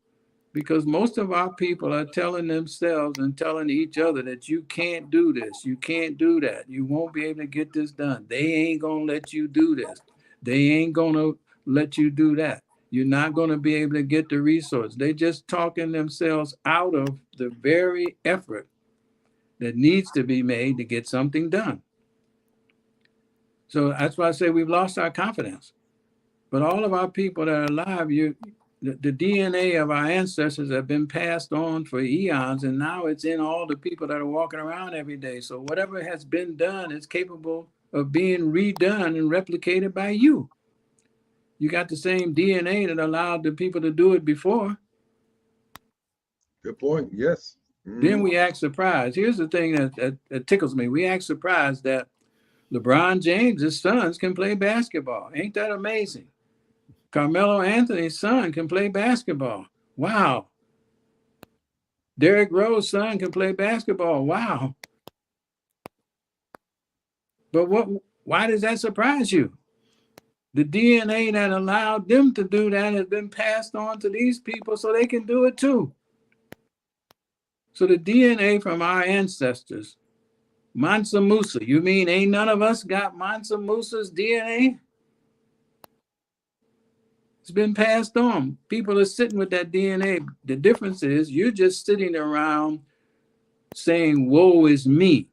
because most of our people are telling themselves and telling each other that you can't do this, you can't do that, you won't be able to get this done. They ain't gonna let you do this. They ain't gonna let you do that. You're not gonna be able to get the resource. They just talking themselves out of the very effort that needs to be made to get something done. So that's why I say we've lost our confidence. But all of our people that are alive, the DNA of our ancestors have been passed on for eons, and now it's in all the people that are walking around every day. So whatever has been done is capable of being redone and replicated by you. You got the same DNA that allowed the people to do it before. Good point. Yes. Then we act surprised. Here's the thing that tickles me. We act surprised that LeBron James' sons can play basketball. Ain't that amazing? Carmelo Anthony's son can play basketball. Wow. Derrick Rose's son can play basketball. Wow. But why does that surprise you? The DNA that allowed them to do that has been passed on to these people so they can do it too. So the DNA from our ancestors, Mansa Musa, you mean ain't none of us got Mansa Musa's DNA? It's been passed on. People are sitting with that DNA. The difference is you're just sitting around saying, woe is me.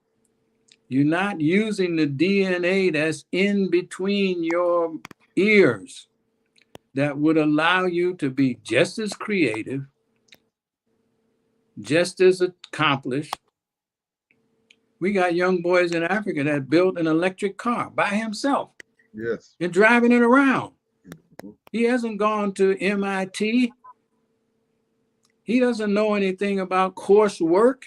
You're not using the DNA that's in between your ears that would allow you to be just as creative, just as accomplished. We got young boys in Africa that built an electric car by himself. Yes. And driving it around. He hasn't gone to MIT. He doesn't know anything about coursework.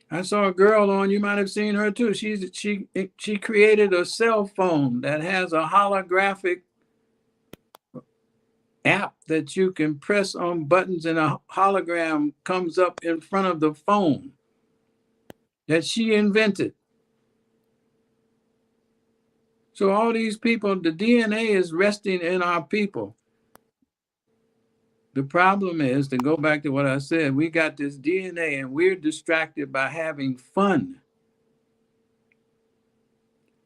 I saw a girl on, you might have seen her too. She created a cell phone that has a holographic app that you can press on buttons and a hologram comes up in front of the phone that she invented. So all these people, the DNA is resting in our people. The problem is, to go back to what I said, we got this DNA and we're distracted by having fun.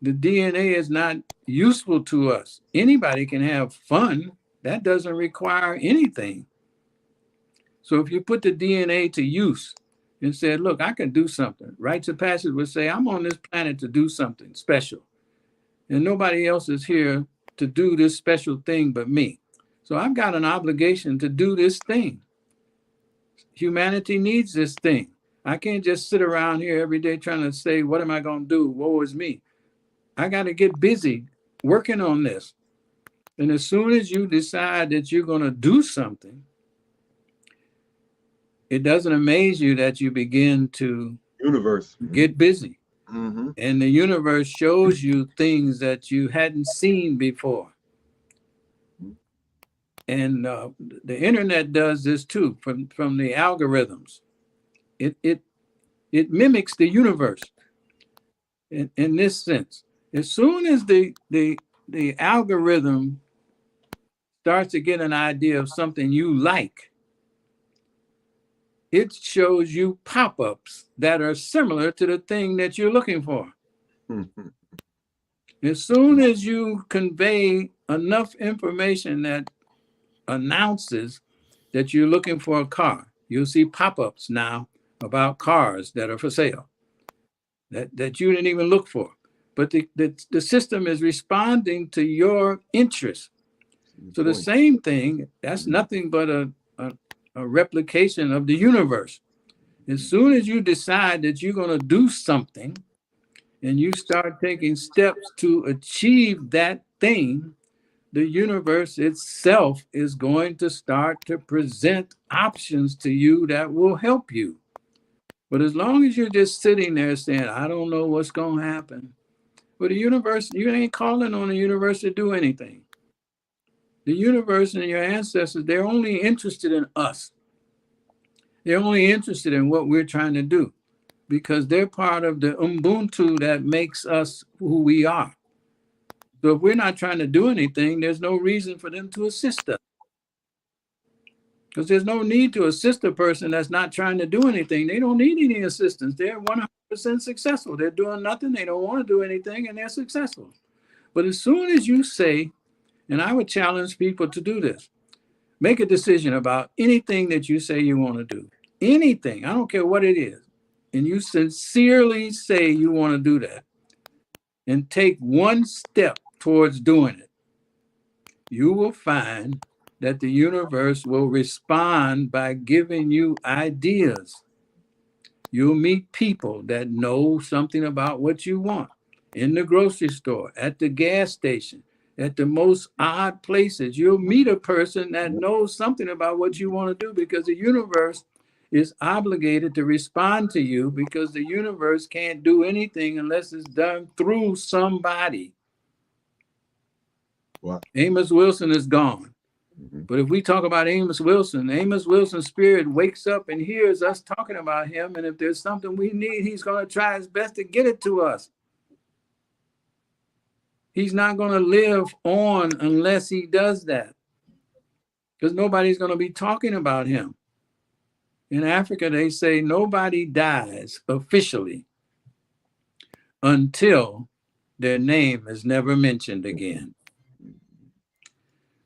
the DNA is not useful to us. Anybody can have fun. That doesn't require anything. So if you put the DNA to use and said, look, I can do something. Rites of passage would say, I'm on this planet to do something special. And nobody else is here to do this special thing but me. So I've got an obligation to do this thing. Humanity needs this thing. I can't just sit around here every day trying to say, what am I going to do? Woe is me. I got to get busy working on this. And as soon as you decide that you're going to do something, it doesn't amaze you that you begin to Universe. get busy. Mm-hmm. And the universe shows you things that you hadn't seen before. And the internet does this too, from the algorithms. It mimics the universe in this sense. As soon as the algorithm starts to get an idea of something you like, it shows you pop-ups that are similar to the thing that you're looking for. Mm-hmm. As soon as you convey enough information that announces that you're looking for a car, you'll see pop-ups now about cars that are for sale that you didn't even look for. But the system is responding to your interest. So the same thing, that's nothing but a replication of the universe. As soon as you decide that you're going to do something and you start taking steps to achieve that thing, the universe itself is going to start to present options to you that will help you. But as long as you're just sitting there saying, I don't know what's going to happen, well, the universe, you ain't calling on the universe to do anything. The universe and your ancestors, they're only interested in us. They're only interested in what we're trying to do because they're part of the Ubuntu that makes us who we are. So if we're not trying to do anything, there's no reason for them to assist us. Because there's no need to assist a person that's not trying to do anything. They don't need any assistance. They're 100% successful. They're doing nothing. They don't want to do anything, and they're successful. But as soon as you say, and I would challenge people to do this, make a decision about anything that you say you want to do. Anything. I don't care what it is. And you sincerely say you want to do that and take one step towards doing it. You will find that the universe will respond by giving you ideas. You'll meet people that know something about what you want in the grocery store, at the gas station, at the most odd places. You'll meet a person that knows something about what you want to do because the universe is obligated to respond to you because the universe can't do anything unless it's done through somebody. Wow. Amos Wilson is gone. Mm-hmm. But if we talk about Amos Wilson's spirit wakes up and hears us talking about him. And if there's something we need, he's going to try his best to get it to us. He's not going to live on unless he does that. Because nobody's going to be talking about him. In Africa, they say nobody dies officially until their name is never mentioned again.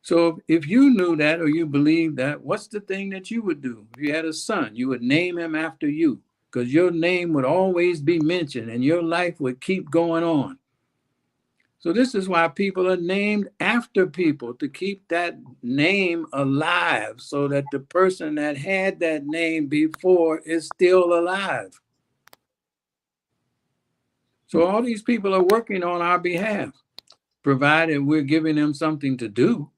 So if you knew that or you believe that, what's the thing that you would do? If you had a son, you would name him after you because your name would always be mentioned and your life would keep going on. So this is why people are named after people, to keep that name alive so that the person that had that name before is still alive. So all these people are working on our behalf, provided we're giving them something to do.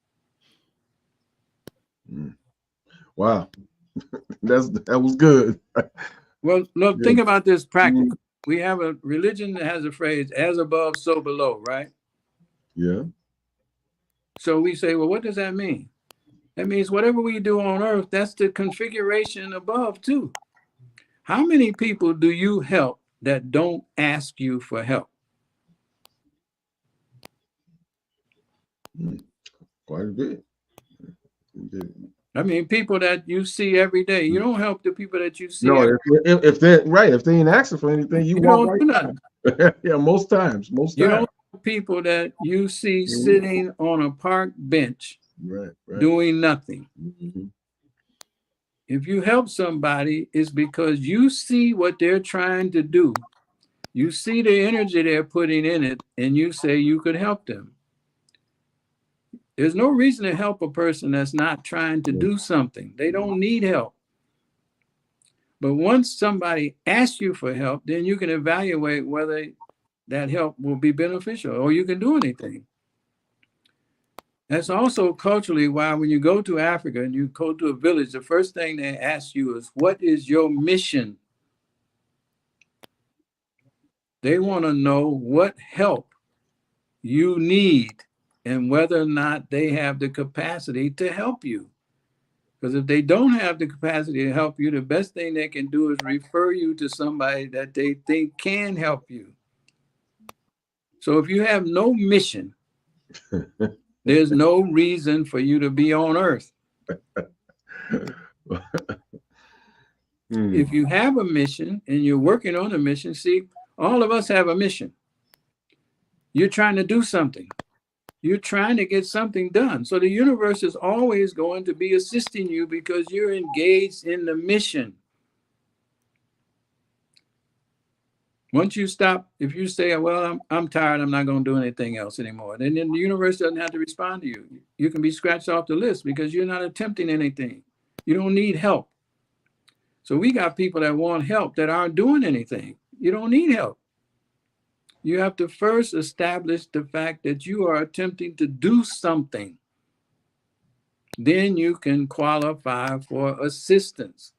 Wow. That was good. Well, look, think about this practically. We have a religion that has a phrase, as above, so below, right? Yeah. So we say, well, what does that mean? That means whatever we do on earth, that's the configuration above too. How many people do you help that don't ask you for help? Quite a bit. I mean, people that you see every day. You don't help the people that you see. No, if they ain't asking for anything, you don't right do nothing. Yeah, most times. You don't know people that you see sitting on a park bench Right. doing nothing. Mm-hmm. If you help somebody, it's because you see what they're trying to do. You see the energy they're putting in it, and you say you could help them. There's no reason to help a person that's not trying to do something. They don't need help. But once somebody asks you for help, then you can evaluate whether that help will be beneficial or you can do anything. That's also culturally why when you go to Africa and you go to a village, the first thing they ask you is, what is your mission? They want to know what help you need and whether or not they have the capacity to help you. Because if they don't have the capacity to help you, the best thing they can do is refer you to somebody that they think can help you. So if you have no mission, there's no reason for you to be on earth. If you have a mission and you're working on a mission, see, all of us have a mission. You're trying to do something. You're trying to get something done. So the universe is always going to be assisting you because you're engaged in the mission. Once you stop, if you say, well, I'm tired, I'm not going to do anything else anymore, then the universe doesn't have to respond to you. You can be scratched off the list because you're not attempting anything. You don't need help. So we got people that want help that aren't doing anything. You don't need help. You have to first establish the fact that you are attempting to do something. Then you can qualify for assistance.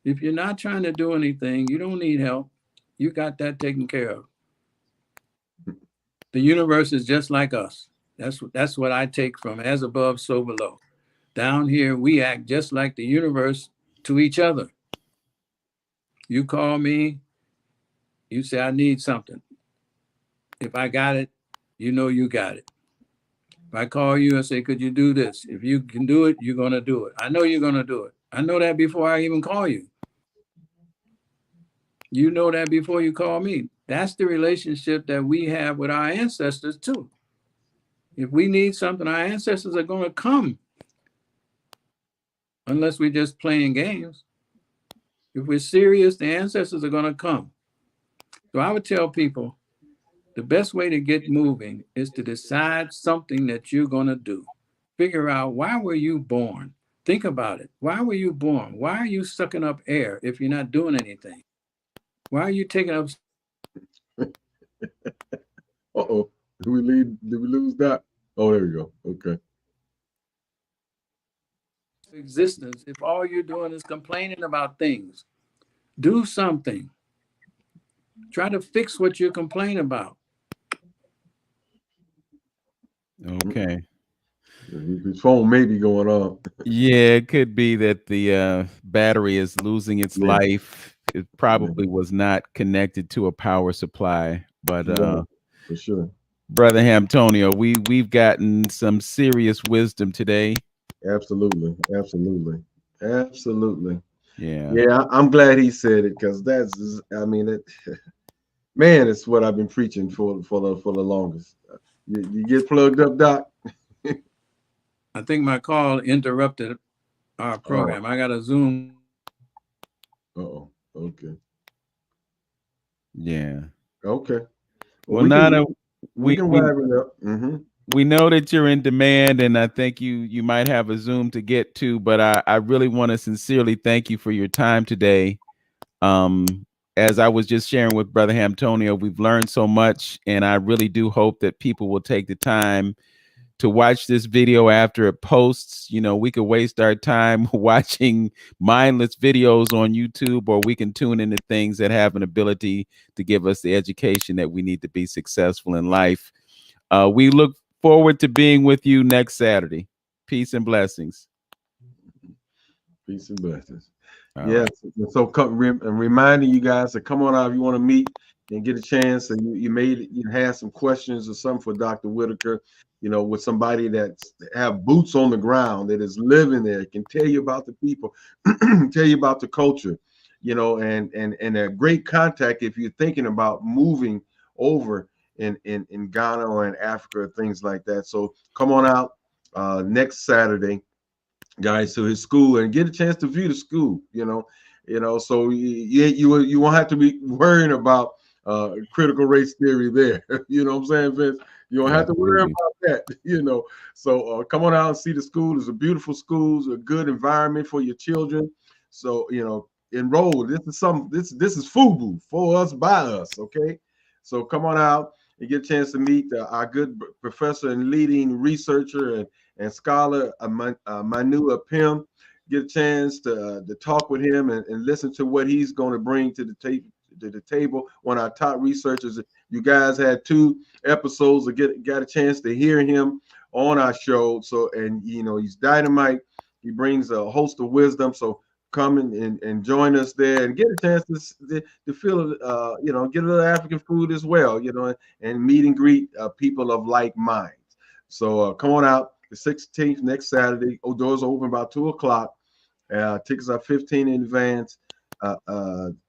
If you're not trying to do anything, you don't need help. You got that taken care of. The universe is just like us. That's what I take from as above, so below. Down here, we act just like the universe to each other. You call me, you say, I need something. If I got it, you know you got it. If I call you and say, could you do this? If you can do it, you're going to do it. I know you're going to do it. I know that before I even call you. You know that before you call me. That's the relationship that we have with our ancestors too. If we need something, our ancestors are going to come. Unless we're just playing games. If we're serious, the ancestors are going to come. So I would tell people, the best way to get moving is to decide something that you're going to do. Figure out, why were you born? Think about it. Why were you born? Why are you sucking up air if you're not doing anything? Why are you taking up Uh-oh. Did we lose that? Oh, there we go. Okay. existence if all you're doing is complaining about things? Do something. Try to fix what you're complaining about. Okay. His phone may be going on. Yeah, it could be that the battery is losing its Yeah. life. It probably was not connected to a power supply. But Yeah, for sure. Brother Antonio, we've gotten some serious wisdom today. Absolutely. Absolutely. Absolutely. Yeah. Yeah, I'm glad he said it because I mean, man, it's what I've been preaching for the longest. You get plugged up, Doc. I think my call interrupted our program. I got to Zoom. Oh, okay. Yeah. Okay. Well, We can Nana, we we can we wrap it up. Mm-hmm. we know that you're in demand, and I think you might have a Zoom to get to, but I really want to sincerely thank you for your time today. As I was just sharing with Brother Antonio, we've learned so much, and I really do hope that people will take the time to watch this video after it posts. You know, we could waste our time watching mindless videos on YouTube, or we can tune into things that have an ability to give us the education that we need to be successful in life. We look forward to being with you next Saturday. Peace and blessings. Peace and blessings. All Yes. right. And so reminding you guys to come on out if you want to meet and get a chance, and you have some questions or something for Dr. Whitaker, with somebody that's have boots on the ground, that is living there, can tell you about the people, tell you about the culture, and a great contact if you're thinking about moving over in Ghana or in Africa or things like that. So come on out next Saturday, guys, to his school and get a chance to view the school. So you won't have to be worrying about critical race theory there. You know what I'm saying, Vince? You don't have to worry Absolutely. about that. So come on out and see the school. It's a beautiful school, it's a good environment for your children. So enroll. This is FUBU, for us, by us. Okay, so come on out and get a chance to meet our good professor and leading researcher and scholar Manu Pim. Get a chance to talk with him and listen to what he's going to bring to the table. One of our top researchers. You guys had 2 episodes to got a chance to hear him on our show. So, and he's dynamite. He brings a host of wisdom. So come and join us there and get a chance to feel get a little African food as well, and meet and greet people of like minds. So come on out the 16th, next Saturday. Doors are open about 2 o'clock. Tickets are 15 in advance,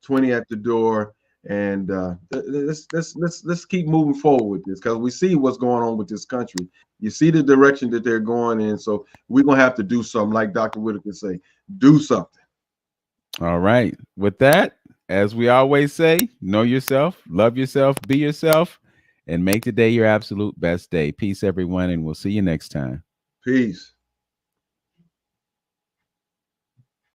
20 at the door. And let's keep moving forward with this, because we see what's going on with this country. You see the direction that they're going in. So we're gonna have to do something, like Dr. Whitaker say, do something. All right. With that, as we always say, know yourself, love yourself, be yourself, and make today your absolute best day. Peace, everyone, and we'll see you next time. Peace.